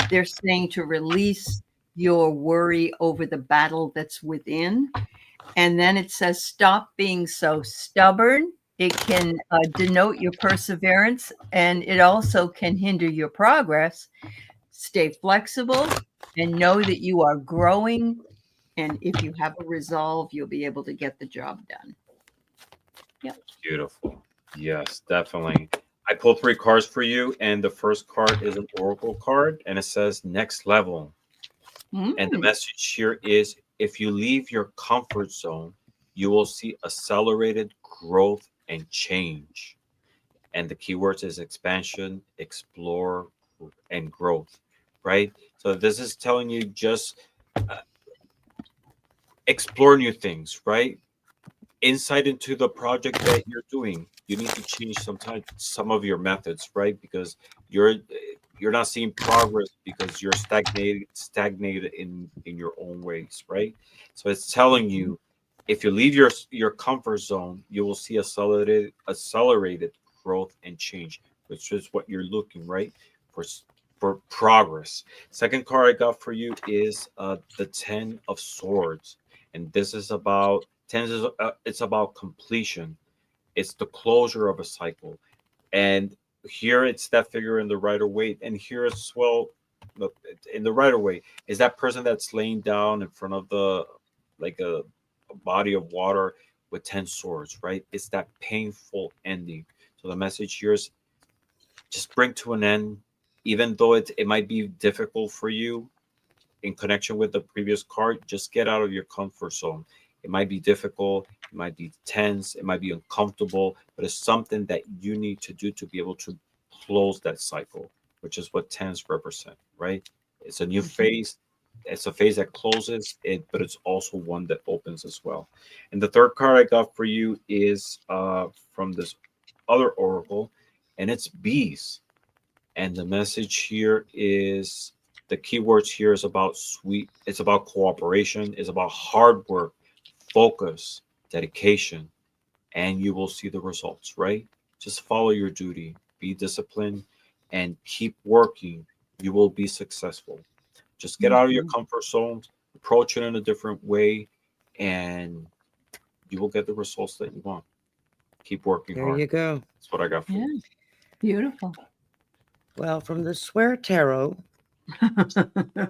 They're saying to release your worry over the battle that's within. And then it says, stop being so stubborn. It can denote your perseverance, and it also can hinder your progress. Stay flexible and know that you are growing. And if you have a resolve, you'll be able to get the job done. Yep. Beautiful. Yes, definitely. I pulled 3 cards for you, and the first card is an oracle card, and it says next level. And the message here is if you leave your comfort zone, you will see accelerated growth and change. And the keywords is expansion, explore, and growth, right? So this is telling you just explore new things, right? Insight into the project that you're doing. You need to change some of your methods, right? Because you're not seeing progress because you're stagnated in your own ways, right? So it's telling you if you leave your comfort zone, you will see accelerated growth and change, which is what you're looking, right? For progress. Second card I got for you is the 10 of Swords, and this is about it's about completion. It's the closure of a cycle, and here it's that figure in the Rider-Waite, and here as well in the Rider-Waite is that person that's laying down in front of the like a body of water with 10 swords, right? It's that painful ending. So the message here is just bring to an end, even though it might be difficult for you in connection with the previous card. Just get out of your comfort zone. It might be difficult, it might be tense, it might be uncomfortable, but it's something that you need to do to be able to close that cycle, which is what 10s represent, right? It's a new phase. It's a phase that closes it, but it's also one that opens as well. And the third card I got for you is from this other oracle, and it's bees. And the message here is the keywords here is about it's about cooperation, it's about hard work, focus, dedication, and you will see the results, right? Just follow your duty, be disciplined, and keep working. You will be successful. Just get out of your comfort zone, approach it in a different way, and you will get the results that you want. Keep working hard. There you go. That's what I got for you. Beautiful. Well, from the Swear Tarot,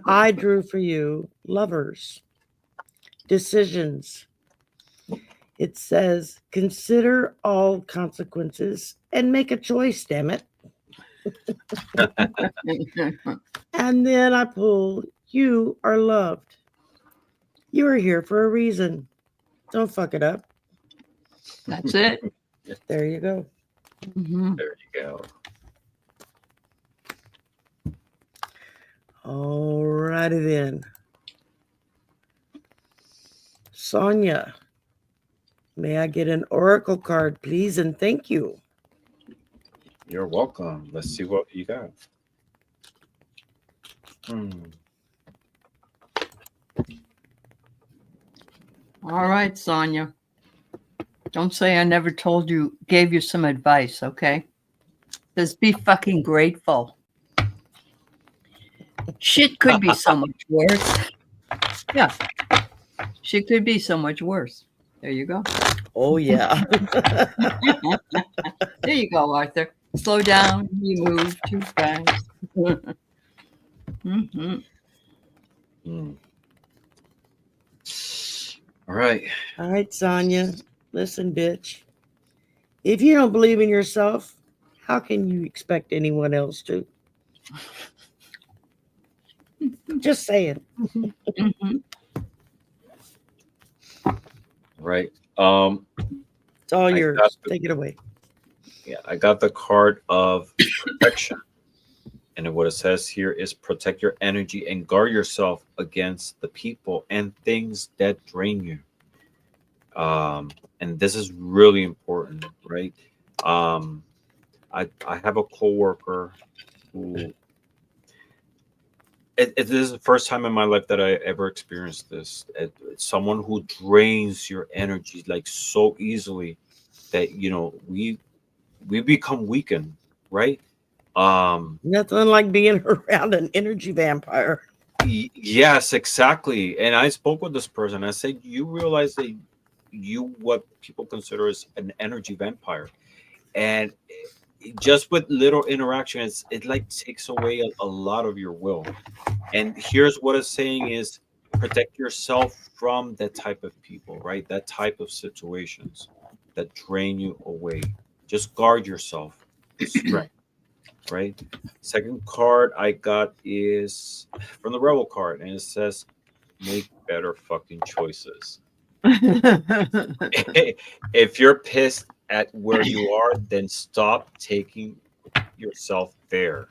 I drew for you lovers, decisions. It says, consider all consequences and make a choice, damn it. And then I pulled, you are loved. You are here for a reason. Don't fuck it up. That's it. There you go. Mhm. There you go. All righty then. Sonia, may I get an oracle card, please, and thank you. You're welcome. Let's see what you got. All right, Sonia. Don't say I never gave you some advice, okay? Just be fucking grateful. Shit could be so much worse. Yeah. Shit could be so much worse. There you go. Oh, yeah. There you go, Arthur. Slow down. You move too fast. Mm-hmm. All right. All right, Sonia. Listen, bitch. If you don't believe in yourself, how can you expect anyone else to? Just saying. Mm-hmm. Right. It's all yours. Take it away. Yeah, I got the card of protection. And what it says here is protect your energy and guard yourself against the people and things that drain you. And this is really important, right? I have a coworker who it is the first time in my life that I ever experienced this. It's someone who drains your energy like so easily that we become weakened, right? Nothing like being around an energy vampire. Yes, exactly. And I spoke with this person. I said, you realize that what people consider as an energy vampire, and just with little interactions, it like takes away a lot of your will. And here's what it's saying is protect yourself from that type of people, right? That type of situations that drain you away. Just guard yourself. Strength, right? Second card I got is from the Rebel card, and it says make better fucking choices. If you're pissed at where you are, then stop taking yourself there.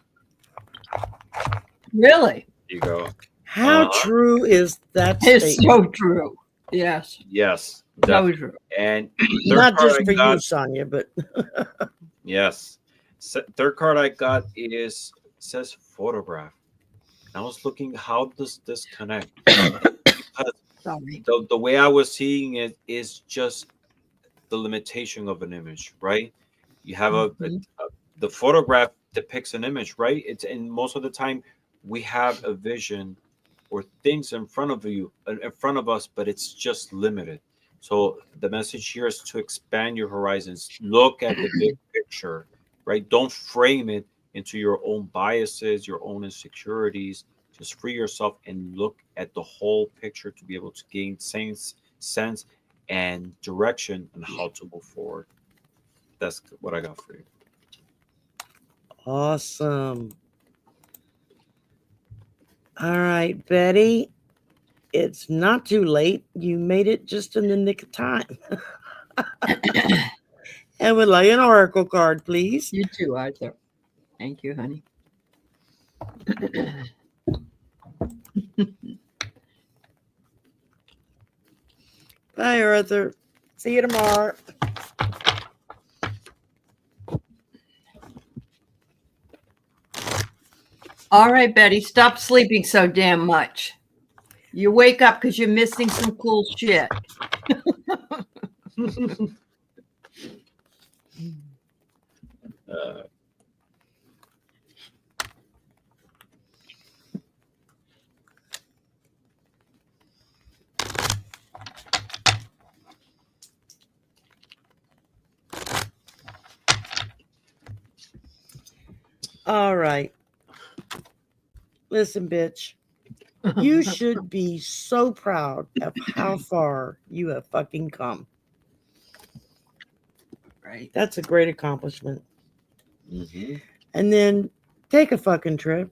Really? There you go. How true is that It's statement? so true. Yes. Yes. So true. And not just for you, Sonia, but yes. Third card I got says photograph. I was looking, how does this connect? Because the way I was seeing it is just the limitation of an image, right? You have the photograph depicts an image, right? And most of the time we have a vision or things in front of us, but it's just limited. So the message here is to expand your horizons. Look at the big picture, right? Don't frame it into your own biases, your own insecurities. Just free yourself and look at the whole picture to be able to gain sense and direction on how to move forward. That's what I got for you. Awesome. All right, Betty. It's not too late. You made it just in the nick of time. And would like an oracle card, please. You too, Arthur. Thank you, honey. Bye, Arthur. See you tomorrow. All right, Betty, stop sleeping so damn much. You wake up because you're missing some cool shit. All right. Listen, bitch. You should be so proud of how far you have fucking come. Right. That's a great accomplishment. Mm-hmm. And then take a fucking trip.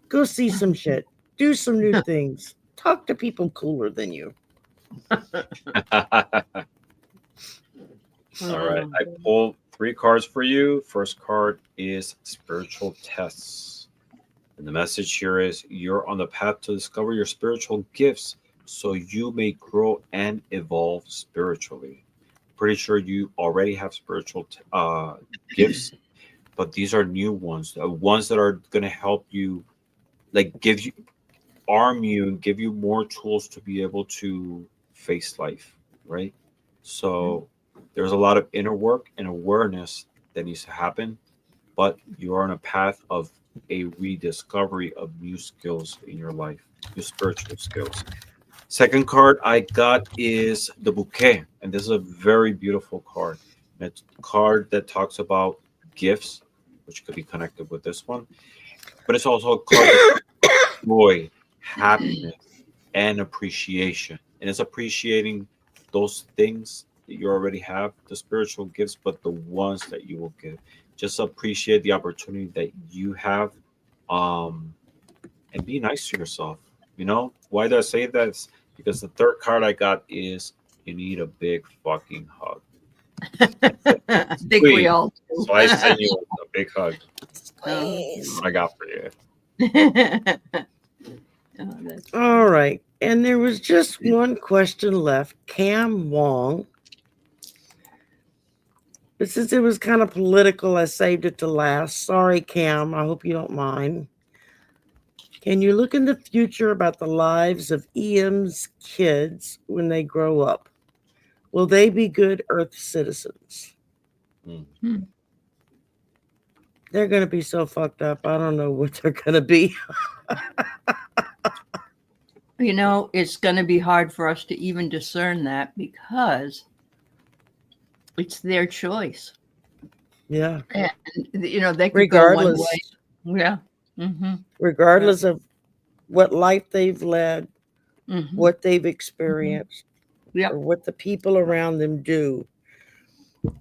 Go see some shit. Do some new things. Talk to people cooler than you. All right. I pulled 3 cards for you. First card is spiritual tests. And the message here is you're on the path to discover your spiritual gifts so you may grow and evolve spiritually. Pretty sure you already have spiritual gifts, but these are new ones, ones that are going to help you, like arm you and give you more tools to be able to face life, right? So there's a lot of inner work and awareness that needs to happen, but you are on a path of a rediscovery of new skills in your life, new spiritual skills. Second card I got is the bouquet, and this is a very beautiful card. It's a card that talks about gifts, which could be connected with this one, but it's also a card that joy, happiness, and appreciation. And it's appreciating those things that you already have, the spiritual gifts, but the ones that you will give. Just appreciate the opportunity that you have, and be nice to yourself. You know, why do I say that? It's because the third card I got is you need a big fucking hug. I think we all do. So I send you a big hug. Squeeze. I got for you. All right. And there was just one question left. Cam Wong. But since it was kind of political, I saved it to last. Sorry, Cam. I hope you don't mind. Can you look in the future about the lives of EM's kids when they grow up? Will they be good Earth citizens? Mm. They're going to be so fucked up. I don't know what they're going to be. You know, it's going to be hard for us to even discern that because it's their choice. Yeah. And, you know, they could go one Regardless. way. Yeah. Mm-hmm. Regardless of what life they've led, Mm-hmm. what they've experienced, Yep. or what the people around them do.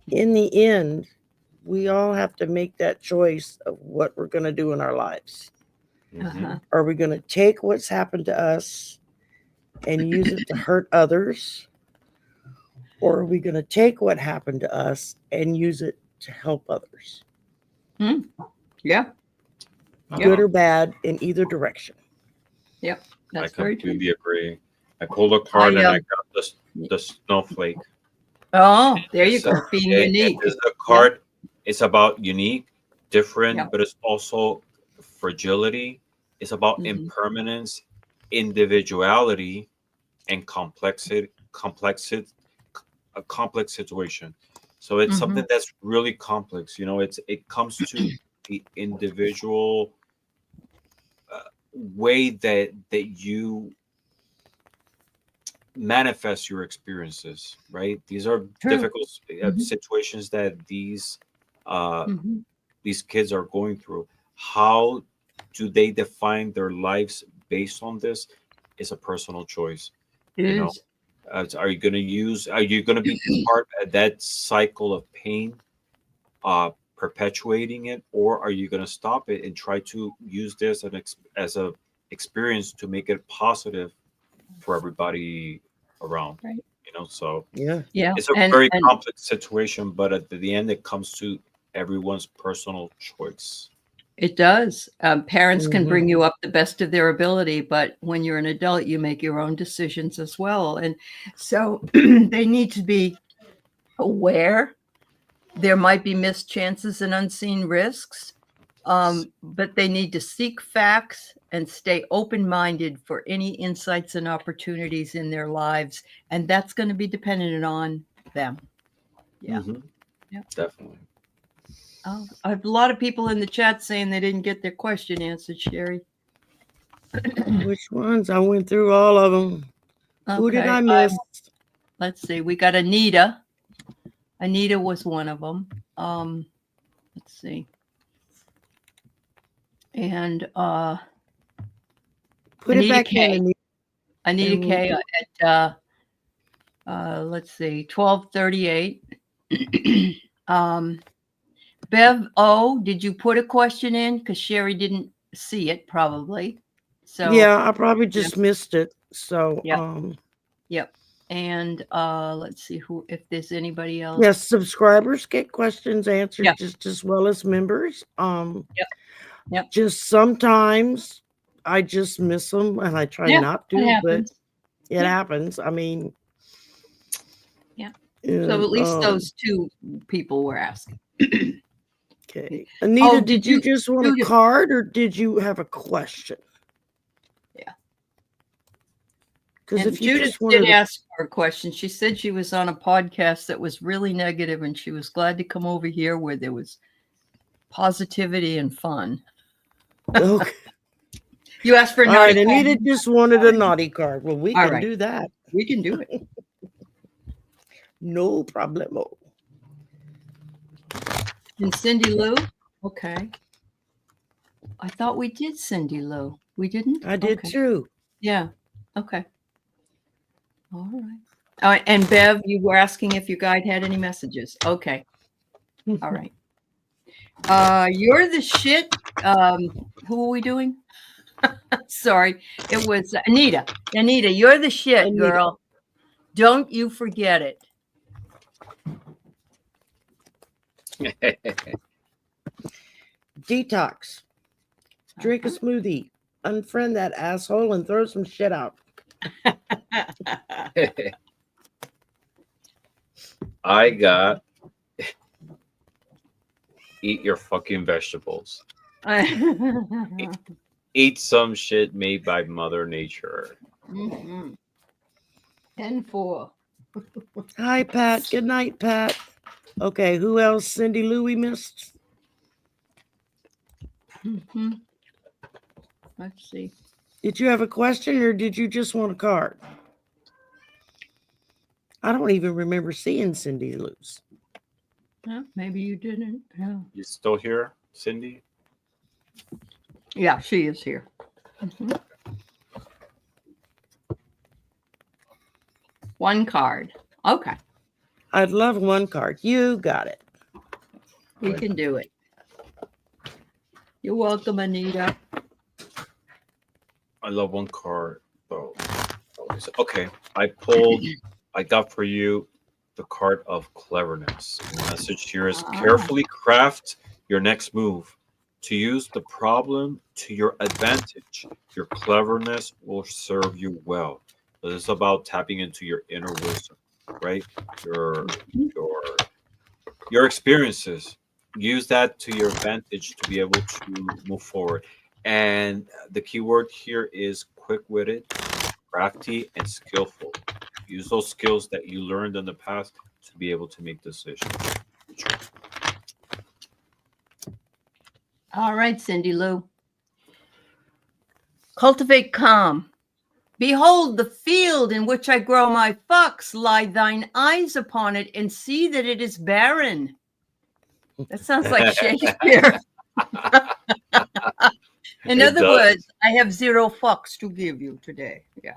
In the end, we all have to make that choice of what we're going to do in our lives. Uh-huh. Are we going to take what's happened to us and use it to hurt others? Or are we going to take what happened to us and use it to help others? Yeah. Good or bad in either direction. Yep. That's I very true. completely agree. I pulled a card and I got the snowflake. Oh, there you go. Being unique. This is a card. It's about unique, different, Yeah. but it's also fragility. It's about Mhm. impermanence, individuality, and a complex situation. So it's something that's really complex. You know, it comes to the individual way that you manifest your experiences, right? These are True. difficult situations that these kids are going through. How do they define their lives based on this? Is a personal choice. It know, is. Are you going to be part of that cycle of pain, perpetuating it, or are you going to stop it and try to use this as a experience to make it positive for everybody around? Right. You know, so Yeah. it's a very complex situation, but at the end, it comes to everyone's personal choice. It does. Parents can bring you up the best of their ability, but when you're an adult, you make your own decisions as well. And so they need to be aware. There might be missed chances and unseen risks, but they need to seek facts and stay open-minded for any insights and opportunities in their lives. And that's going to be dependent on them. Yeah. Yeah, definitely. Oh, I have a lot of people in the chat saying they didn't get their question answered, Sherry. Which ones? I went through all of them. Who did I miss? Let's see. We got Anita. Anita was one of them. Let's see. And Put Anita it back K. in. Anita K at let's see, 12:38. Bev O, did you put a question in? Because Sherry didn't see it probably. So yeah, I probably just missed it. So Yep. And let's see if there's anybody else. Yes, subscribers get questions answered just as well as members. Yep. Just sometimes I just miss them and I try not to, but it happens. I mean, so at least those two people were asking. Okay. Anita, did you just want a card or did you have a question? Yeah. Because if you Judith did ask her a question. She said she was on a podcast that was really negative and she was glad to come over here where there was positivity and fun. Okay. You asked for a naughty card. Anita just wanted a naughty card. Well, we can do that. We can do it. No problemo. And Cindy Lou? Okay. I thought we did Cindy Lou. We didn't? I did too. Yeah. Okay. All right. And Bev, you were asking if your guide had any messages. Okay. All right. You're the shit. Who are we doing? Sorry. It was Anita. Anita, you're the shit, girl. Don't you forget it. Detox. Drink a smoothie. Unfriend that asshole and throw some shit out. I got eat your fucking vegetables. Eat some shit made by Mother Nature. 10-4. Hi, Pat. Good night, Pat. Okay, who else? Cindy Lou we missed? Let's see. Did you have a question or did you just want a card? I don't even remember seeing Cindy Lou's. Maybe you didn't. Yeah. You still here, Cindy? Yeah, she is here. One card. Okay. I'd love one card. You got it. We can do it. You're welcome, Anita. I love one card, though. Okay, I got for you the card of cleverness. The message here is carefully craft your next move to use the problem to your advantage. Your cleverness will serve you well. This is about tapping into your inner wisdom, right? Your experiences. Use that to your advantage to be able to move forward. And the key word here is quick-witted, crafty, and skillful. Use those skills that you learned in the past to be able to make decisions. All right, Cindy Lou. Cultivate calm. Behold the field in which I grow my fox. Lie thine eyes upon it and see that it is barren. That sounds like Shakespeare. In other words, I have 0 fucks to give you today. Yeah.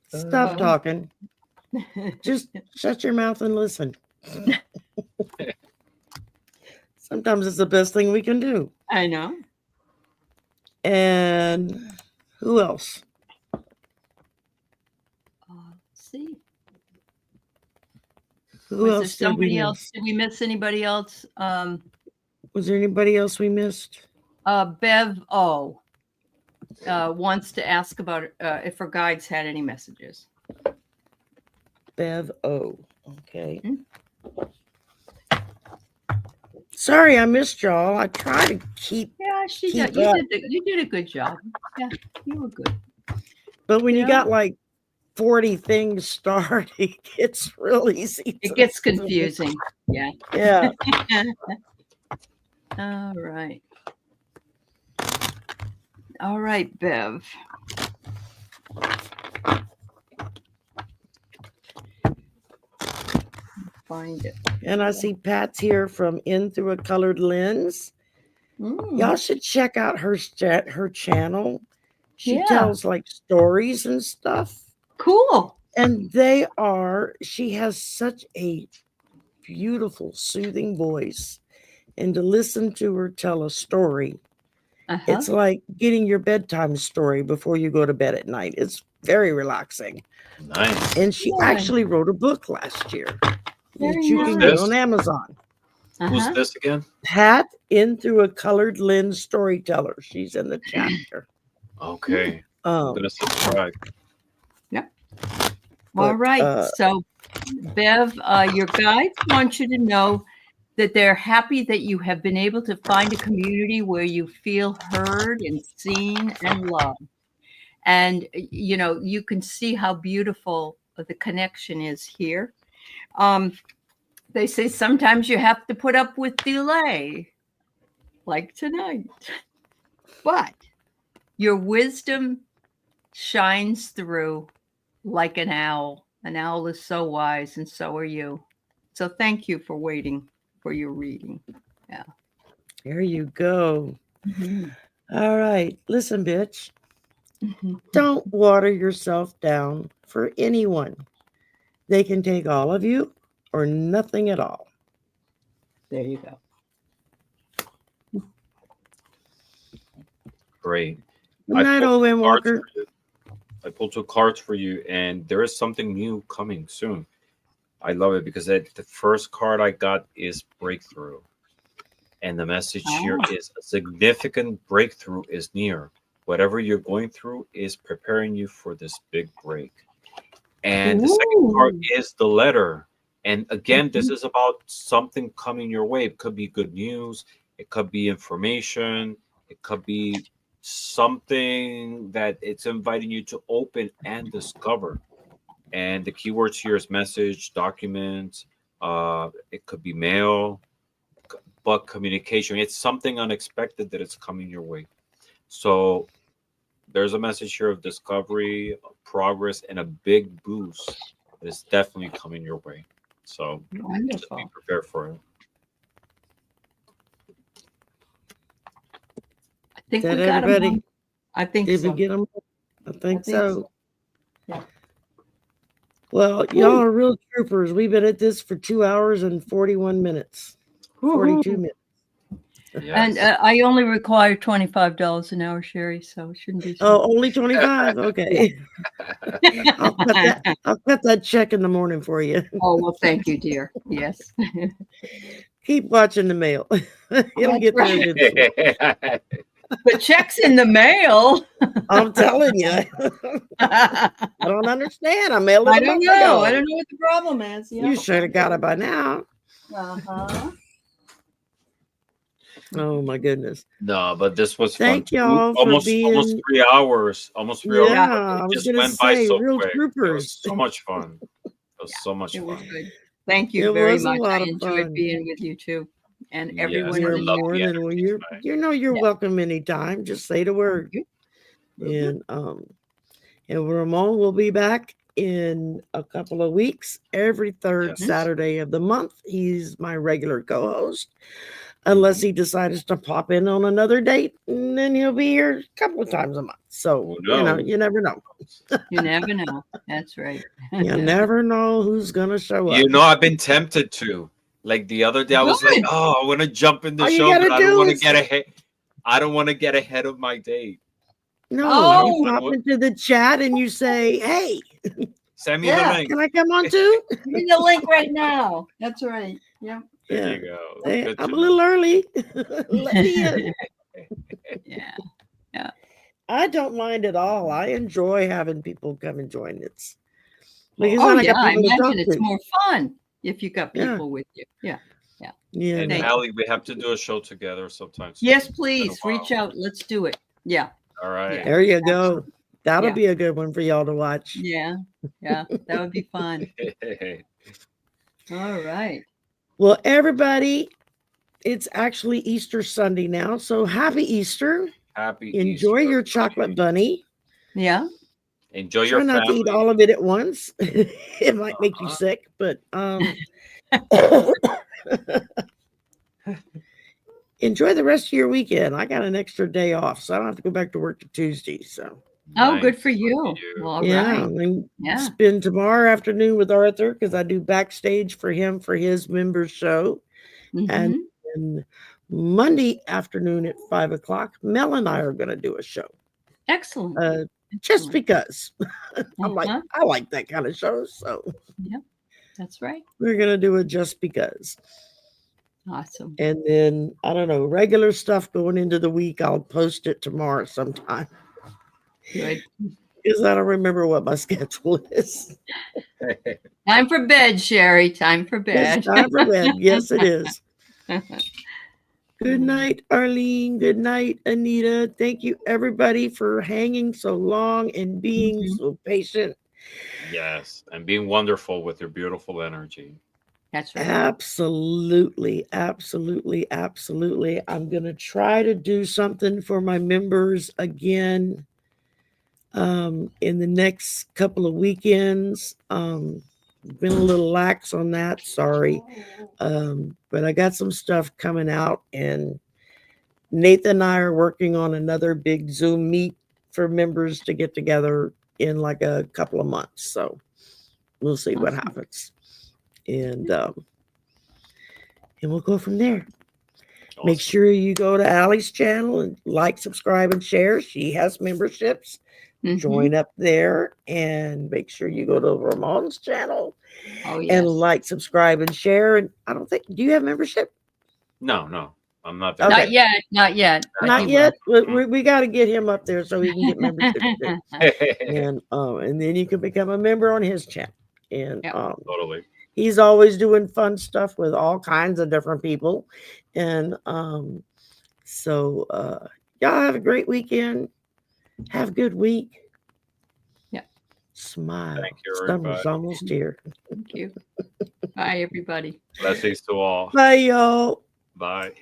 Stop talking. Just shut your mouth and listen. Sometimes it's the best thing we can do. I know. And who else? Let's see. Who else? Somebody else? Did we miss anybody else? Was there anybody else we missed? Bev O wants to ask about if her guides had any messages. Bev O. Okay. Sorry, I missed y'all. I try to keep. Yeah, she did. You did a good job. Yeah, you were good. But when you got like 40 things started, it gets real easy. It gets confusing. Yeah. Yeah. All right. All right, Bev. Find it. And I see Pat's here from In Through a Colored Lens. Y'all should check out her channel. She tells like stories and stuff. Cool. And she has such a beautiful, soothing voice. And to listen to her tell a story, it's like getting your bedtime story before you go to bed at night. It's Very relaxing. Nice. And she actually wrote a book last year that Very you can nice. get on Amazon. Who's this again? Pat in through a colored lens storyteller. She's in the chapter. Okay. I'm gonna subscribe. All right. So, Bev, your guides want you to know that they're happy that you have been able to find a community where you feel heard and seen and loved. And, you know, you can see how beautiful the connection is here. They say sometimes you have to put up with delay, like tonight. But your wisdom shines through like an owl. An owl is so wise, and so are you. So thank you for waiting for your reading. Yeah. There you go. Mm-hmm. All right. Listen, bitch. Mm-hmm. Don't water yourself down for anyone. They can take all of you or nothing at all. There you go. Great. Good night, Owen Walker. I pulled 2 cards for you, and there is something new coming soon. I love it because the first card I got is breakthrough. And the message here is a significant breakthrough is near. Whatever you're going through is preparing you for this big break. And the second card is the letter. And again, this is about something coming your way. It could be good news. It could be information. It could be something that it's inviting you to open and discover. And the keywords here is message, document. It could be mail, but communication. It's something unexpected that is coming your way. So there's a message here of discovery, of progress, and a big boost that is definitely coming your way. So just be prepared for it. I think Did we got everybody? them. I think Did so. we get them? I think so. Yeah. Well, y'all are real troopers. We've been at this for 2 hours and 41 minutes. 42 minutes. And I only require $25 an hour, Sherry, so it shouldn't be. Oh, only 25? Okay. I'll cut that check in the morning for you. Oh, well, thank you, dear. Yes. Keep watching the mail. It'll get there eventually. The check's in the mail. I'm telling you. I don't understand. I mailed it. I don't know. I don't know what the problem is. You should have got it by now. Uh-huh. Oh my goodness. No, but this was Thank fun. y'all for almost being 3 hours. Almost 3 hours. Yeah, I was Just gonna went by say, so real quick. It troopers. was so much fun. It was so much It was fun. good. Thank you It very was a much. lot I of enjoyed fun. being with you too. And Yes, everyone You're in love more the than energy you're tonight. you're Yeah. welcome anytime. Just say the word. And Ramón will be back in a couple of weeks. Every third Yes. Saturday of the month. He's my regular co-host. Unless he decides to pop in on another date, and then he'll be here a couple of times a month. So, Who knows? you never know. You never know. That's right. You never know who's going to show up. You know, I've been tempted to. Like the other day, I was like, Good. "Oh, I want to jump in the All you show, gotta but I don't do want to is- get ahead. I don't want to get ahead of my date." No, Oh. you pop into the chat and you say, hey, Send me Yeah. the link. can I come on too? Give me the link right now. That's right. Yeah. There Yeah. you go. Hey, Good I'm to a little know. early. Let me in. Yeah. I don't mind at all. I enjoy having people come and join it. Because Oh, then I yeah. got I people to talk imagine it's to. more fun if you got Yeah. people with you. Yeah. Yeah. And Thank you. Allie, we have to do a show together sometimes. Yes, It's been a please while. reach out. Let's do it. Yeah. All right. There you go. That'll Yeah. be a good one for y'all to watch. Yeah. Yeah. That would be fun. All right. Well, everybody, it's actually Easter Sunday now. So happy Easter. Happy Enjoy Easter, your everybody. chocolate bunny. Yeah. Enjoy Try your not to family. eat all of it at once. It might make you sick, but enjoy the rest of your weekend. I got an extra day off, so I don't have to go back to work to Tuesday. So Oh, good Nice. for you. Lucky you. All yeah, right. and Yeah. spend tomorrow afternoon with Arthur because I do backstage for him for his members show. And Mhm. then Monday afternoon at 5 o'clock, Mel and I are going to do a show. Excellent. just because. I'm like, Uh-huh. I like that kind of show. So That's right. we're going to do it just because. Awesome. And then, I don't know, regular stuff going into the week. I'll post it tomorrow sometime. Good. Because I don't remember what my schedule is. Time for bed, Sherry. Time for bed. It's time for bed. Yes, it is. Good night, Arlene. Good night, Anita. Thank you, everybody, for hanging so long and being so patient. Yes, and being wonderful with your beautiful energy. That's right. Absolutely, absolutely, absolutely. I'm going to try to do something for my members again in the next couple of weekends. Been a little lax on that, sorry. But I got some stuff coming out, and Nathan and I are working on another big Zoom meet for members to get together in like a couple of months. So we'll see what happens. And we'll go from there. Awesome. Make sure you go to Allie's channel and like, subscribe, and share. She has memberships. Join up there, and make sure you go to Ramón's channel and like, subscribe, and share. And I don't think, do you have membership? No, I'm not there. Not yet. Not yet. Not yet. We got to get him up there so he can get membership too. And then you can become a member on his channel. And Totally. he's always doing fun stuff with all kinds of different people. And so y'all have a great weekend. Have a good week. Yeah. Smile. Thank you, Summer's everybody. almost here. Thank you. Bye, everybody. Blessings to all. Bye, y'all. Bye.